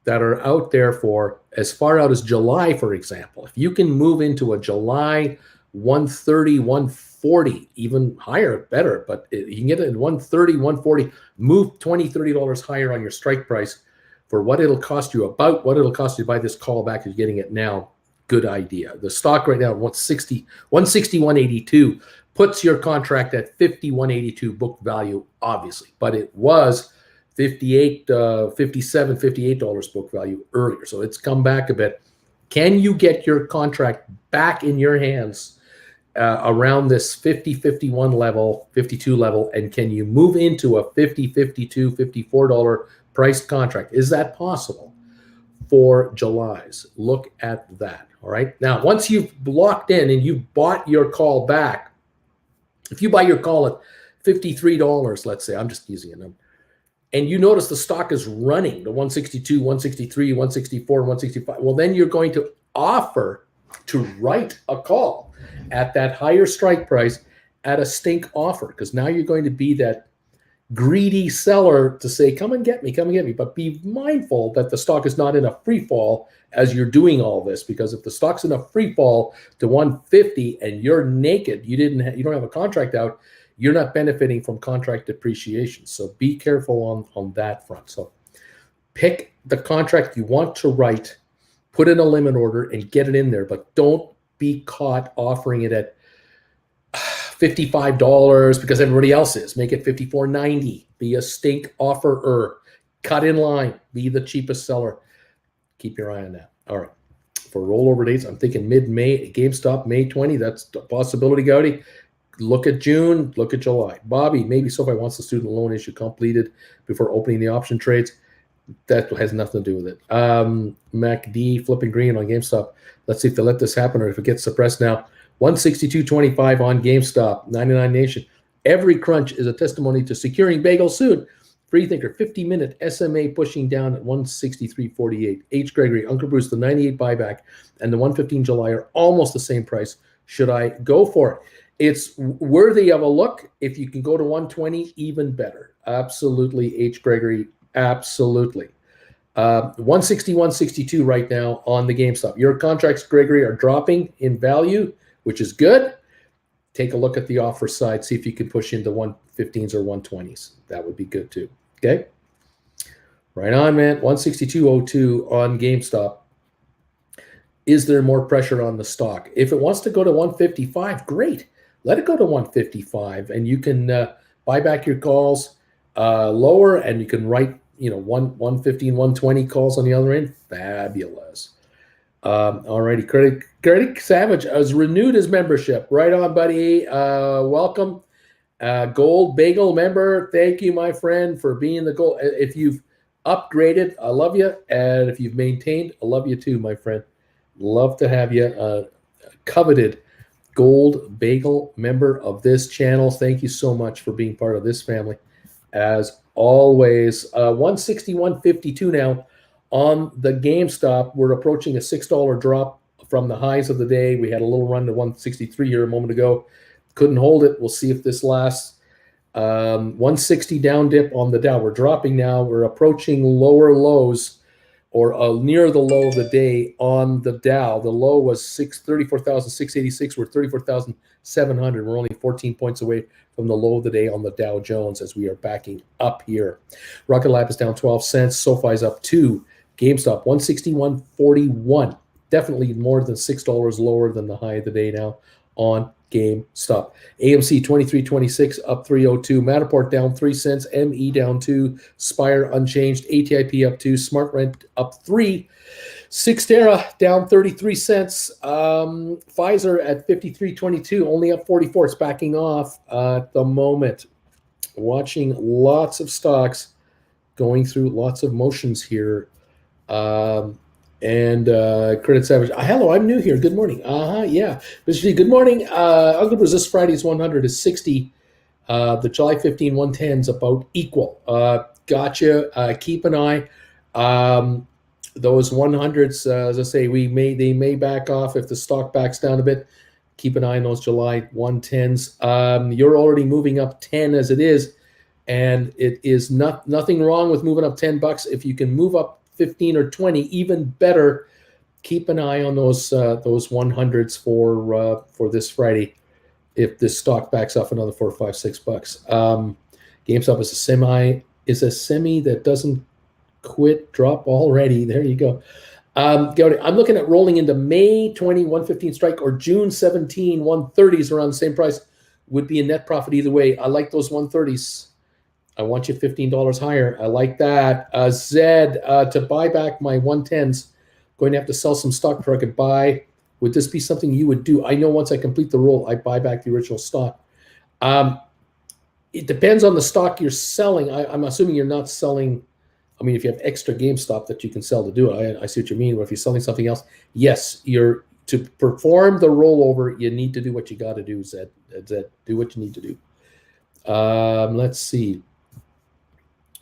that are out there for as far out as July, for example. If you can move into a July 130, 140, even higher, better, but you can get it in 130, 140, move $20, $30 higher on your strike price for what it'll cost you, about what it'll cost you to buy this call back as you're getting it now. Good idea. The stock right now at 160, 182 puts your contract at 50, 182 book value, obviously, but it was 58, 57, $58 book value earlier. So it's come back a bit. Can you get your contract back in your hands around this 50, 51 level, 52 level, and can you move into a 50, 52, $54 priced contract? Is that possible for July's? Look at that. All right. Now, once you've locked in and you've bought your call back, if you buy your call at $53, let's say, I'm just using a number, and you notice the stock is running the 162, 163, 164, 165, well, then you're going to offer to write a call at that higher strike price at a stink offer, because now you're going to be that greedy seller to say, come and get me, but be mindful that the stock is not in a free fall as you're doing all this, because if the stock's in a free fall to 150 and you're naked, you don't have a contract out, you're not benefiting from contract depreciation. So be careful on that front. So pick the contract you want to write, put in a limit order and get it in there, but don't be caught offering it at $55 because everybody else is. Make it $54.90. Be a stink offerer. Cut in line. Be the cheapest seller. Keep your eye on that. All right. For rollover dates, I'm thinking mid-May, GameStop, May 20. That's a possibility, Gowdy. Look at June. Look at July. Bobby, maybe SoFi wants the student loan issue completed before opening the option trades. That has nothing to do with it. MacD flipping green on GameStop. Let's see if they let this happen or if it gets suppressed now. 162.25 on GameStop. 99 Nation. Every crunch is a testimony to securing bagel soon. Freethinker 50-minute SMA pushing down at 163.48. H. Gregory, Uncle Bruce, the 98 buyback and the 115 July are almost the same price. Should I go for it? It's worthy of a look. If you can go to 120, even better. Absolutely, H. Gregory. Absolutely. 160, 162 right now on the GameStop. Your contracts, Gregory, are dropping in value, which is good. Take a look at the offer side. See if you can push into 115s or 120s. That would be good too. Okay. Right on, man. 162.02 on GameStop. Is there more pressure on the stock? If it wants to go to 155, great. Let it go to 155 and you can buy back your calls lower and you can write 115, 120 calls on the other end. Fabulous. Alrighty, Critic Savage has renewed his membership. Right on, buddy. Welcome. Gold Bagel member. Thank you, my friend, for being the gold. If you've upgraded, I love you. And if you've maintained, I love you too, my friend. Love to have you. Coveted Gold Bagel member of this channel. Thank you so much for being part of this family. As always, 161.52 now on the GameStop. We're approaching a $6 drop from the highs of the day. We had a little run to 163 here a moment ago. Couldn't hold it. We'll see if this lasts. 160 down dip on the Dow. We're dropping now. We're approaching lower lows or near the low of the day on the Dow. The low was 34,686. We're 34,700. We're only 14 points away from the low of the day on the Dow Jones as we are backing up here. Rocket Lab is down 12 cents. SoFi is up 2. GameStop 161.41. Definitely more than $6 lower than the high of the day now on GameStop. AMC 23.26 up 302. Matterport down 3 cents. ME down 2. Spire unchanged. ATIP up 2. SmartRent up 3. Cyxtera down 33 cents. Pfizer at 53.22, only up 44. It's backing off at the moment. Watching lots of stocks going through lots of motions here. Credit Savage. Hello, I'm new here. Good morning. Yeah. Mr. G, good morning. Uncle Bruce, this Friday's 100 is 60. The July 15 110's about equal. Gotcha. Keep an eye. Those 100s, as I say, they may back off if the stock backs down a bit. Keep an eye on those July 110s. You're already moving up 10 as it is, and it is nothing wrong with moving up $10. If you can move up 15 or 20, even better. Keep an eye on those 100s for this Friday. If this stock backs off another $4, $5, $6. GameStop is a semi that doesn't quit, drop already. There you go. I'm looking at rolling into May 20 115 strike or June 17 130s around the same price. Would be a net profit either way. I like those 130s. I want you $15 higher. I like that. Zed, to buy back my 110s, going to have to sell some stock before I could buy. Would this be something you would do? I know once I complete the roll, I buy back the original stock. It depends on the stock you're selling. I'm assuming you're not selling. I mean, if you have extra GameStop that you can sell to do it, I see what you mean. But if you're selling something else, yes, to perform the rollover, you need to do what you got to do, Zed. Do what you need to do. Let's see.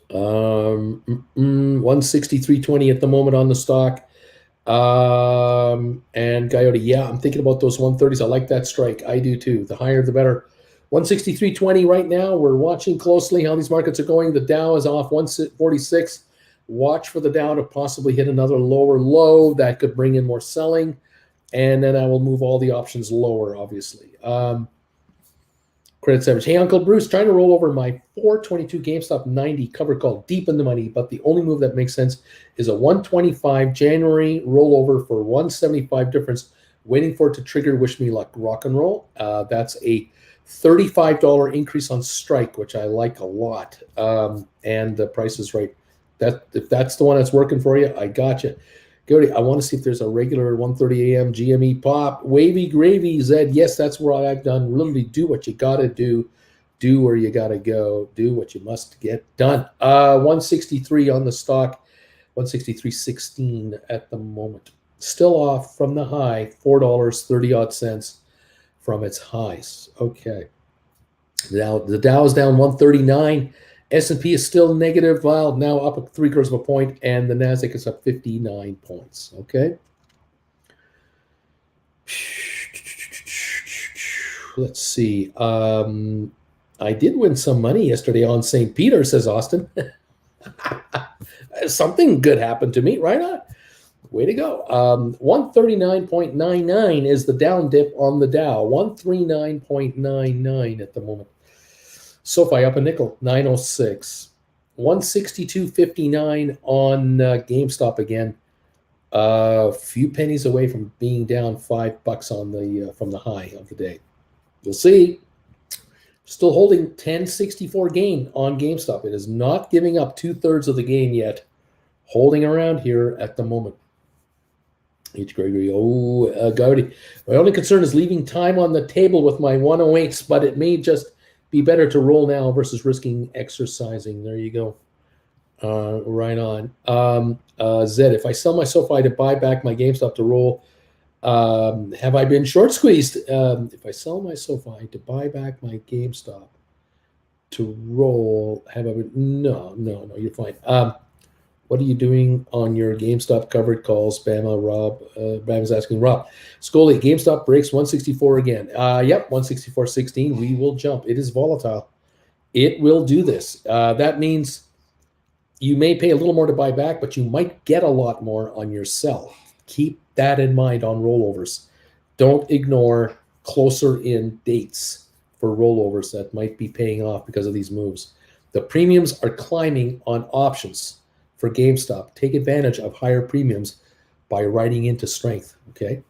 163.20 at the moment on the stock. And Coyote, yeah, I'm thinking about those 130s. I like that strike. I do too. The higher, the better. 163.20 right now. We're watching closely how these markets are going. The Dow is off 146. Watch for the Dow to possibly hit another lower low. That could bring in more selling. And then I will move all the options lower, obviously. Credit Savage. Hey, Uncle Bruce, trying to roll over my 422 GameStop 90 cover call deep in the money, but the only move that makes sense is a 125 January rollover for 175 difference, waiting for it to trigger. Wish me luck. Rock and roll. That's a $35 increase on strike, which I like a lot. And the price is right. If that's the one that's working for you, I got you. Cody, I want to see if there's a regular 1:30 a.m. GME pop. Wavy Gravy, Zed. Yes, that's what I've done. Literally do what you got to do. Do where you got to go. Do what you must get done. 163 on the stock. 163.16 at the moment. Still off from the high. $4.30 from its highs. Okay. Now the Dow is down 139. S&P is still negative, while now up 0.75 of a point, and the Nasdaq is up 59 points. Okay. Let's see. I did win some money yesterday on St. Peter, says Austin. Something good happened to me, right on. Way to go. 139.99 is the down dip on the Dow. 139.99 at the moment. SoFi up a nickel, 906. 162.59 on GameStop again. A few pennies away from being down $5 on the from the high of the day. You'll see. Still holding 1064 gain on GameStop. It is not giving up 2/3 of the gain yet. Holding around here at the moment. H. Gregory, Gowdy. My only concern is leaving time on the table with my 108s, but it may just be better to roll now versus risking exercising. There you go. Right on. Zed, if I sell my SoFi to buy back my GameStop to roll, have I been short squeezed? If I sell my SoFi to buy back my GameStop to roll, have I been? No, you're fine. What are you doing on your GameStop covered calls? Bama, Rob. Bam is asking Rob. Scully, GameStop breaks 164 again. Yep, 164.16. We will jump. It is volatile. It will do this. That means you may pay a little more to buy back, but you might get a lot more on your sell. Keep that in mind on rollovers. Don't ignore closer in dates for rollovers that might be paying off because of these moves. The premiums are climbing on options for GameStop. Take advantage of higher premiums by riding into strength, okay?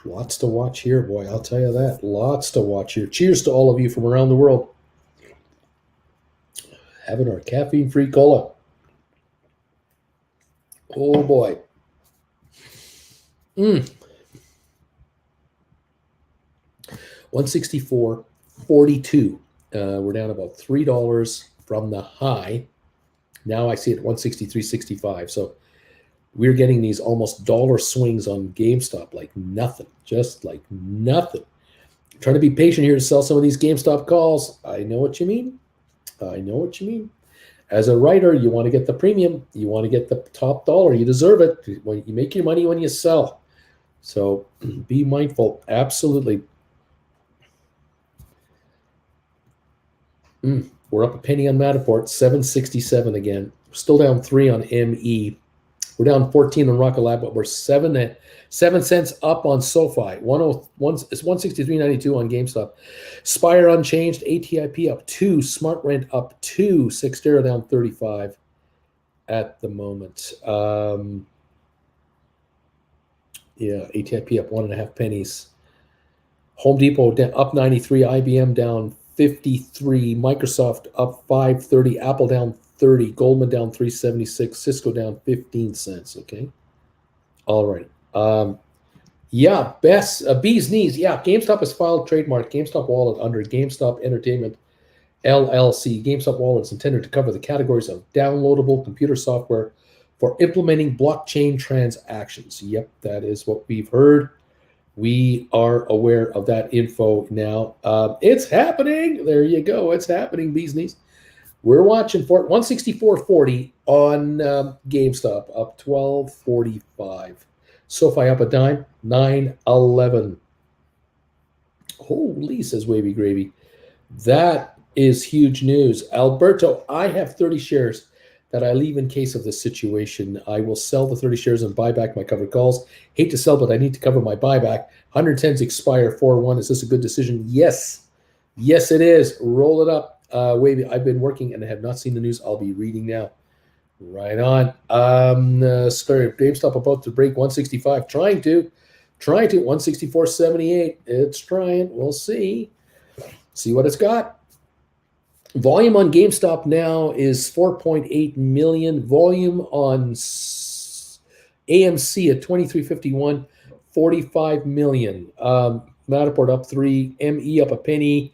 Lots to watch here, boy, I'll tell you that. Lots to watch here. Cheers to all of you from around the world. Having our caffeine-free cola. Oh, boy. 164.42. We're down about $3 from the high. Now I see it 163.65. So we're getting these almost dollar swings on GameStop like nothing, just like nothing. I'm trying to be patient here to sell some of these GameStop calls. I know what you mean. As a writer, you want to get the premium. You want to get the top dollar. You deserve it. You make your money when you sell. So be mindful. Absolutely. We're up a penny on Matterport, 767 again. We're still down 3 on ME. We're down 14 on Rocket Lab, but we're 7 cents up on SoFi. 101, it's 163.92 on GameStop. Spire unchanged. ATIP up 2. Smart Rent up 2. Sixtera down 35 at the moment. ATIP up 1.5 pennies. Home Depot up 93. IBM down 53. Microsoft up 530. Apple down 30. Goldman down 376. Cisco down 15 cents. Okay. All right. Bee's knees. Yeah, GameStop has filed trademark GameStop Wallet under GameStop Entertainment LLC. GameStop Wallet is intended to cover the categories of downloadable computer software for implementing blockchain transactions. Yep, that is what we've heard. We are aware of that info now. It's happening. There you go. It's happening, Bee's knees. We're watching for 164.40 on GameStop, up 12.45. SoFi up a dime, 9.11. Holy, says Wavy Gravy. That is huge news. Alberto, I have 30 shares. that I leave in case of this situation. I will sell the 30 shares and buy back my covered calls. Hate to sell, but I need to cover my buyback. 110s expire 4-1. Is this a good decision? Yes. Yes, it is. Roll it up. Wait, I've been working and I have not seen the news. I'll be reading now. Right on. Sorry, GameStop about to break 165. Trying to 164.78. It's trying. We'll see. See what it's got. Volume on GameStop now is 4.8 million. Volume on AMC at 2351, 45 million. Matterport up 3, ME up a penny,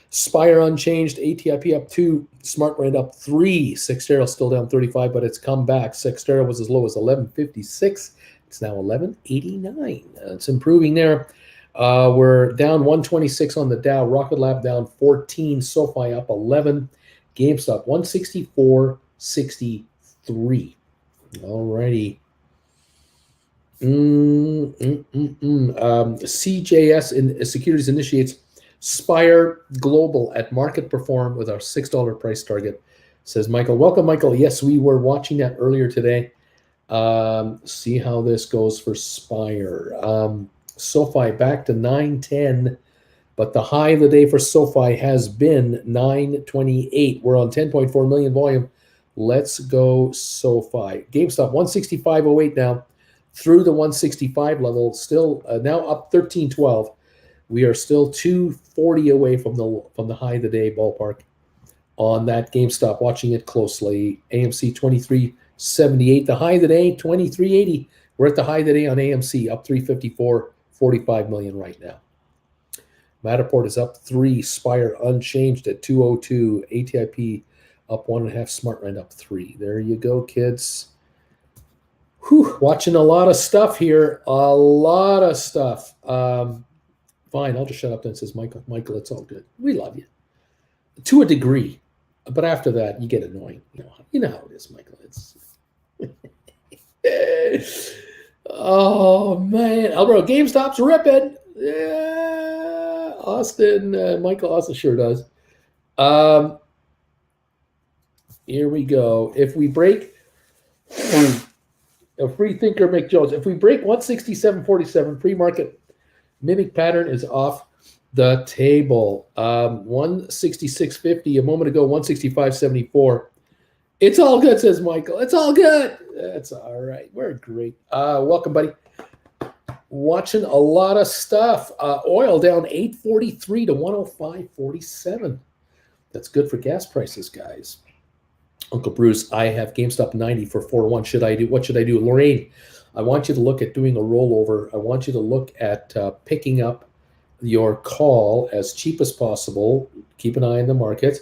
Spire unchanged, ATIP up 2, SmartRent up 3, Sextera still down 35, but it's come back. Sextera was as low as 1156. It's now 1189. It's improving there. We're down 126 on the Dow. Rocket Lab down 14. SoFi up 11. GameStop 164.63. Alrighty. CJS in Securities initiates Spire Global at market perform with our $6 price target, says Michael. Welcome, Michael. Yes, we were watching that earlier today. See how this goes for Spire. SoFi back to 910, but the high of the day for SoFi has been 928. We're on 10.4 million volume. Let's go SoFi. GameStop 165.08 now, through the 165 level, still now up 13.12. We are still 240 away from the high of the day ballpark on that GameStop. Watching it closely. AMC 23.78. The high of the day 23.80. We're at the high of the day on AMC, up 354, 45 million right now. Matterport is up 3. Spire unchanged at 202. ATIP up 1.5. SmartRent up 3. There you go, kids. Whew, watching a lot of stuff here. A lot of stuff. Fine, I'll just shut up then, says Michael. Michael, it's all good. We love you. To a degree. But after that, you get annoying. You know how it is, Michael. It's oh, man. Alvaro, GameStop's ripping. Yeah. Austin, Michael Austin sure does. Here we go. If we break... A free thinker, Mick Jones. If we break 167.47, pre-market mimic pattern is off the table. 166.50 a moment ago, 165.74. It's all good, says Michael. It's all good. That's all right. We're great. Welcome, buddy. Watching a lot of stuff. Oil down 8.43 to 105.47. That's good for gas prices, guys. Uncle Bruce, I have GameStop 90 for 4-1. What should I do? Lorraine, I want you to look at doing a rollover. I want you to look at picking up your call as cheap as possible. Keep an eye on the markets.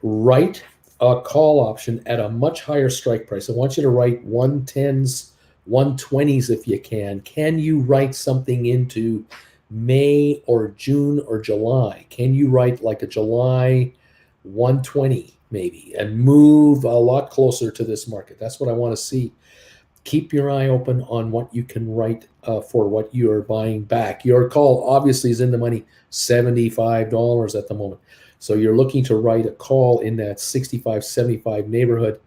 Write a call option at a much higher strike price. I want you to write 110s, 120s if you can. Can you write something into May or June or July? Can you write like a July 120? Maybe, and move a lot closer to this market. That's what I want to see. Keep your eye open on what you can write for what you're buying back. Your call obviously is in the money, $75 at the moment. So you're looking to write a call in that 65, 75 neighborhood.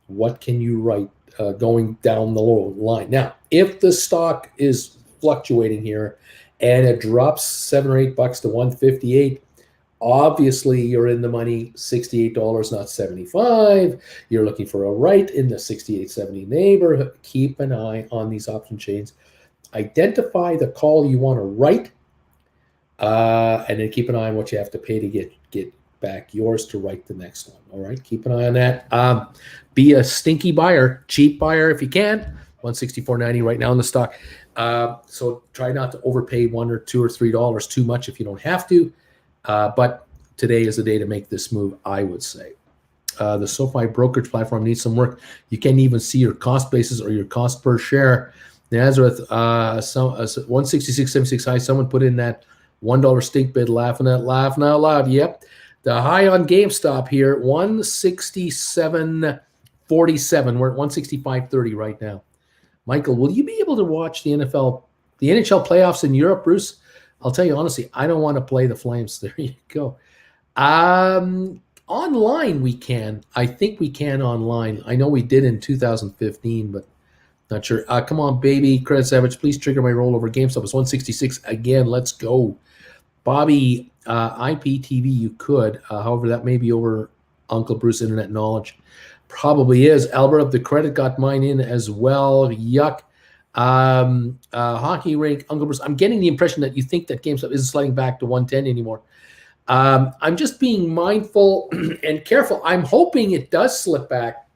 What can you write going down the low line? Now, if the stock is fluctuating here and it drops $7 or $8 to 158, obviously, you're in the money, $68, not 75. You're looking for a right in the 68, 70 neighborhood. Keep an eye on these option chains. Identify the call you want to write, and then keep an eye on what you have to pay to get back yours to write the next one. All right, keep an eye on that. Be a stinky buyer, cheap buyer if you can. $164.90 right now in the stock. So try not to overpay $1 or $2 or $3 too much if you don't have to. But today is the day to make this move, I would say. The SoFi brokerage platform needs some work. You can't even see your cost basis or your cost per share. Nazareth, 166.76 high. Someone put in that $1 stink bid, laughing out loud. Yep. The high on GameStop here, 167.47. We're at 165.30 right now. Michael, will you be able to watch the NHL playoffs in Europe, Bruce? I'll tell you honestly, I don't want to play the Flames. There you go. Online, we can. I think we can online. I know we did in 2015, but not sure. Come on, baby. Credit Savage, please trigger my rollover. GameStop is 166 again. Let's go. Bobby, IPTV, you could. However, that may be over Uncle Bruce Internet Knowledge. Probably is. Albert, the credit got mine in as well. Yuck. Hockey rink, Uncle Bruce. I'm getting the impression that you think that GameStop isn't sliding back to 110 anymore. I'm just being mindful and careful. I'm hoping it does slip back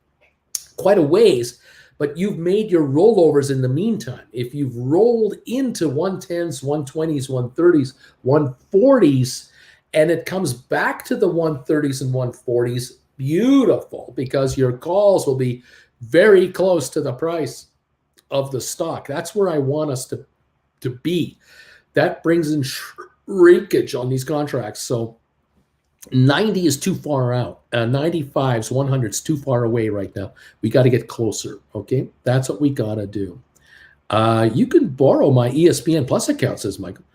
quite a ways, but you've made your rollovers in the meantime. If you've rolled into 110s, 120s, 130s, 140s, and it comes back to the 130s and 140s, beautiful, because your calls will be very close to the price of the stock. That's where I want us to be. That brings in shrinkage on these contracts. So 90 is too far out. 95s, 100s too far away right now. We got to get closer. Okay, that's what we got to do. You can borrow my ESPN Plus account, says Michael.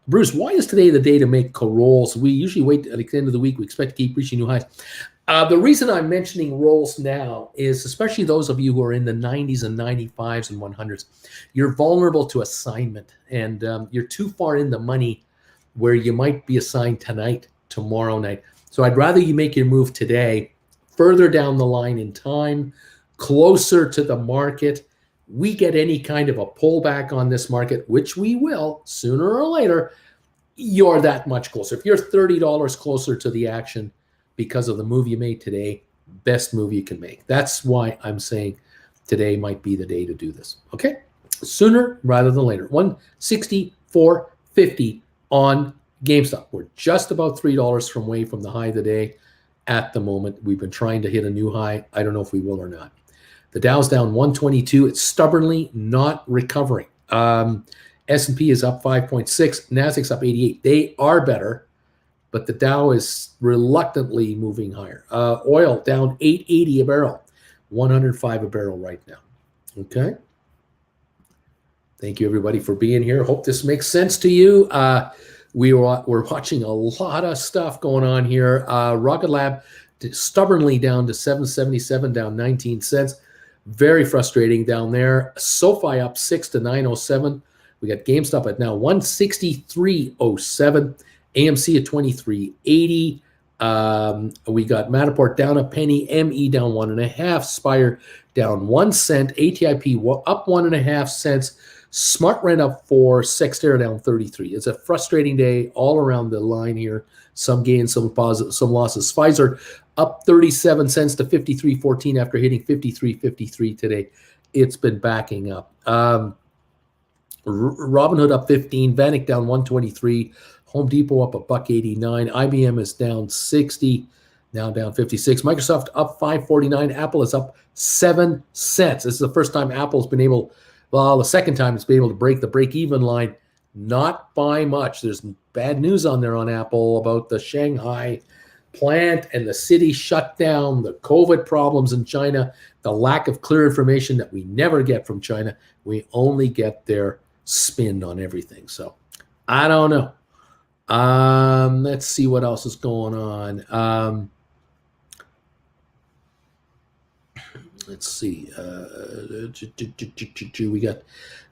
Bruce, why is today the day to make rolls? We usually wait at the end of the week. We expect to keep reaching new highs. The reason I'm mentioning rolls now is, especially those of you who are in the 90s and 95s and 100s, you're vulnerable to assignment, and you're too far in the money where you might be assigned tonight, tomorrow night. So I'd rather you make your move today, further down the line in time, closer to the market. We get any kind of a pullback on this market, which we will sooner or later, you're that much closer. If you're $30 closer to the action because of the move you made today, best move you can make. That's why I'm saying today might be the day to do this. Okay? Sooner rather than later. 164.50 on GameStop. We're just about $3 away from the high of the day at the moment. We've been trying to hit a new high. I don't know if we will or not. The Dow's down 122. It's stubbornly not recovering. S&P is up 5.6. Nasdaq's up 88. They are better, but the Dow is reluctantly moving higher. Oil down 8.80 a barrel, 105 a barrel right now. Okay. Thank you, everybody, for being here. Hope this makes sense to you. We're watching a lot of stuff going on here. Rocket Lab stubbornly down to 777, down 19 cents. Very frustrating down there. SoFi up 6 to 907. We got GameStop at now 163.07. AMC at 23.80. We got Matterport down a penny. ME down 1.5. Spire down 1 cent. ATIP up 1.5 cents. Smart Rent up 4, Sextera down 33. It's a frustrating day all around the line here. Some gains, some positive, some losses. Pfizer up 37 cents to 53.14 after hitting 53.53 today. It's been backing up. Robinhood up 15, Vanik down 123, Home Depot up $1.89, IBM is down 60, now down 56. Microsoft up 5.49. Apple is up 7 cents. This is the first time Apple's been able. Well, the second time it's been able to break the break-even line, not by much. There's bad news on there on Apple about the Shanghai plant and the city shutdown, the COVID problems in China, the lack of clear information that we never get from China. We only get their spin on everything. So I don't know. Let's see what else is going on. Let's see. We got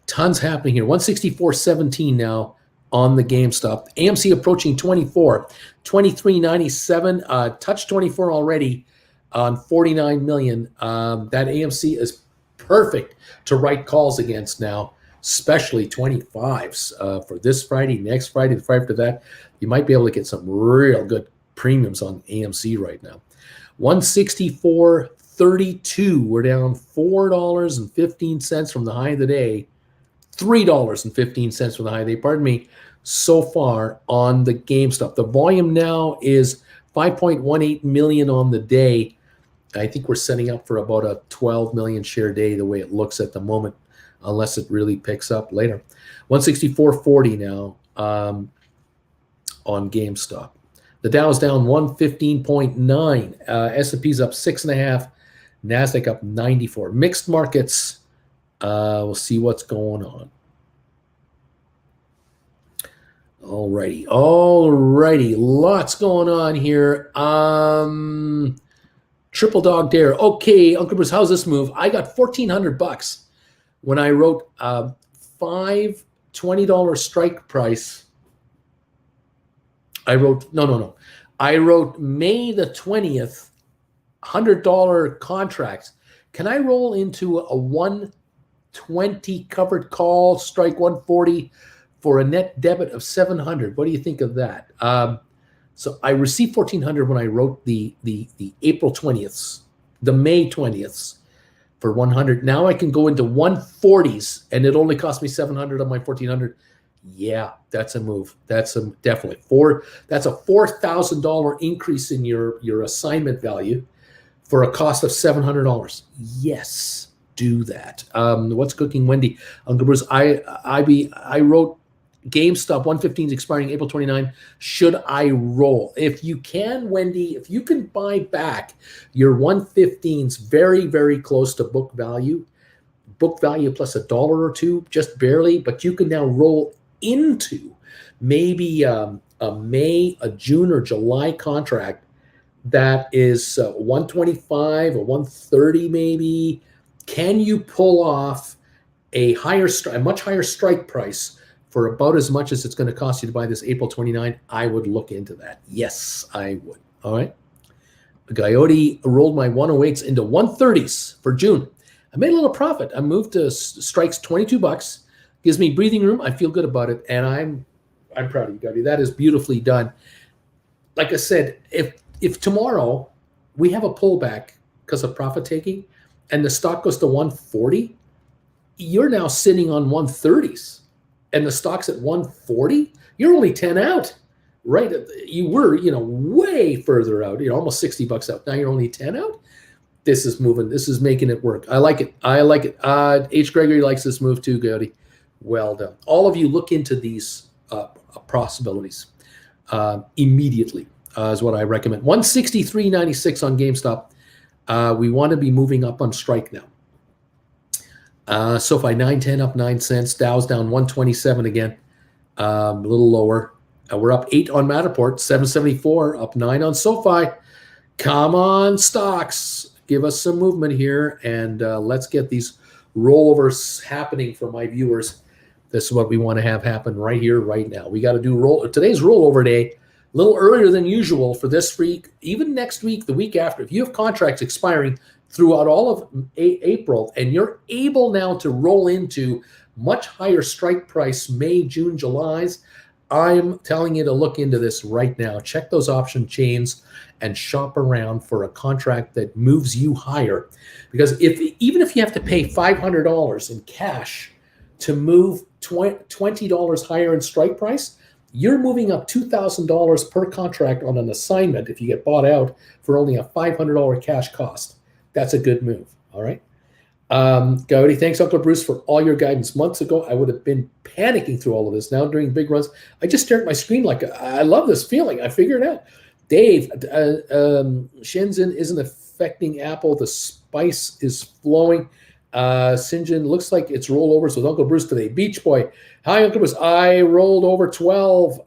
tons happening here. 164.17 now on the GameStop. AMC approaching 24. 23.97. Touched 24 already on 49 million. That AMC is perfect to write calls against now, especially 25s for this Friday, next Friday, the Friday after that. You might be able to get some real good premiums on AMC right now. 164.32. We're down $4.15 from the high of the day. $3.15 from the high of the day, pardon me, so far on the GameStop. The volume now is 5.18 million on the day. I think we're setting up for about a 12 million share day the way it looks at the moment, unless it really picks up later. 164.40 now on GameStop. The Dow is down 115.9. S&P's up 6.5. NASDAQ up 94. Mixed markets. We'll see what's going on. Alrighty. Lots going on here. Triple Dog Dare. Okay, Uncle Bruce, how's this move? I got $1,400 when I wrote $5 $20 strike price. I wrote no. I wrote May the 20th, $100 contracts. Can I roll into a 120 covered call, strike 140 for a net debit of 700? What do you think of that? So I received 1,400 when I wrote the April 20th, the May 20th for 100. Now I can go into 140s, and it only cost me 700 on my 1,400. Yeah, that's a move. That's a definitely that's a $4,000 increase in your assignment value for a cost of $700. Yes, do that. What's cooking, Wendy? Uncle Bruce, I wrote GameStop 115 is expiring April 29. Should I roll? If you can, Wendy, if you can buy back your 115s very, very close to book value plus $1 or $2, just barely, but you can now roll into maybe a May, a June, or July contract that is 125 or 130 maybe. Can you pull off a much higher strike price for about as much as it's going to cost you to buy this April 29? I would look into that. Yes, I would. All right. Coyote rolled my 108s into 130s for June. I made a little profit. I moved to strikes $22. Gives me breathing room. I feel good about it, and I'm proud of you, Coyote. That is beautifully done. Like I said, if tomorrow we have a pullback because of profit taking, and the stock goes to 140, you're now sitting on 130s, and the stock's at 140. You're only 10 out, right? You were, way further out. You're almost $60 out. Now you're only 10 out. This is moving. This is making it work. I like it. H. Gregory likes this move too, Goody. Well done. All of you look into these possibilities immediately is what I recommend. 163.96 on GameStop. We want to be moving up on strike now. SoFi 910 up 9 cents. Dow's down 127 again. A little lower. We're up 8 on Matterport. 774 up 9 on SoFi. Come on, stocks. Give us some movement here, and let's get these rollovers happening for my viewers. This is what we want to have happen right here, right now. We got to do today's rollover day, a little earlier than usual for this week, even next week, the week after. If you have contracts expiring throughout all of April, and you're able now to roll into much higher strike price May, June, July's, I'm telling you to look into this right now. Check those option chains and shop around for a contract that moves you higher. Because even if you have to pay $500 in cash to move $20 higher in strike price, you're moving up $2,000 per contract on an assignment if you get bought out for only a $500 cash cost. That's a good move. All right. Coyote, thanks, Uncle Bruce, for all your guidance. Months ago, I would have been panicking through all of this. Now, during big runs, I just stare at my screen like, I love this feeling. I figured it out. Dave, Shenzhen isn't affecting Apple. The spice is flowing. Sinjin, looks like it's rollovers with Uncle Bruce today. Beach Boy, hi, Uncle Bruce. I rolled over 12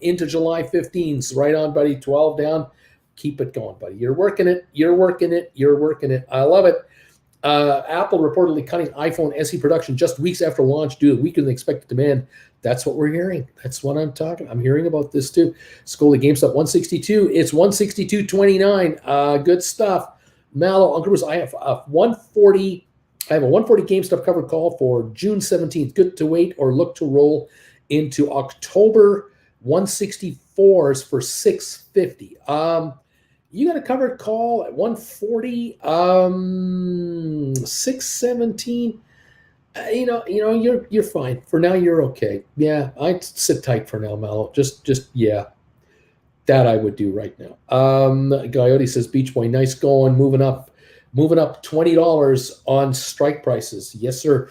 into July 15s. Right on, buddy. 12 down. Keep it going, buddy. You're working it. I love it. Apple reportedly cutting iPhone SE production just weeks after launch due to weaker than expected demand. That's what we're hearing. That's what I'm hearing about this too. Scully, GameStop 162. It's 162.29. Good stuff. Mallow, Uncle Bruce, I have a 140 GameStop covered call for June 17th. Good to wait or look to roll into October 164s for 650. You got a covered call at 140, 617. You're fine for now. You're okay. Yeah, I'd sit tight for now, Mallow. Just yeah, that I would do right now. Coyote says, Beach Boy, nice going, moving up $20 on strike prices. Yes, sir.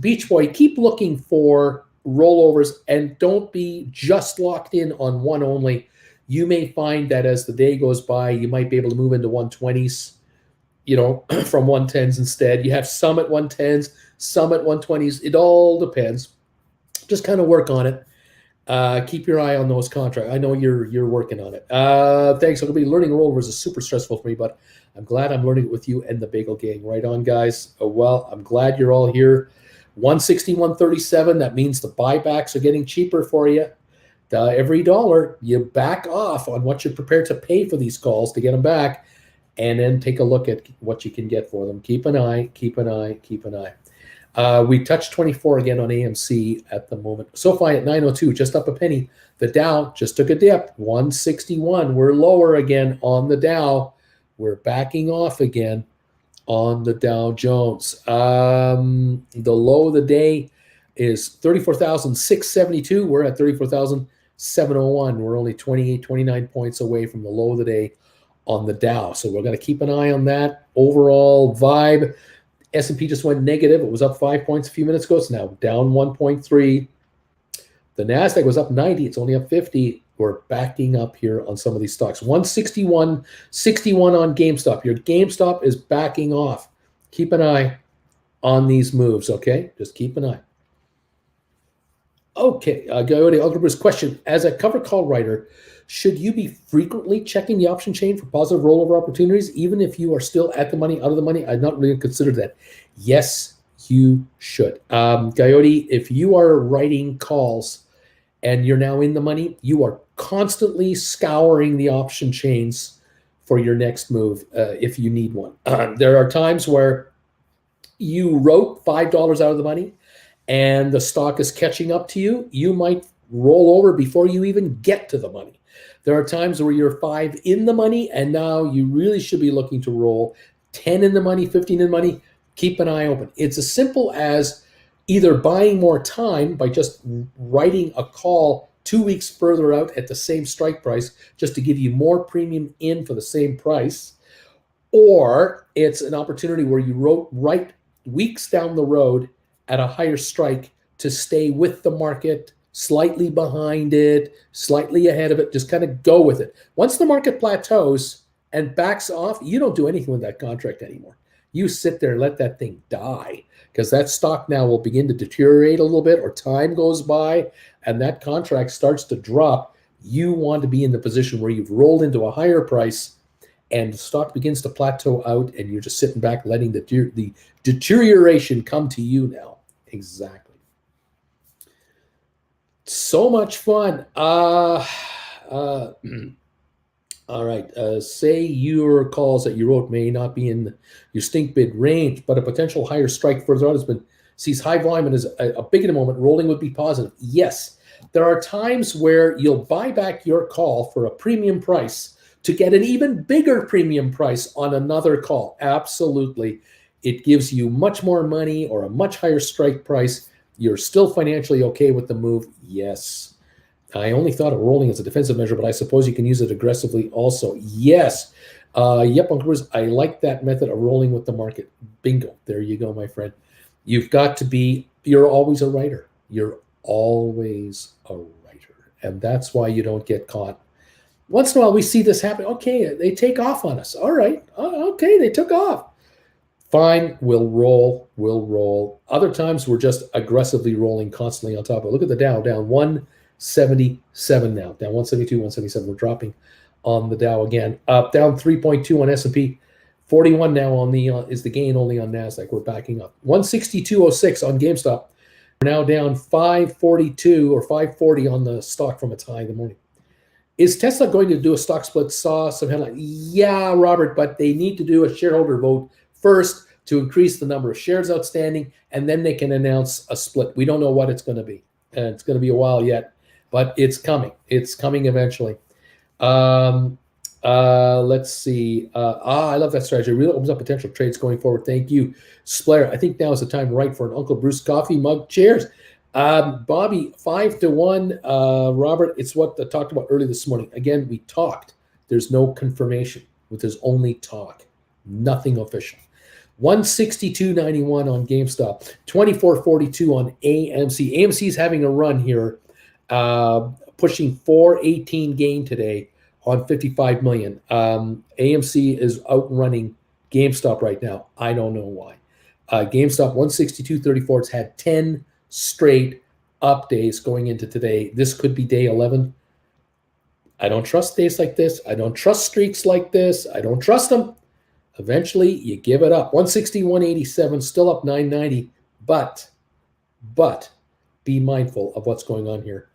Beach Boy, keep looking for rollovers and don't be just locked in on one only. You may find that as the day goes by, you might be able to move into 120s, from 110s instead. You have some at 110s, some at 120s. It all depends. Just kind of work on it. Keep your eye on those contracts. I know you're working on it. Thanks. I'll be learning rollovers is super stressful for me, but I'm glad I'm learning it with you and the Bagel Gang. Right on, guys. Well, I'm glad you're all here. 161.37. That means the buybacks are getting cheaper for you. Every dollar you back off on what you're prepared to pay for these calls to get them back, and then take a look at what you can get for them. Keep an eye. Keep an eye. Keep an eye. We touched 24 again on AMC at the moment. SoFi at 902, just up a penny. The Dow just took a dip, 161. We're lower again on the Dow. We're backing off again on the Dow Jones. The low of the day is 34,672. We're at 34,701. We're only 28, 29 points away from the low of the day on the Dow. So we're going to keep an eye on that overall vibe. S&P just went negative. It was up 5 points a few minutes ago. It's now down 1.3. The NASDAQ was up 90. It's only up 50. We're backing up here on some of these stocks. 161.61 on GameStop. Your GameStop is backing off. Keep an eye on these moves, okay? Just keep an eye. Okay, go to Uncle Bruce. Question. As a cover call writer, should you be frequently checking the option chain for positive rollover opportunities, even if you are still at the money, out of the money? I've not really considered that. Yes, you should. Coyote, if you are writing calls and you're now in the money, you are constantly scouring the option chains for your next move if you need one. There are times where you wrote $5 out of the money and the stock is catching up to you. You might roll over before you even get to the money. There are times where you're 5 in the money and now you really should be looking to roll 10 in the money, 15 in the money. Keep an eye open. It's as simple as either buying more time by just writing a call 2 weeks further out at the same strike price just to give you more premium in for the same price, or it's an opportunity where you write weeks down the road at a higher strike to stay with the market, slightly behind it, slightly ahead of it, just kind of go with it. Once the market plateaus and backs off, you don't do anything with that contract anymore. You sit there and let that thing die, because that stock now will begin to deteriorate a little bit, or time goes by and that contract starts to drop. You want to be in the position where you've rolled into a higher price and the stock begins to plateau out and you're just sitting back letting the deterioration come to you now. Exactly. So much fun. All right. Say your calls that you wrote may not be in your stink bid range, but a potential higher strike further out sees high volume and is a big in a moment. Rolling would be positive. Yes. There are times where you'll buy back your call for a premium price to get an even bigger premium price on another call. Absolutely. It gives you much more money or a much higher strike price. You're still financially okay with the move. Yes. I only thought of rolling as a defensive measure, but I suppose you can use it aggressively also. Yes. Yep, Uncle Bruce, I like that method of rolling with the market. Bingo. There you go, my friend. You've got to be, you're always a writer. You're always a writer. And that's why you don't get caught. Once in a while, we see this happen. Okay, they take off on us. All right. Okay, they took off. Fine, we'll roll. Other times, we're just aggressively rolling constantly on top of it. Look at the Dow, down 177 now. Down 172, 177. We're dropping on the Dow again. Down 3.2 on S&P. 41 now on the is the gain only on NASDAQ. We're backing up. 162.06 on GameStop. We're now down 542 or 540 on the stock from its high in the morning. Is Tesla going to do a stock split? Saw some headline. Yeah, Robert, but they need to do a shareholder vote first to increase the number of shares outstanding, and then they can announce a split. We don't know what it's going to be. And it's going to be a while yet, but it's coming. It's coming eventually. Let's see. I love that strategy. It really opens up potential trades going forward. Thank you, Splair. I think now is the time right for an Uncle Bruce coffee mug. Cheers. Bobby, 5-1. Robert, it's what I talked about earlier this morning. Again, we talked. There's no confirmation. There's only talk. Nothing official. 162.91 on GameStop. 24.42 on AMC. AMC is having a run here, pushing 418 gain today on 55 million. AMC is outrunning GameStop right now. I don't know why. GameStop 162.34. It's had 10 straight up days going into today. This could be day 11. I don't trust days like this. I don't trust streaks like this. I don't trust them. Eventually, you give it up. 161.87, still up 9.90, but be mindful of what's going on here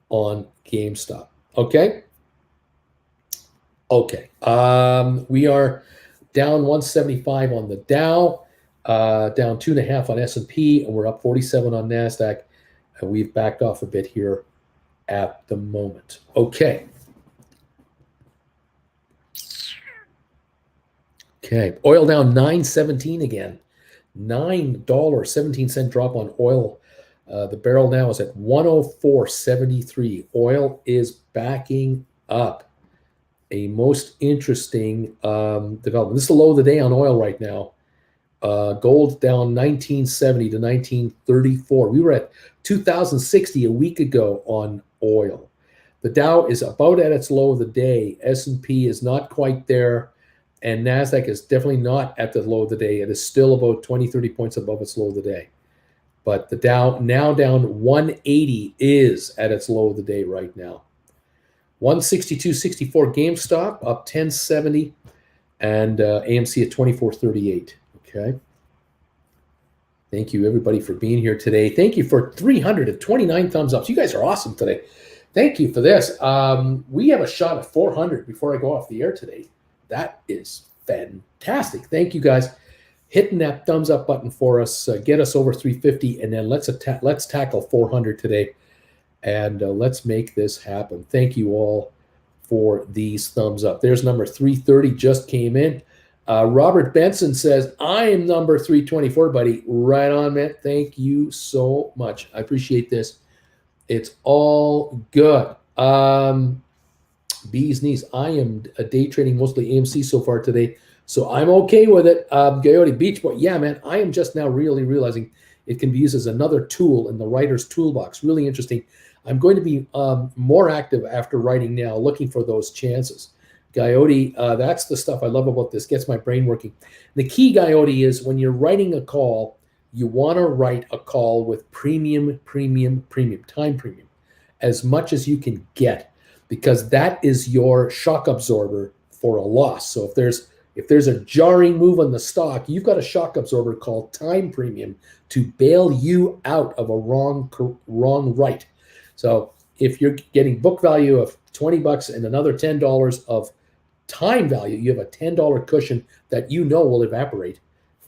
on GameStop. Okay? Okay. We are down 175 on the Dow, down 2.5 on S&P, and we're up 47 on NASDAQ. And we've backed off a bit here at the moment. Okay. Okay. Oil down 9.17 again. $9.17 drop on oil. The barrel now is at 104.73. Oil is backing up. A most interesting development. This is the low of the day on oil right now. Gold down 1970 to 1934. We were at 2060 a week ago on oil. The Dow is about at its low of the day. S&P is not quite there, and NASDAQ is definitely not at the low of the day. It is still about 20, 30 points above its low of the day. But the Dow, now down 180, is at its low of the day right now. 162.64 GameStop, up 1070, and AMC at 24.38. Okay. Thank you, everybody, for being here today. Thank you for 329 thumbs ups. You guys are awesome today. Thank you for this. We have a shot at 400 before I go off the air today. That is fantastic. Thank you, guys. Hitting that thumbs up button for us. Get us over 350, and then let's tackle 400 today. And let's make this happen. Thank you all for these thumbs up. There's number 330 just came in. Robert Benson says, I am number 324, buddy. Right on, man. Thank you so much. I appreciate this. It's all good. Bee's knees. I am day trading mostly AMC so far today, so I'm okay with it. Coyote Beach Boy. Yeah, man. I am just now really realizing it can be used as another tool in the writer's toolbox. Really interesting. I'm going to be more active after writing now, looking for those chances. Coyote, that's the stuff I love about this. Gets my brain working. The key, Coyote, is when you're writing a call, you want to write a call with premium, time premium, as much as you can get, because that is your shock absorber for a loss. So if there's a jarring move on the stock, you've got a shock absorber called time premium to bail you out of a wrong write. So if you're getting book value of $20 and another $10 of time value, you have a $10 cushion that you know will evaporate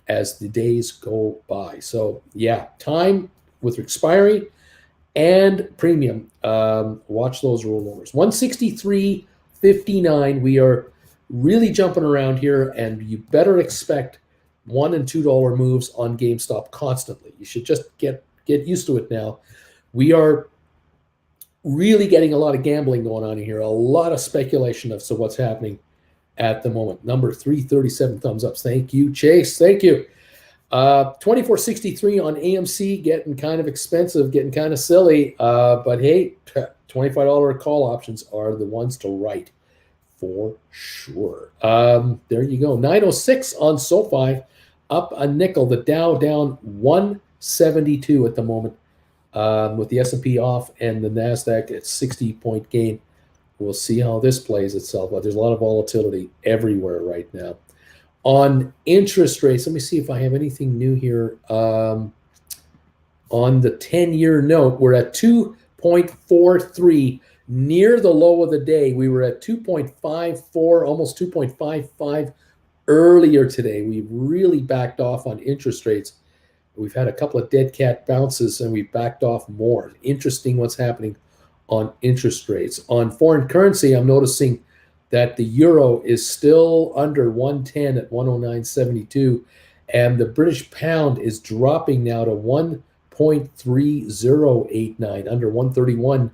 as the days go by. So yeah, time with expiry and premium. Watch those rollovers. 163.59. We are really jumping around here, and you better expect $1 and $2 moves on GameStop constantly. You should just get used to it now. We are really getting a lot of gambling going on here, a lot of speculation as to what's happening at the moment. Number 337 thumbs ups. Thank you, Chase. Thank you. 24.63 on AMC, getting kind of expensive, getting kind of silly. But hey, $25 call options are the ones to write for sure. There you go. 906 on SoFi, up a nickel. The Dow down 172 at the moment, with the S&P off and the NASDAQ at 60-point gain. We'll see how this plays itself out. There's a lot of volatility everywhere right now. On interest rates, let me see if I have anything new here. On the 10-year note, we're at 2.43, near the low of the day. We were at 2.54, almost 2.55 earlier today. We've really backed off on interest rates. We've had a couple of dead cat bounces, and we've backed off more. Interesting what's happening on interest rates. On foreign currency, I'm noticing that the euro is still under 110 at 109.72, and the British pound is dropping now to 1.3089, under 131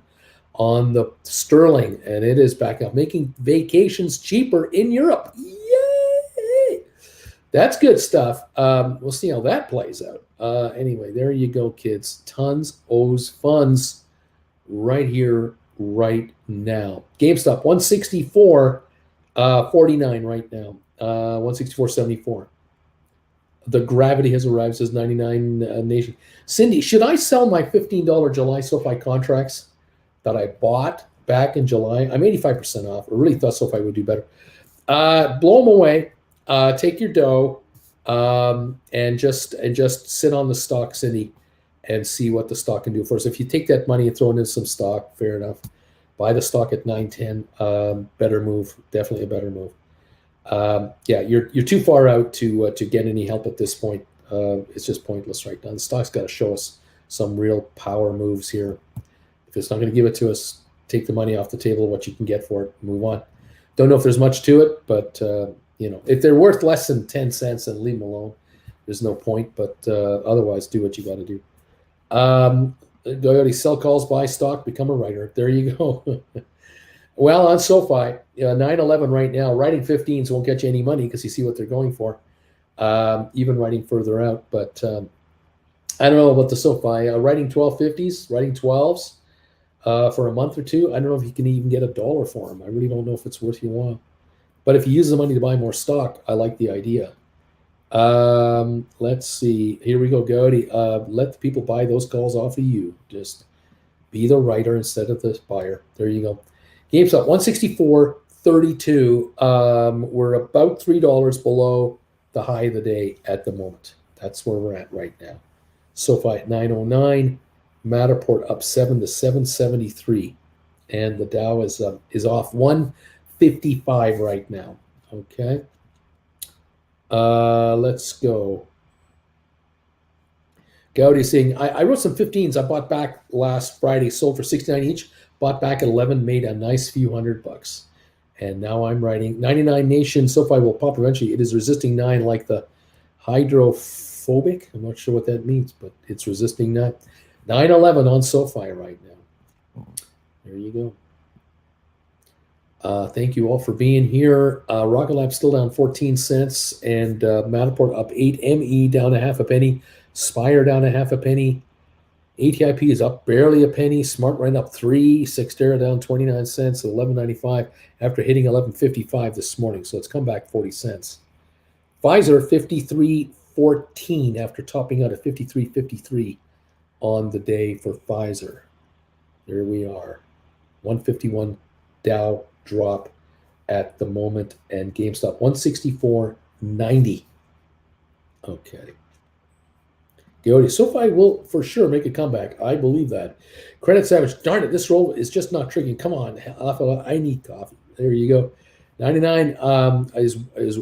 on the sterling, and it is back up, making vacations cheaper in Europe. Yay! That's good stuff. We'll see how that plays out. Anyway, there you go, kids. Tons of funds right here, right now. GameStop 164.49 right now. 164.74. The gravity has arrived, says 99 Nation. Cindy, should I sell my $15 July SoFi contracts that I bought back in July? I'm 85% off. I really thought SoFi would do better. Blow them away. Take your dough, and just sit on the stock, Cindy, and see what the stock can do for us. If you take that money and throw it in some stock, fair enough. Buy the stock at 9.10. Better move. Definitely a better move. Yeah, you're too far out to get any help at this point. It's just pointless right now. The stock's got to show us some real power moves here. If it's not going to give it to us, take the money off the table, what you can get for it, move on. Don't know if there's much to it, but if they're worth less than 10 cents, then leave them alone. There's no point, but otherwise, do what you got to do. Coyote, sell calls, buy stock, become a writer. There you go. Well, on SoFi, 9.11 right now, writing 15s won't get you any money because you see what they're going for, even writing further out. But I don't know about the SoFi. Writing 12.50s, writing 12s for a month or two. I don't know if you can even get $1 for them. I really don't know if it's worth your while. But if you use the money to buy more stock, I like the idea. Let's see. Here we go, Gowdy. Let the people buy those calls off of you. Just be the writer instead of the buyer. There you go. GameStop 164.32. We're about $3 below the high of the day at the moment. That's where we're at right now. SoFi at 909. Matterport up 7 to 773, and the Dow is off 155 right now. Okay. Let's go. Gowdy saying, I wrote some 15s. I bought back last Friday, sold for 69 each. Bought back at 11, made a nice few $100. And now I'm writing 99 Nation. SoFi will pop eventually. It is resisting 9 like the hydrophobic. I'm not sure what that means, but it's resisting 9. 9.11 on SoFi right now. There you go. Thank you all for being here. Rocket Lab still down 14 cents, and Matterport up 8. ME down a half a penny. Spire down a half a penny. ATIP is up barely a penny. Smart right up 3. Cyxtera down 29 cents at 11.95 after hitting 11.55 this morning. So it's come back 40 cents. Pfizer 53.14 after topping out at 53.53 on the day for Pfizer. There we are. 151 Dow drop at the moment, and GameStop 164.90. Okay. SoFi will for sure make a comeback. I believe that. Credit Savage, darn it, this roll is just not triggering. Come on, I need coffee. There you go. 99 is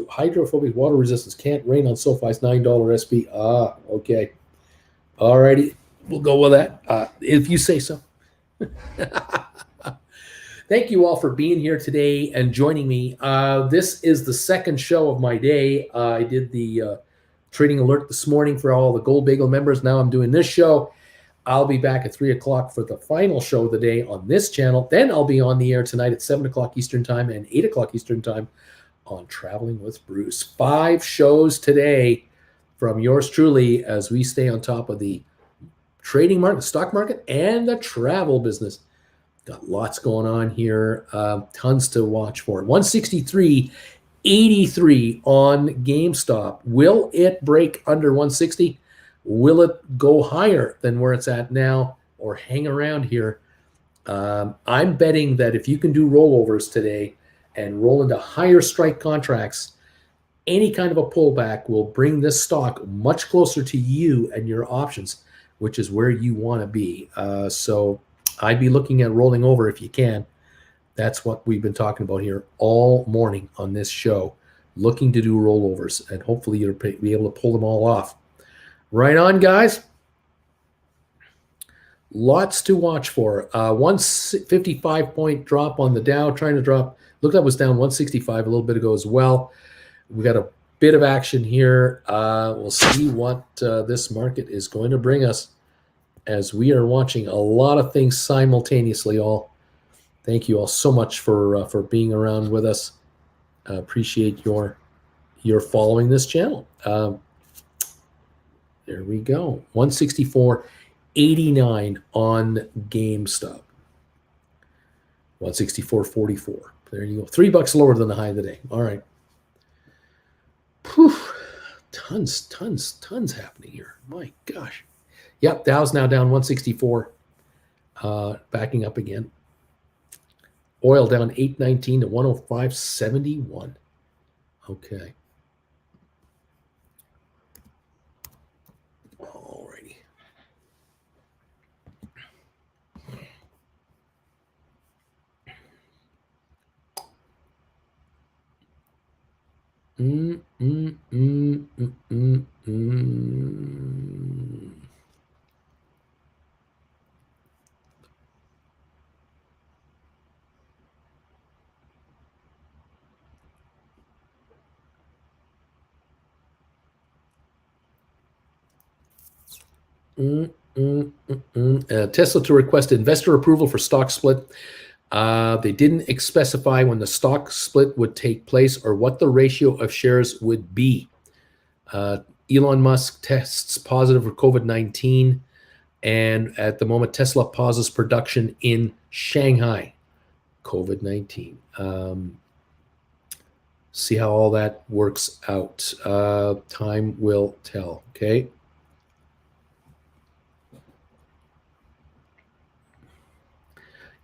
hydrophobic water resistance. Can't rain on SoFi's $9 SP. Okay. All righty. We'll go with that. If you say so. Thank you all for being here today and joining me. This is the second show of my day. I did the trading alert this morning for all the Gold Bagel members. Now I'm doing this show. I'll be back at 3 o'clock for the final show of the day on this channel. Then I'll be on the air tonight at 7 o'clock Eastern Time and 8 o'clock Eastern Time on Traveling with Bruce. 5 shows today from yours truly as we stay on top of the trading market, stock market, and the travel business. Got lots going on here. Tons to watch for. 163.83 on GameStop. Will it break under 160? Will it go higher than where it's at now or hang around here? I'm betting that if you can do rollovers today and roll into higher strike contracts, any kind of a pullback will bring this stock much closer to you and your options, which is where you want to be. So I'd be looking at rolling over if you can. That's what we've been talking about here all morning on this show, looking to do rollovers, and hopefully you'll be able to pull them all off. Right on, guys. Lots to watch for. 155-point drop on the Dow, trying to drop. Look, that was down 165 a little bit ago as well. We got a bit of action here. We'll see what this market is going to bring us as we are watching a lot of things simultaneously. All thank you all so much for being around with us. Appreciate your following this channel. There we go. 164.89 on GameStop. 164.44. There you go. $3 lower than the high of the day. All right. Whew. tons happening here. My gosh. Yep, Dow's now down 164, backing up again. Oil down 819 to 105.71. Okay. Alrighty. Tesla to request investor approval for stock split. They didn't specify when the stock split would take place or what the ratio of shares would be. Elon Musk tests positive for COVID-19, and at the moment, Tesla pauses production in Shanghai. COVID-19. See how all that works out. Time will tell. Okay.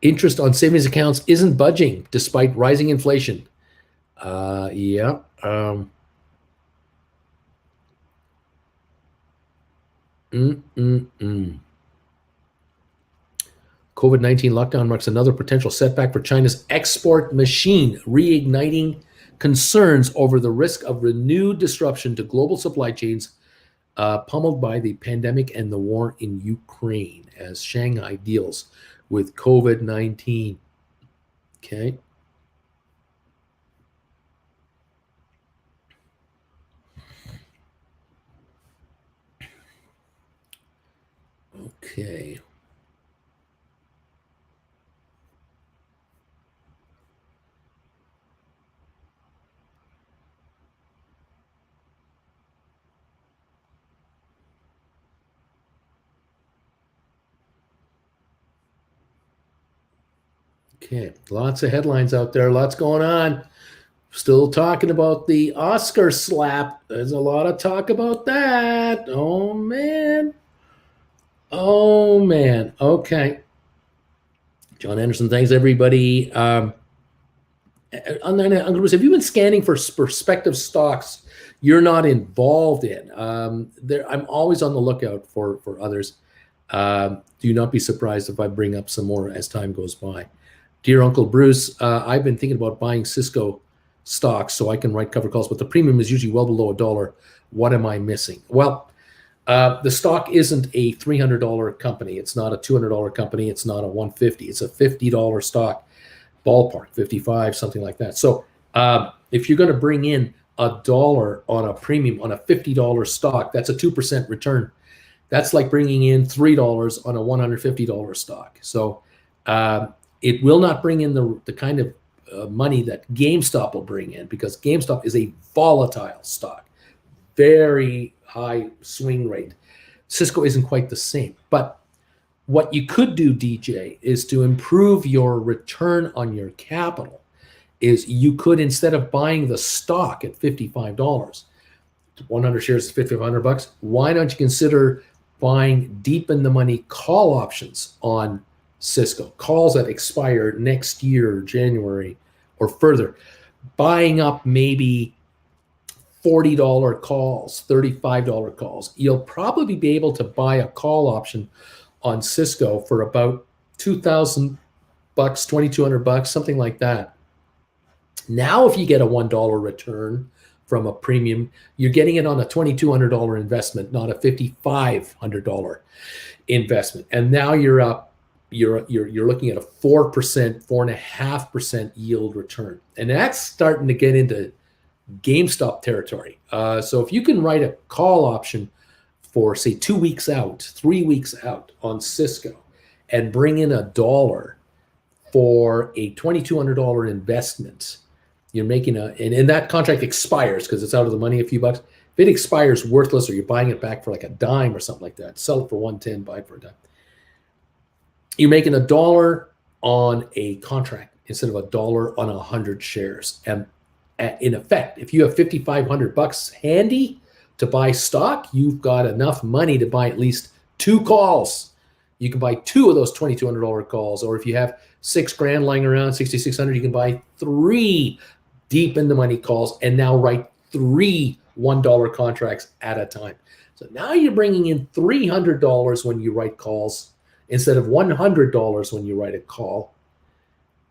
Interest on savings accounts isn't budging despite rising inflation. Yeah. COVID-19 lockdown marks another potential setback for China's export machine, reigniting concerns over the risk of renewed disruption to global supply chains, pummeled by the pandemic and the war in Ukraine as Shanghai deals with COVID-19. Okay. Okay. Okay, lots of headlines out there, lots going on. Still talking about the Oscar slap. There's a lot of talk about that. Oh, man. Oh, man. Okay. John Anderson, thanks, everybody. Have you been scanning for prospective stocks you're not involved in? I'm always on the lookout for others. Do not be surprised if I bring up some more as time goes by. Dear Uncle Bruce, I've been thinking about buying Cisco stocks so I can write cover calls, but the premium is usually well below $1. What am I missing? Well, the stock isn't a $300 company. It's not a $200 company. It's not a $150. It's a $50 stock, ballpark, 55, something like that. So if you're going to bring in $1 on a premium on a $50 stock, that's a 2% return. That's like bringing in $3 on a $150 stock. So it will not bring in the kind of money that GameStop will bring in, because GameStop is a volatile stock, very high swing rate. Cisco isn't quite the same. But what you could do, DJ, is to improve your return on your capital. Is you could, instead of buying the stock at $55, 100 shares is $5,500. Why don't you consider buying deep in the money call options on Cisco, calls that expire next year, January or further, buying up maybe $40 calls, $35 calls. You'll probably be able to buy a call option on Cisco for about $2,000, $2,200, something like that. Now, if you get a $1 return from a premium, you're getting it on a $2,200 investment, not a $5,500 investment. And now you're up. You're looking at a 4%, 4.5% yield return, and that's starting to get into GameStop territory. So if you can write a call option for, say, 2 weeks out, 3 weeks out on Cisco, and bring in $1 for a $2,200 investment, you're making and that contract expires because it's out of the money a few bucks. If it expires worthless, or you're buying it back for like a dime or something like that, sell it for $1.10, buy it for a dime. You're making $1 on a contract instead of $1 on 100 shares. And in effect, if you have $5,500 handy, to buy stock, you've got enough money to buy at least 2 calls. You can buy 2 of those $2,200 calls, or if you have $6,000 lying around, 6,600, you can buy 3 deep in the money calls and now write 3 $1 contracts at a time. So now you're bringing in $300 when you write calls instead of $100 when you write a call.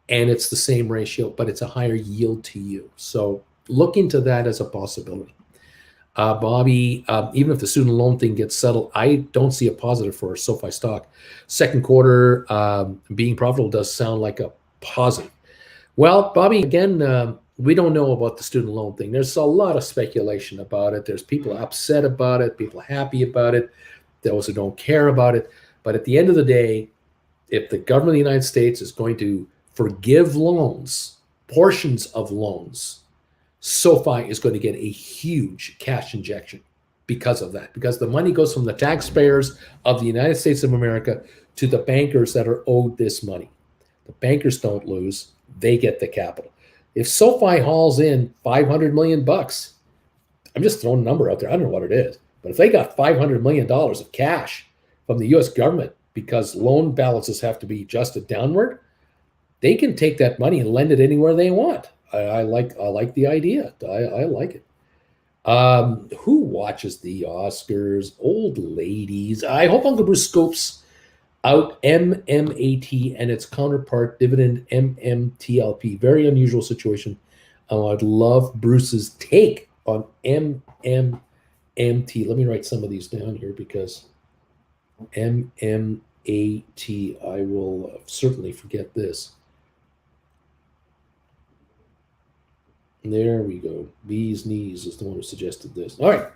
And it's the same ratio, but it's a higher yield to you. So look into that as a possibility. Bobby, even if the student loan thing gets settled, I don't see a positive for SoFi stock. Second quarter being profitable does sound like a positive. Well, Bobby, again, we don't know about the student loan thing. There's a lot of speculation about it. There's people upset about it, people happy about it, those who don't care about it. But at the end of the day, if the government of the United States is going to forgive loans, portions of loans, SoFi is going to get a huge cash injection because of that, because the money goes from the taxpayers of the United States of America to the bankers that are owed this money. The bankers don't lose, they get the capital. If SoFi hauls in $500 million, I'm just throwing a number out there, I don't know what it is, but if they got $500 million of cash from the US government because loan balances have to be adjusted downward, they can take that money and lend it anywhere they want. I like the idea. I like it. Who watches the Oscars? Old ladies. I hope Uncle Bruce scopes out MMAT and its counterpart, dividend MMTLP. Very unusual situation. I'd love Bruce's take on MMMT. Let me write some of these down here because MMAT, I will certainly forget this. There we go. Bee's Knees is the one who suggested this. All right.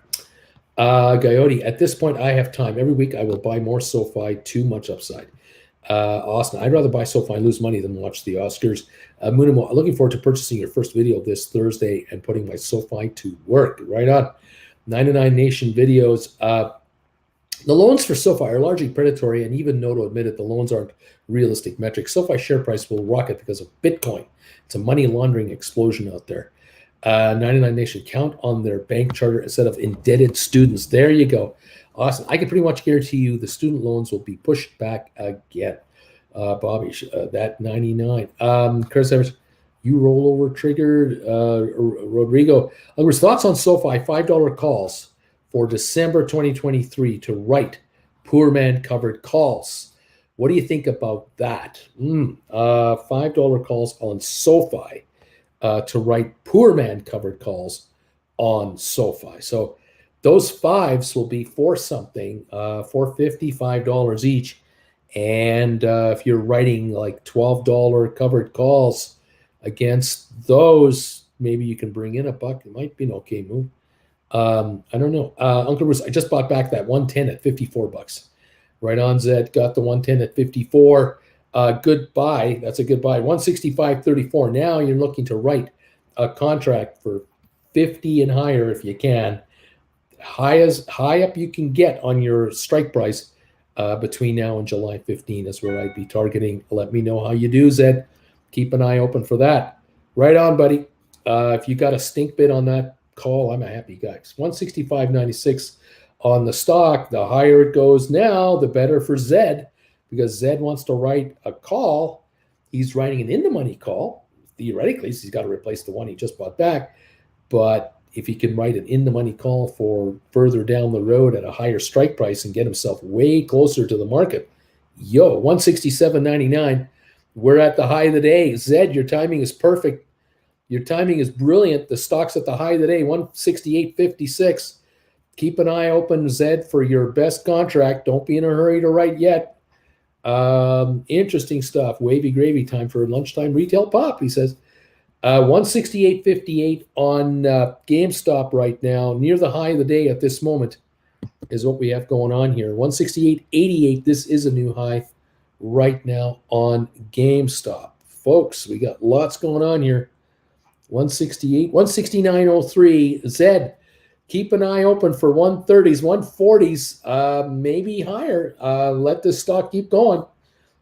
Coyote, at this point, I have time. Every week, I will buy more SoFi. Too much upside. Austin, I'd rather buy SoFi and lose money than watch the Oscars. Munimo, looking forward to purchasing your first video this Thursday and putting my SoFi to work. Right on. 99 Nation videos. The loans for SoFi are largely predatory, and even Noto admitted the loans aren't realistic metrics. SoFi share price will rocket because of Bitcoin. It's a money laundering explosion out there. 99 Nation, count on their bank charter instead of indebted students. There you go. Awesome. I can pretty much guarantee you the student loans will be pushed back again. Bobby, that 99. Chris Evers, you rollover triggered. Rodrigo, thoughts on SoFi $5 calls for December 2023 to write poor man covered calls. What do you think about that? $5 calls on SoFi to write poor man covered calls on SoFi. So those fives will be for something, $4.50, $5 each. And if you're writing like $12 covered calls against those, maybe you can bring in $1. It might be an okay move. I don't know. Uncle Bruce, I just bought back that 110 at $54. Right on, Zed. Got the 110 at 54. Good buy. That's a good buy. 165.34. Now you're looking to write a contract for 50 and higher if you can. High up you can get on your strike price between now and July 15 is where I'd be targeting. Let me know how you do, Zed. Keep an eye open for that. Right on, buddy. If you got a stink bid on that call, I'm a happy guy. 165.96 on the stock. The higher it goes now, the better for Zed, because Zed wants to write a call. He's writing an in-the-money call. Theoretically, he's got to replace the one he just bought back. But if he can write an in-the-money call for further down the road at a higher strike price and get himself way closer to the market, 167.99. We're at the high of the day. Zed, your timing is perfect. Your timing is brilliant. The stock's at the high of the day, 168.56. Keep an eye open, Zed, for your best contract. Don't be in a hurry to write yet. Interesting stuff. Wavy gravy time for lunchtime retail pop, he says. 168.58 on GameStop right now, near the high of the day at this moment is what we have going on here. 168.88. This is a new high right now on GameStop. Folks, we got lots going on here. 168, 169.03. Zed, keep an eye open for 130s, 140s, maybe higher. Let this stock keep going.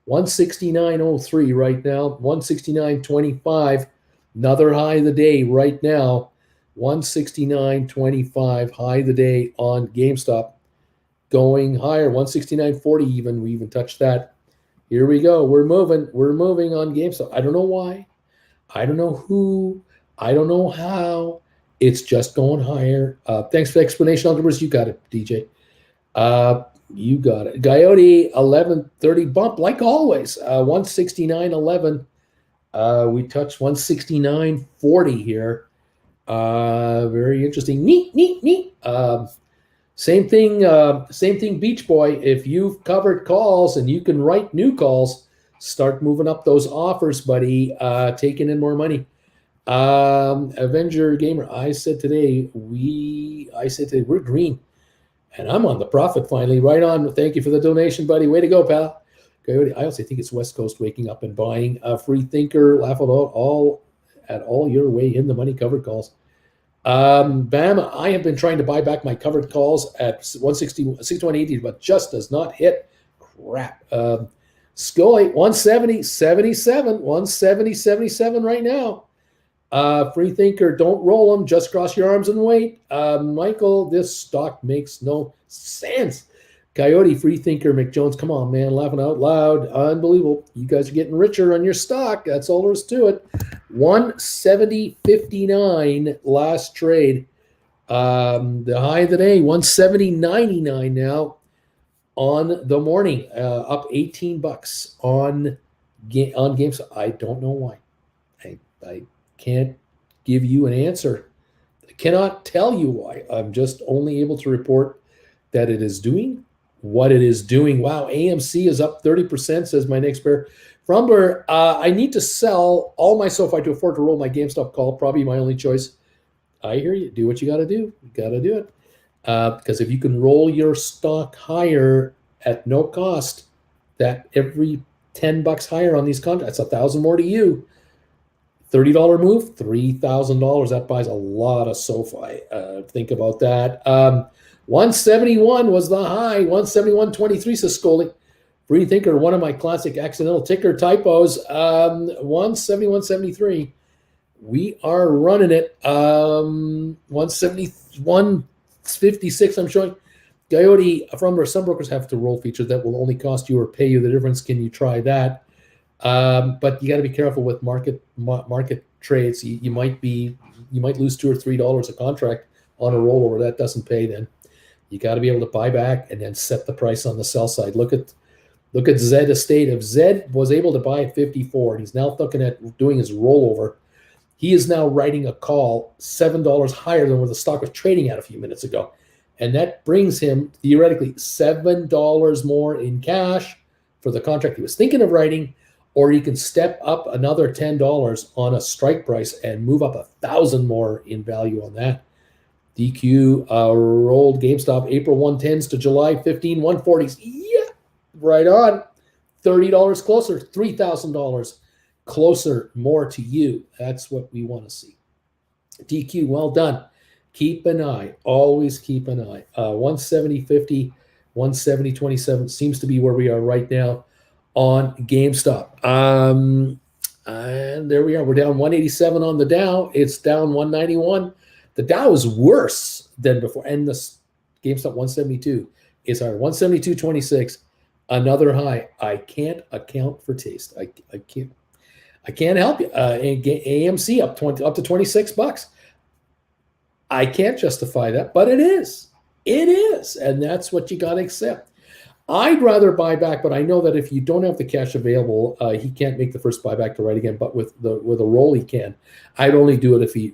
169.03 right now, 169.25. Another high of the day right now. 169.25 high of the day on GameStop, going higher, 169.40 even. We even touched that. Here we go. We're moving on GameStop. I don't know why. I don't know who. I don't know how. It's just going higher. Thanks for the explanation, Algebras. You got it, DJ. You got it. Coyote 11.30 bump like always. 169.11. We touched 169.40 here. Very interesting. Neat. Same thing, Beach Boy. If you've covered calls and you can write new calls, start moving up those offers, buddy. Taking in more money. Avenger Gamer, I said today we're green. And I'm on the profit finally. Right on. Thank you for the donation, buddy. Way to go, pal. Coyote, I also think it's West Coast waking up and buying. Free thinker, laugh at all your way in the money covered calls. Bam, I have been trying to buy back my covered calls at 61.80, but just does not hit. Crap. Scully, 170.77, 170.77 right now. Free thinker, don't roll them. Just cross your arms and wait. Michael, this stock makes no sense. Coyote, free thinker, McJones, come on, man, laughing out loud. Unbelievable. You guys are getting richer on your stock. That's all there is to it. 170.59 last trade. The high of the day, 170.99 now on the morning. Up $18 on GameStop. I don't know why. I can't give you an answer. I cannot tell you why. I'm just only able to report that it is doing what it is doing. Wow, AMC is up 30%, says my next pair. Frumber, I need to sell all my SoFi to afford to roll my GameStop call. Probably my only choice. I hear you. Do what you got to do. You got to do it. Because if you can roll your stock higher at no cost, that every $10 higher on these contracts, $1,000 more to you. $30 move, $3,000. That buys a lot of SoFi. Think about that. 171 was the high. 171.23, says Scully. Free thinker, one of my classic accidental ticker typos. 171.73. We are running it. 171.56, I'm showing. Coyote, from some brokers have to roll feature that will only cost you or pay you the difference. Can you try that? But you got to be careful with market trades. You might lose $2 or $3 a contract on a rollover. That doesn't pay. Then you got to be able to buy back and then set the price on the sell side. Look at Zed Estate. If Zed was able to buy at 54, and he's now looking at doing his rollover, he is now writing a call $7 higher than where the stock was trading at a few minutes ago, and that brings him theoretically $7 more in cash for the contract he was thinking of writing. Or he can step up another $10 on a strike price and move up $1,000 more in value on that. DQ rolled GameStop April 110s to July 15 140s. Yeah, right on. $30 closer, $3,000 closer, more to you. That's what we want to see. DQ, well done. Keep an eye. Always keep an eye. 170.50, 170.27 seems to be where we are right now on GameStop. And there we are. We're down 187 on the Dow. It's down 191. The Dow is worse than before. And the GameStop 172 is our 172.26. Another high. I can't account for taste. I can't help you. AMC up to $26. I can't justify that, but it is. It is. And that's what you got to accept. I'd rather buy back, but I know that if you don't have the cash available, he can't make the first buyback to right again. But with a roll, he can. I'd only do it if he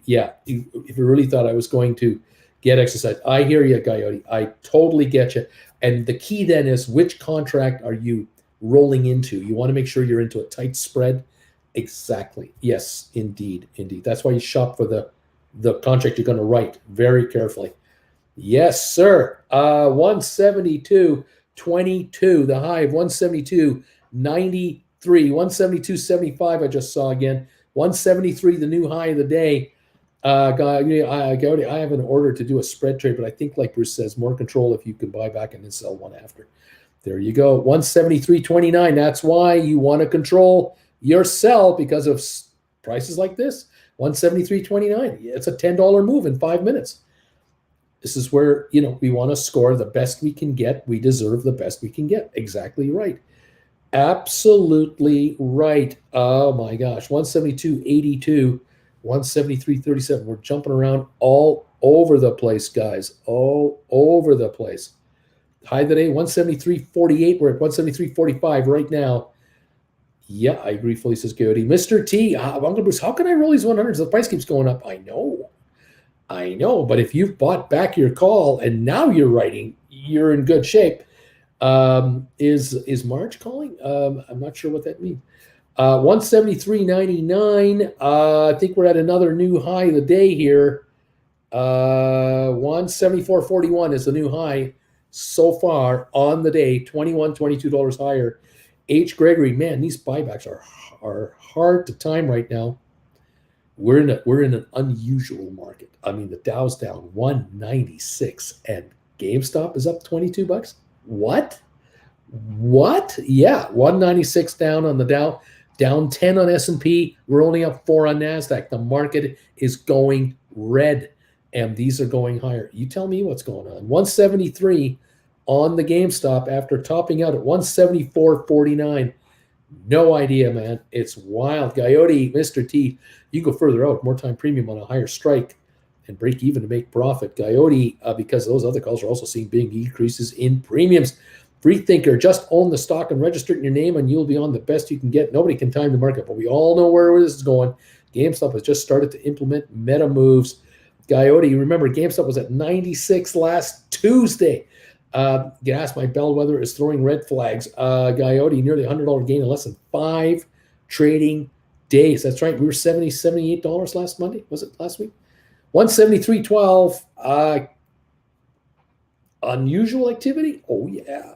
really thought I was going to get exercise. I hear you, Coyote. I totally get you. And the key then is, which contract are you rolling into? You want to make sure you're into a tight spread. Exactly. Yes, indeed. That's why you shop for the contract you're going to write very carefully. Yes, sir. 172.22, the high of 172.93, 172.75 I just saw again, 173 the new high of the day. I have an order to do a spread trade, but I think, like Bruce says, more control if you can buy back and then sell one after. There you go, 173.29. That's why you want to control your sell, because of prices like this. 173.29. It's a $10 move in 5 minutes. This is where, we want to score the best we can get. We deserve the best we can get. Exactly right. Absolutely right. Oh my gosh. 172.82, 173.37. We're jumping around all over the place, guys. All over the place. High today, 173.48. We're at 173.45 right now. Yeah, I agree, fully, says Coyote. Mr. T, Uncle Bruce, how can I roll these 100s? The price keeps going up. I know. But if you've bought back your call and now you're writing, you're in good shape. Is March calling? I'm not sure what that means. 173.99. I think we're at another new high of the day here. 174.41 is the new high so far on the day. $21, $22 higher. H. Gregory, man, these buybacks are hard to time right now. We're in an unusual market. I mean, the Dow's down 196 and GameStop is up $22. What? Yeah, 196 down on the Dow, down 10 on S&P. We're only up 4 on NASDAQ. The market is going red, and these are going higher. You tell me what's going on. 173 on the GameStop after topping out at 174.49. No idea, man. It's wild. Coyote, Mr. T, you go further out, more time premium on a higher strike and break even to make profit. Coyote, because those other calls are also seeing big decreases in premiums. Freethinker, just own the stock and register it in your name and you'll be on the best you can get. Nobody can time the market, but we all know where this is going. GameStop has just started to implement meta moves. Coyote, remember GameStop was at 96 last Tuesday. Gas, my bellwether is throwing red flags. Coyote, nearly $100 gain in less than 5 trading days. That's right. We were $70, $78 last Monday. Was it last week? 173.12. Unusual activity? Oh yeah.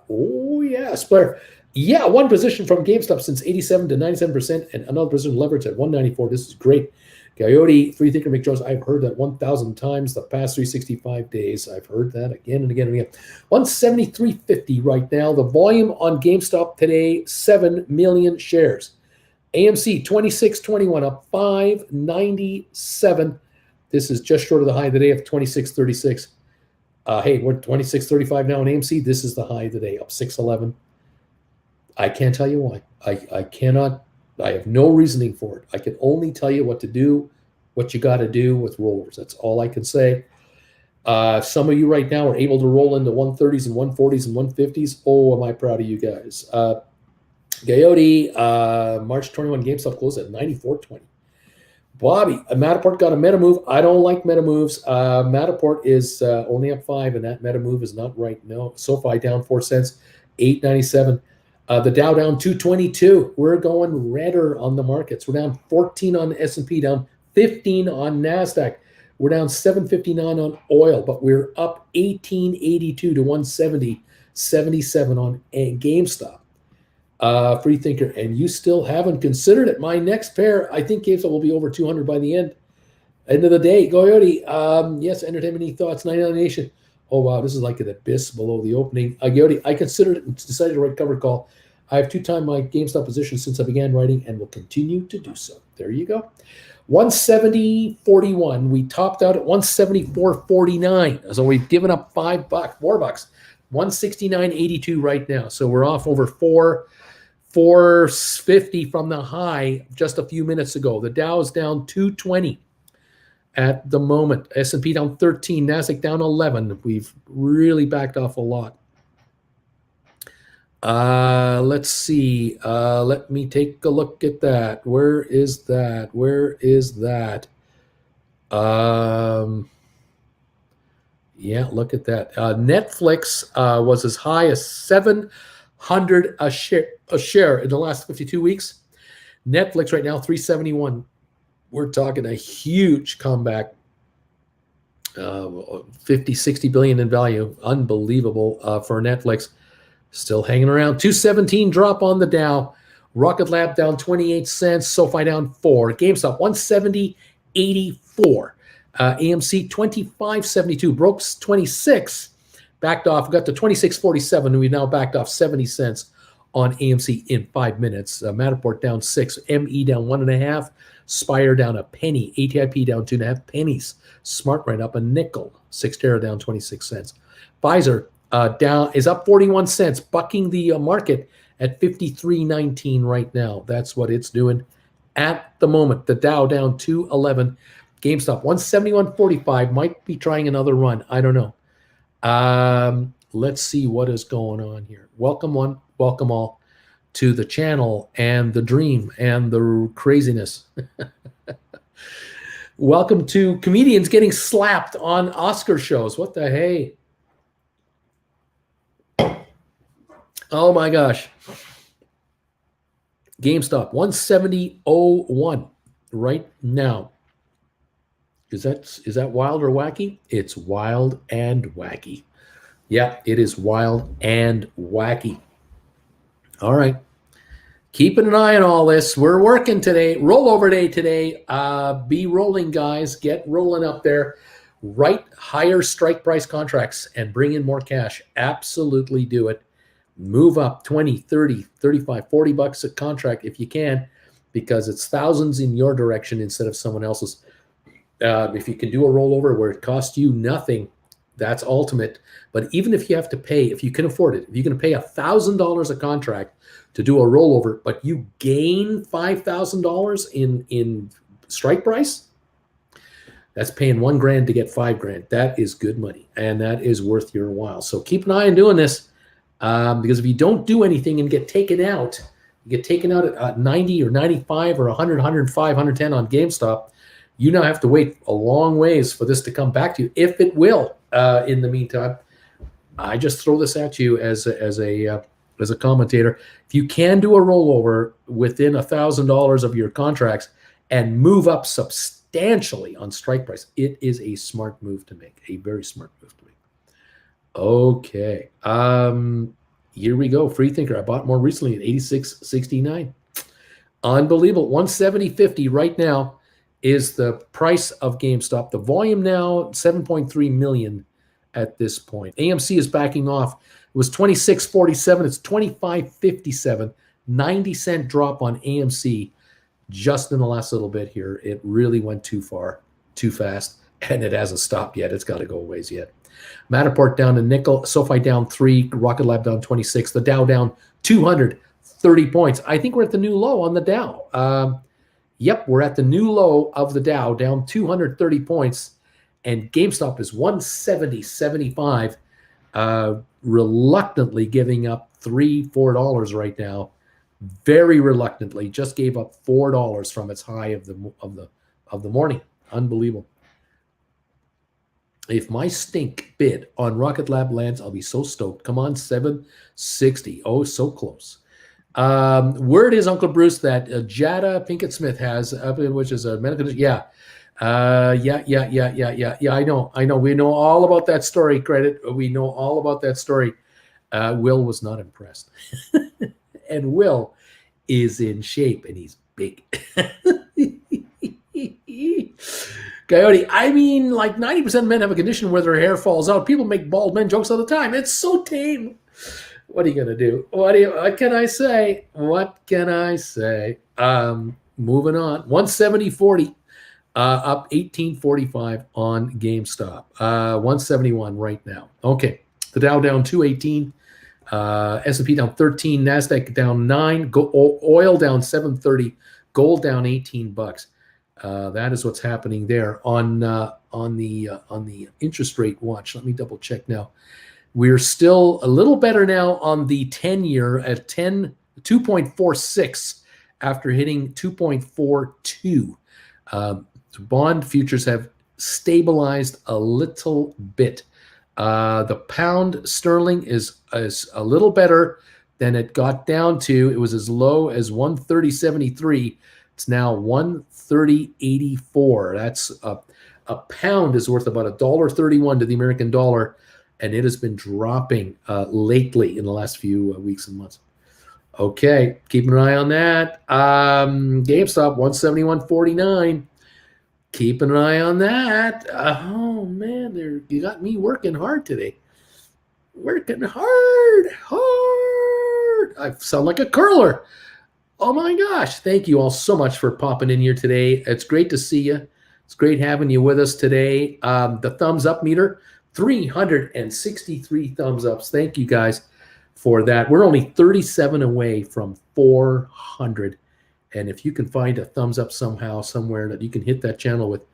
Splair. Yeah, one position from GameStop since 87 to 97%, and another position leverage at 194. This is great. Coyote, Freethinker McJones, I've heard that 1,000 times the past 365 days. I've heard that again and again and again. 173.50 right now. The volume on GameStop today, 7 million shares. AMC, 26.21, up 5.97. This is just short of the high of the day of 26.36. Hey, we're 26.35 now in AMC. This is the high of the day, up 6.11. I can't tell you why. I cannot. I have no reasoning for it. I can only tell you what to do, what you got to do with rollovers. That's all I can say. Some of you right now are able to roll into 130s and 140s and 150s. Oh, am I proud of you guys. Coyote, March 21 GameStop closed at 94.20. Bobby, Matterport got a meta move. I don't like meta moves. Matterport is only up 5, and that meta move is not right. No, SoFi down 4 cents, 8.97. The Dow down 222. We're going redder on the markets. We're down 14 on S&P, down 15 on NASDAQ. We're down 759 on oil, but we're up 1882 to 170.77 on GameStop. Freethinker, and you still haven't considered it. My next pair, I think GameStop will be over 200 by the end of the day. Coyote, yes, entertainment, any thoughts? 99 Nation. Oh, wow, this is like an abyss below the opening. Coyote, I considered it and decided to write cover call. I have 2-time my GameStop position since I began writing and will continue to do so. There you go. 170.41. We topped out at 174.49. So we've given up $4. 169.82 right now. So we're off over 450 from the high just a few minutes ago. The Dow is down 220 at the moment. S&P down 13, NASDAQ down 11. We've really backed off a lot. Let's see. Let me take a look at that. Where is that? Yeah, look at that. Netflix was as high as $700 a share in the last 52 weeks. Netflix right now, $371. We're talking a huge comeback. 50, 60 billion in value. Unbelievable for Netflix. Still hanging around. 217 drop on the Dow. Rocket Lab down 28 cents. SoFi down 4. GameStop 170.84. AMC 25.72. Broke 26. Backed off. Got to 26.47. And we now backed off 70 cents on AMC in 5 minutes. Matterport down 6, ME down 1.5, Spire down a penny, ATIP down 2.5 pennies, SmartRent up a nickel, Cyxtera down 26 cents. Pfizer down is up 41 cents, bucking the market at 53.19 right now. That's what it's doing at the moment. The Dow down 211. GameStop 171.45, might be trying another run. I don't know. Let's see what is going on here. Welcome one, welcome all to the channel and the dream and the craziness. Welcome to comedians getting slapped on Oscar shows. What the hey? Oh my gosh. GameStop 170.01 right now. Is that wild or wacky? It's wild and wacky. Yeah, it is wild and wacky. All right. Keeping an eye on all this. We're working today. Rollover day today. Be rolling, guys. Get rolling up there. Write higher strike price contracts and bring in more cash. Absolutely do it. Move up 20, 30, 35, 40 bucks a contract if you can, because it's thousands in your direction instead of someone else's. If you can do a rollover where it costs you nothing, that's ultimate. But even if you have to pay, if you can afford it, if you're going to pay $1,000 a contract to do a rollover, but you gain $5,000 in strike price, that's paying $1,000 to get $5,000. That is good money, and that is worth your while. So keep an eye on doing this, because if you don't do anything and get taken out, you get taken out at 90 or 95 or 100, 105, 110 on GameStop, you now have to wait a long ways for this to come back to you, if it will. In the meantime, I just throw this at you as a commentator. If you can do a rollover within $1,000 of your contracts and move up substantially on strike price, it is a smart move to make, a very smart move to make. Okay, here we go. Freethinker. I bought more recently at 86.69. Unbelievable. 170.50 right now is the price of GameStop. The volume now 7.3 million at this point. AMC is backing off. It was 26.47. It's 25.57. 90-cent drop on AMC just in the last little bit here. It really went too far, too fast, and it hasn't stopped yet. It's got to go a ways yet. Matterport down a nickel. SoFi down 3. Rocket Lab down 26. The Dow down 230 points. I think we're at the new low on the Dow. Yep, we're at the new low of the Dow, down 230 points, and GameStop is 170.75, reluctantly giving up $3-4 right now. Very reluctantly, just gave up $4 from its high of the morning. Unbelievable. If my stink bid on Rocket Lab lands, I'll be so stoked. Come on, 760. Oh, so close. Word is, Uncle Bruce, that Jada Pinkett Smith has, which is a medical condition. Yeah. I know. We know all about that story. We know all about that story. Will was not impressed. And Will is in shape, and he's big. Coyote, I mean, like 90% of men have a condition where their hair falls out. People make bald men jokes all the time. It's so tame. What are you going to do? What can I say? Moving on. 170.40, up 18.45 on GameStop. 171 right now. Okay. The Dow down 218. S&P down 13. NASDAQ down 9. Oil down 730. Gold down $18. That is what's happening there on the interest rate watch. Let me double check now. We're still a little better now on the 10-year at 2.46 after hitting 2.42. Bond futures have stabilized a little bit. The pound sterling is a little better than it got down to. It was as low as 130.73. It's now 130.84. That's a pound is worth about $1.31 to the American dollar. And it has been dropping lately in the last few weeks and months. Okay, keeping an eye on that. GameStop 171.49. Keeping an eye on that. Oh man, you got me working hard today. Working hard. I sound like a curler. Oh my gosh. Thank you all so much for popping in here today. It's great to see you. It's great having you with us today. The thumbs up meter, 363 thumbs ups. Thank you guys for that. We're only 37 away from 400. And if you can find a thumbs up somehow, somewhere that you can hit that channel with,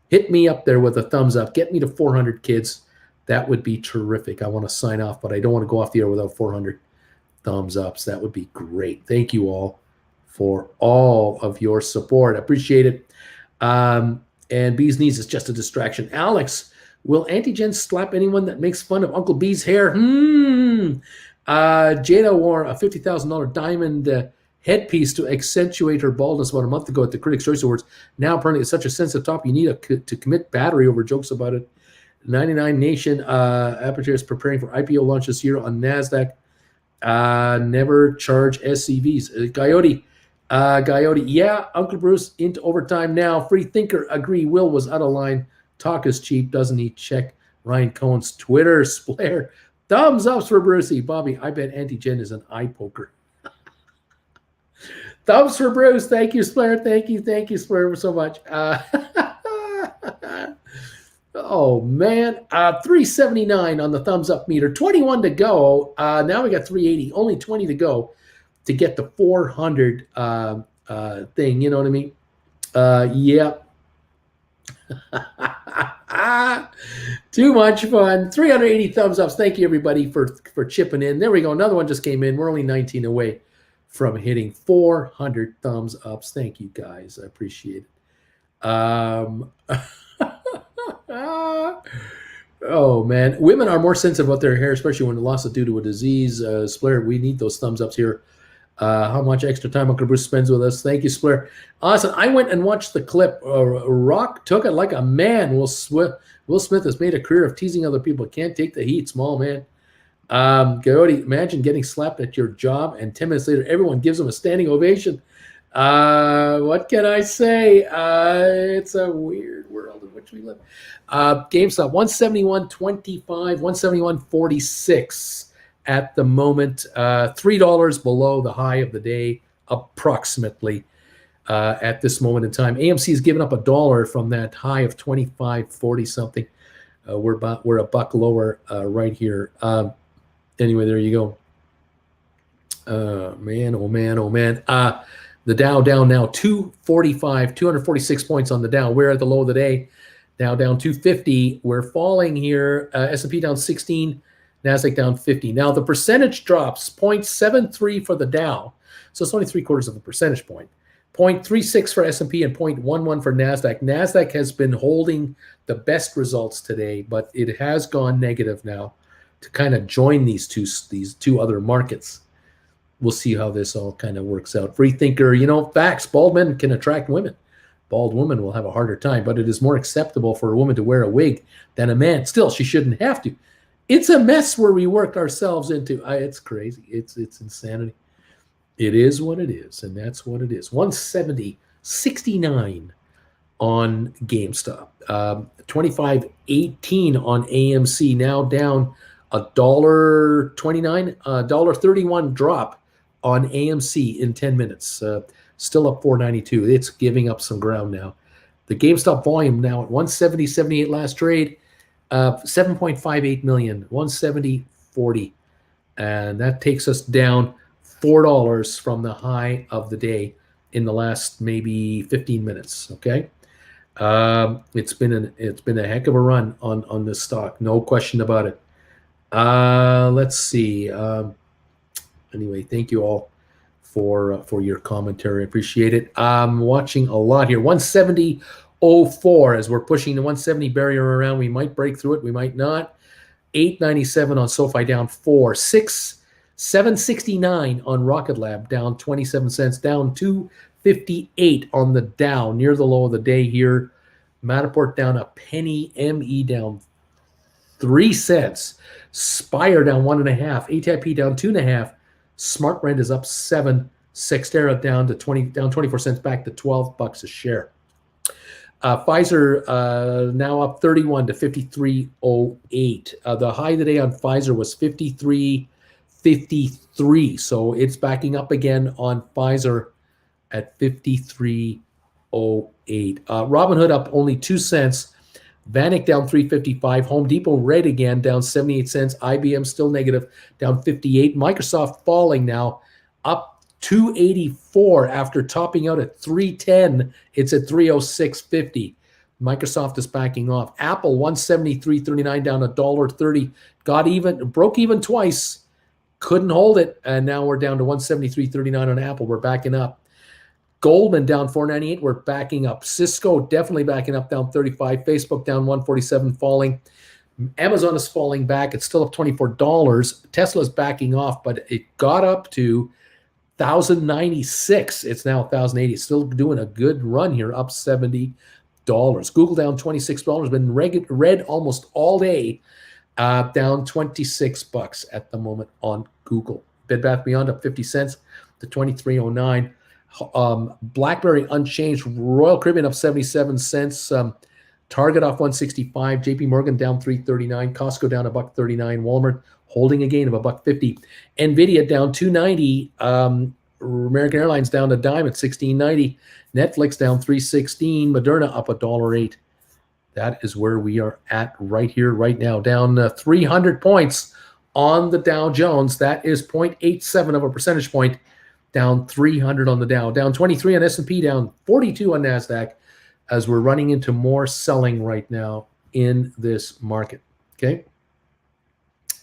hit me up there with a thumbs up. Get me to 400 kids. That would be terrific. I want to sign off, but I don't want to go off the air without 400 thumbs ups. That would be great. Thank you all for all of your support. I appreciate it. And Bee's Knees is just a distraction. Alex, will Auntie Jen slap anyone that makes fun of Uncle Bee's hair? Jada wore a $50,000 diamond headpiece to accentuate her baldness about a month ago at the Critics' Choice Awards. Now, apparently, it's such a sensitive topic, you need to commit battery over jokes about it. 99 Nation Aperture is preparing for IPO launch this year on NASDAQ. Never charge SCVs. Coyote, yeah, Uncle Bruce into overtime now. Free Thinker, agree. Will was out of line. Talk is cheap, doesn't he? Check Ryan Cohen's Twitter. Splair, thumbs ups for Brucey. Bobby, I bet Auntie Jen is an eye poker. Thumbs for Bruce. Thank you, Splair. Thank you, Splair, so much. Oh man, 379 on the thumbs up meter. 21 to go. Now we got 380. Only 20 to go to get the 400 thing. You know what I mean? Yeah. Too much fun. 380 thumbs ups. Thank you everybody for chipping in. There we go. Another one just came in. We're only 19 away from hitting 400 thumbs ups. Thank you guys. I appreciate it. Oh man, women are more sensitive about their hair, especially when the loss is due to a disease. Splair, we need those thumbs ups here. How much extra time Uncle Bruce spends with us. Thank you, Splair. Awesome. I went and watched the clip. Rock took it like a man. Will Smith has made a career of teasing other people. Can't take the heat, small man. Coyote, imagine getting slapped at your job and 10 minutes later, everyone gives him a standing ovation. What can I say? It's a weird world in which we live. GameStop 171.25, 171.46 at the moment. $3 below the high of the day, approximately at this moment in time. AMC has given up $1 from that high of 25.40 something. We're a buck lower right here. Anyway, there you go. Man, oh man, oh man. The Dow down now 245, 246 points on the Dow. We're at the low of the day. Dow down 250. We're falling here. S&P down 16. NASDAQ down 50. Now the percentage drops 0.73 for the Dow. So it's only 3/4 of a percentage point. 0.36 for S&P and 0.11 for NASDAQ. NASDAQ has been holding the best results today, but it has gone negative now to kind of join these two other markets. We'll see how this all kind of works out. Free Thinker, facts. Bald men can attract women. Bald women will have a harder time, but it is more acceptable for a woman to wear a wig than a man. Still, she shouldn't have to. It's a mess where we worked ourselves into. It's crazy. It's insanity. It is what it is, and that's what it is. 170.69 on GameStop. 25.18 on AMC. Now down $1.29, $1.31 drop on AMC in 10 minutes. Still up 492. It's giving up some ground now. The GameStop volume now at 170.78 last trade, 7.58 million, 170.40. And that takes us down $4 from the high of the day in the last maybe 15 minutes. Okay. It's been a heck of a run on this stock. No question about it. Let's see. Anyway, thank you all for your commentary. I appreciate it. I'm watching a lot here. 170.04 as we're pushing the 170 barrier around. We might break through it. We might not. 897 on SoFi down 4. 769 on Rocket Lab down 27 cents. Down 258 on the Dow near the low of the day here. Matterport down a penny. ME down 3 cents. Spire down 1.5. ATIP down 2.5. Smart Rent is up 7. Sextera down 24 cents, back to $12 a share. Pfizer now up 31 to 53.08. The high today on Pfizer was 53.30. 53. So it's backing up again on Pfizer at 53.08. Robinhood up only 2 cents. Vanik down 355. Home Depot red again, down 78 cents. IBM still negative, down 58. Microsoft falling now, up 284 after topping out at 310. It's at 306.50. Microsoft is backing off. Apple 173.39 down $1.30. Got even, broke even twice. Couldn't hold it, and now we're down to 173.39 on Apple. We're backing up. Goldman down 498. We're backing up. Cisco definitely backing up, down 35. Facebook down 147, falling. Amazon is falling back. It's still up $24. Tesla's backing off, but it got up to 1,096. It's now 1,080. It's still doing a good run here, up $70. Google down $26. Been red almost all day. Down $26 at the moment on Google. Bed Bath Beyond up 50 cents to 23.09. BlackBerry unchanged. Royal Caribbean up 77 cents. Target off 165. JP Morgan down 339. Costco down $1.39. Walmart holding a gain of $1.50. Nvidia down 290. American Airlines down a dime at 16.90. Netflix down 316. Moderna up $1.08. That is where we are at right here, right now. Down 300 points on the Dow Jones. That is 0.87 of a percentage point. Down 300 on the Dow. Down 23 on S&P. Down 42 on NASDAQ, as we're running into more selling right now in this market. Okay.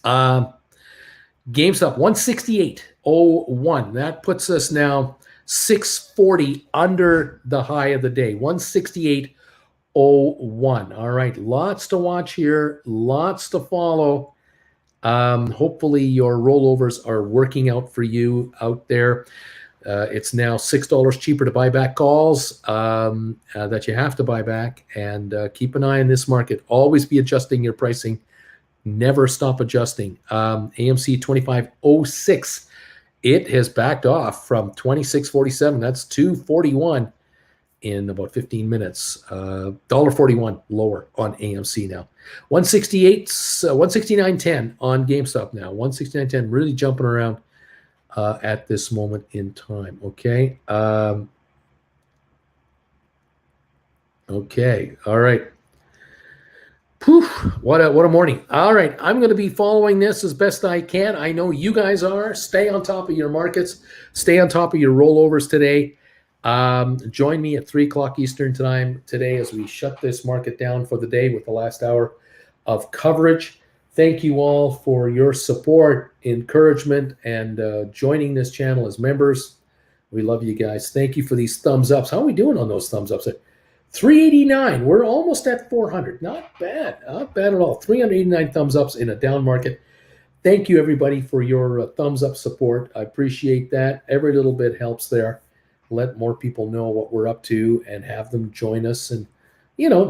GameStop 168.01. That puts us now 640 under the high of the day. 168.01. All right, lots to watch here, lots to follow. Hopefully your rollovers are working out for you out there. It's now $6 cheaper to buy back calls that you have to buy back, and keep an eye on this market. Always be adjusting your pricing. Never stop adjusting. AMC 25.06. It has backed off from 26.47. That's 241 in about 15 minutes. $1.41 lower on AMC now. 169.10 on GameStop now. 169.10, really jumping around at this moment in time. Okay. Okay. All right. Poof, what a morning. All right, I'm going to be following this as best I can. I know you guys are. Stay on top of your markets. Stay on top of your rollovers today. Join me at 3 o'clock Eastern time today as we shut this market down for the day with the last hour of coverage. Thank you all for your support, encouragement, and joining this channel as members. We love you guys. Thank you for these thumbs ups. How are we doing on those thumbs ups? 389. We're almost at 400. Not bad. Not bad at all. 389 thumbs ups in a down market. Thank you, everybody, for your thumbs up support. I appreciate that. Every little bit helps there. Let more people know what we're up to and have them join us and,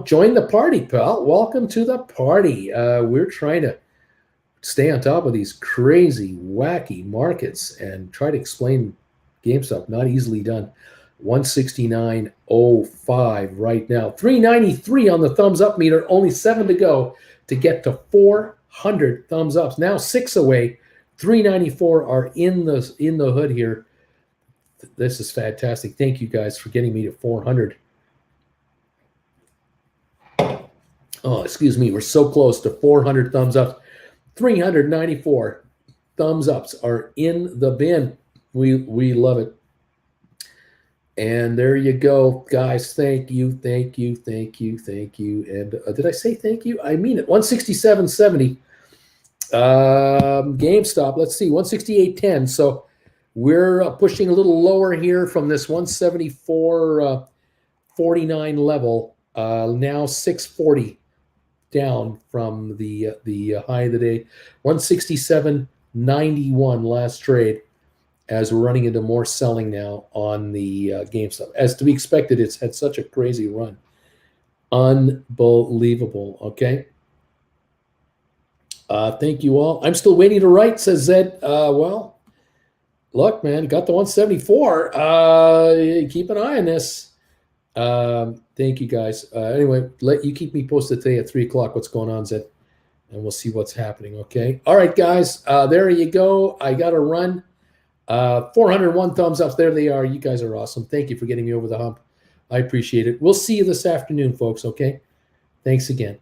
join the party, pal. Welcome to the party. We're trying to stay on top of these crazy, wacky markets and try to explain GameStop. Not easily done. 169.05 right now. 393 on the thumbs up meter. Only 7 to go to get to 400 thumbs ups. Now 6 away. 394 are in the hood here. This is fantastic. Thank you guys for getting me to 400. Oh, excuse me. We're so close to 400 thumbs ups. 394 thumbs ups are in the bin. We love it. And there you go, guys. Thank you, thank you, thank you, thank you. And did I say thank you? I mean it. 167.70. GameStop. Let's see, 168.10. So we're pushing a little lower here from this 174.49 level. Now 640 down from the high of the day. 167.91 last trade. As we're running into more selling now on the GameStop. As to be expected, it's had such a crazy run. Unbelievable, okay? Thank you all. I'm still waiting to write, says Zed. Well, look, man, got the 174. Keep an eye on this. Thank you, guys. Anyway, let you keep me posted today at 3 o'clock. What's going on, Zed? and we'll see what's happening. Okay. All right, guys. There you go. I got to run. 401 thumbs up. There they are. You guys are awesome. Thank you for getting me over the hump. I appreciate it. We'll see you this afternoon, folks. Okay. Thanks again.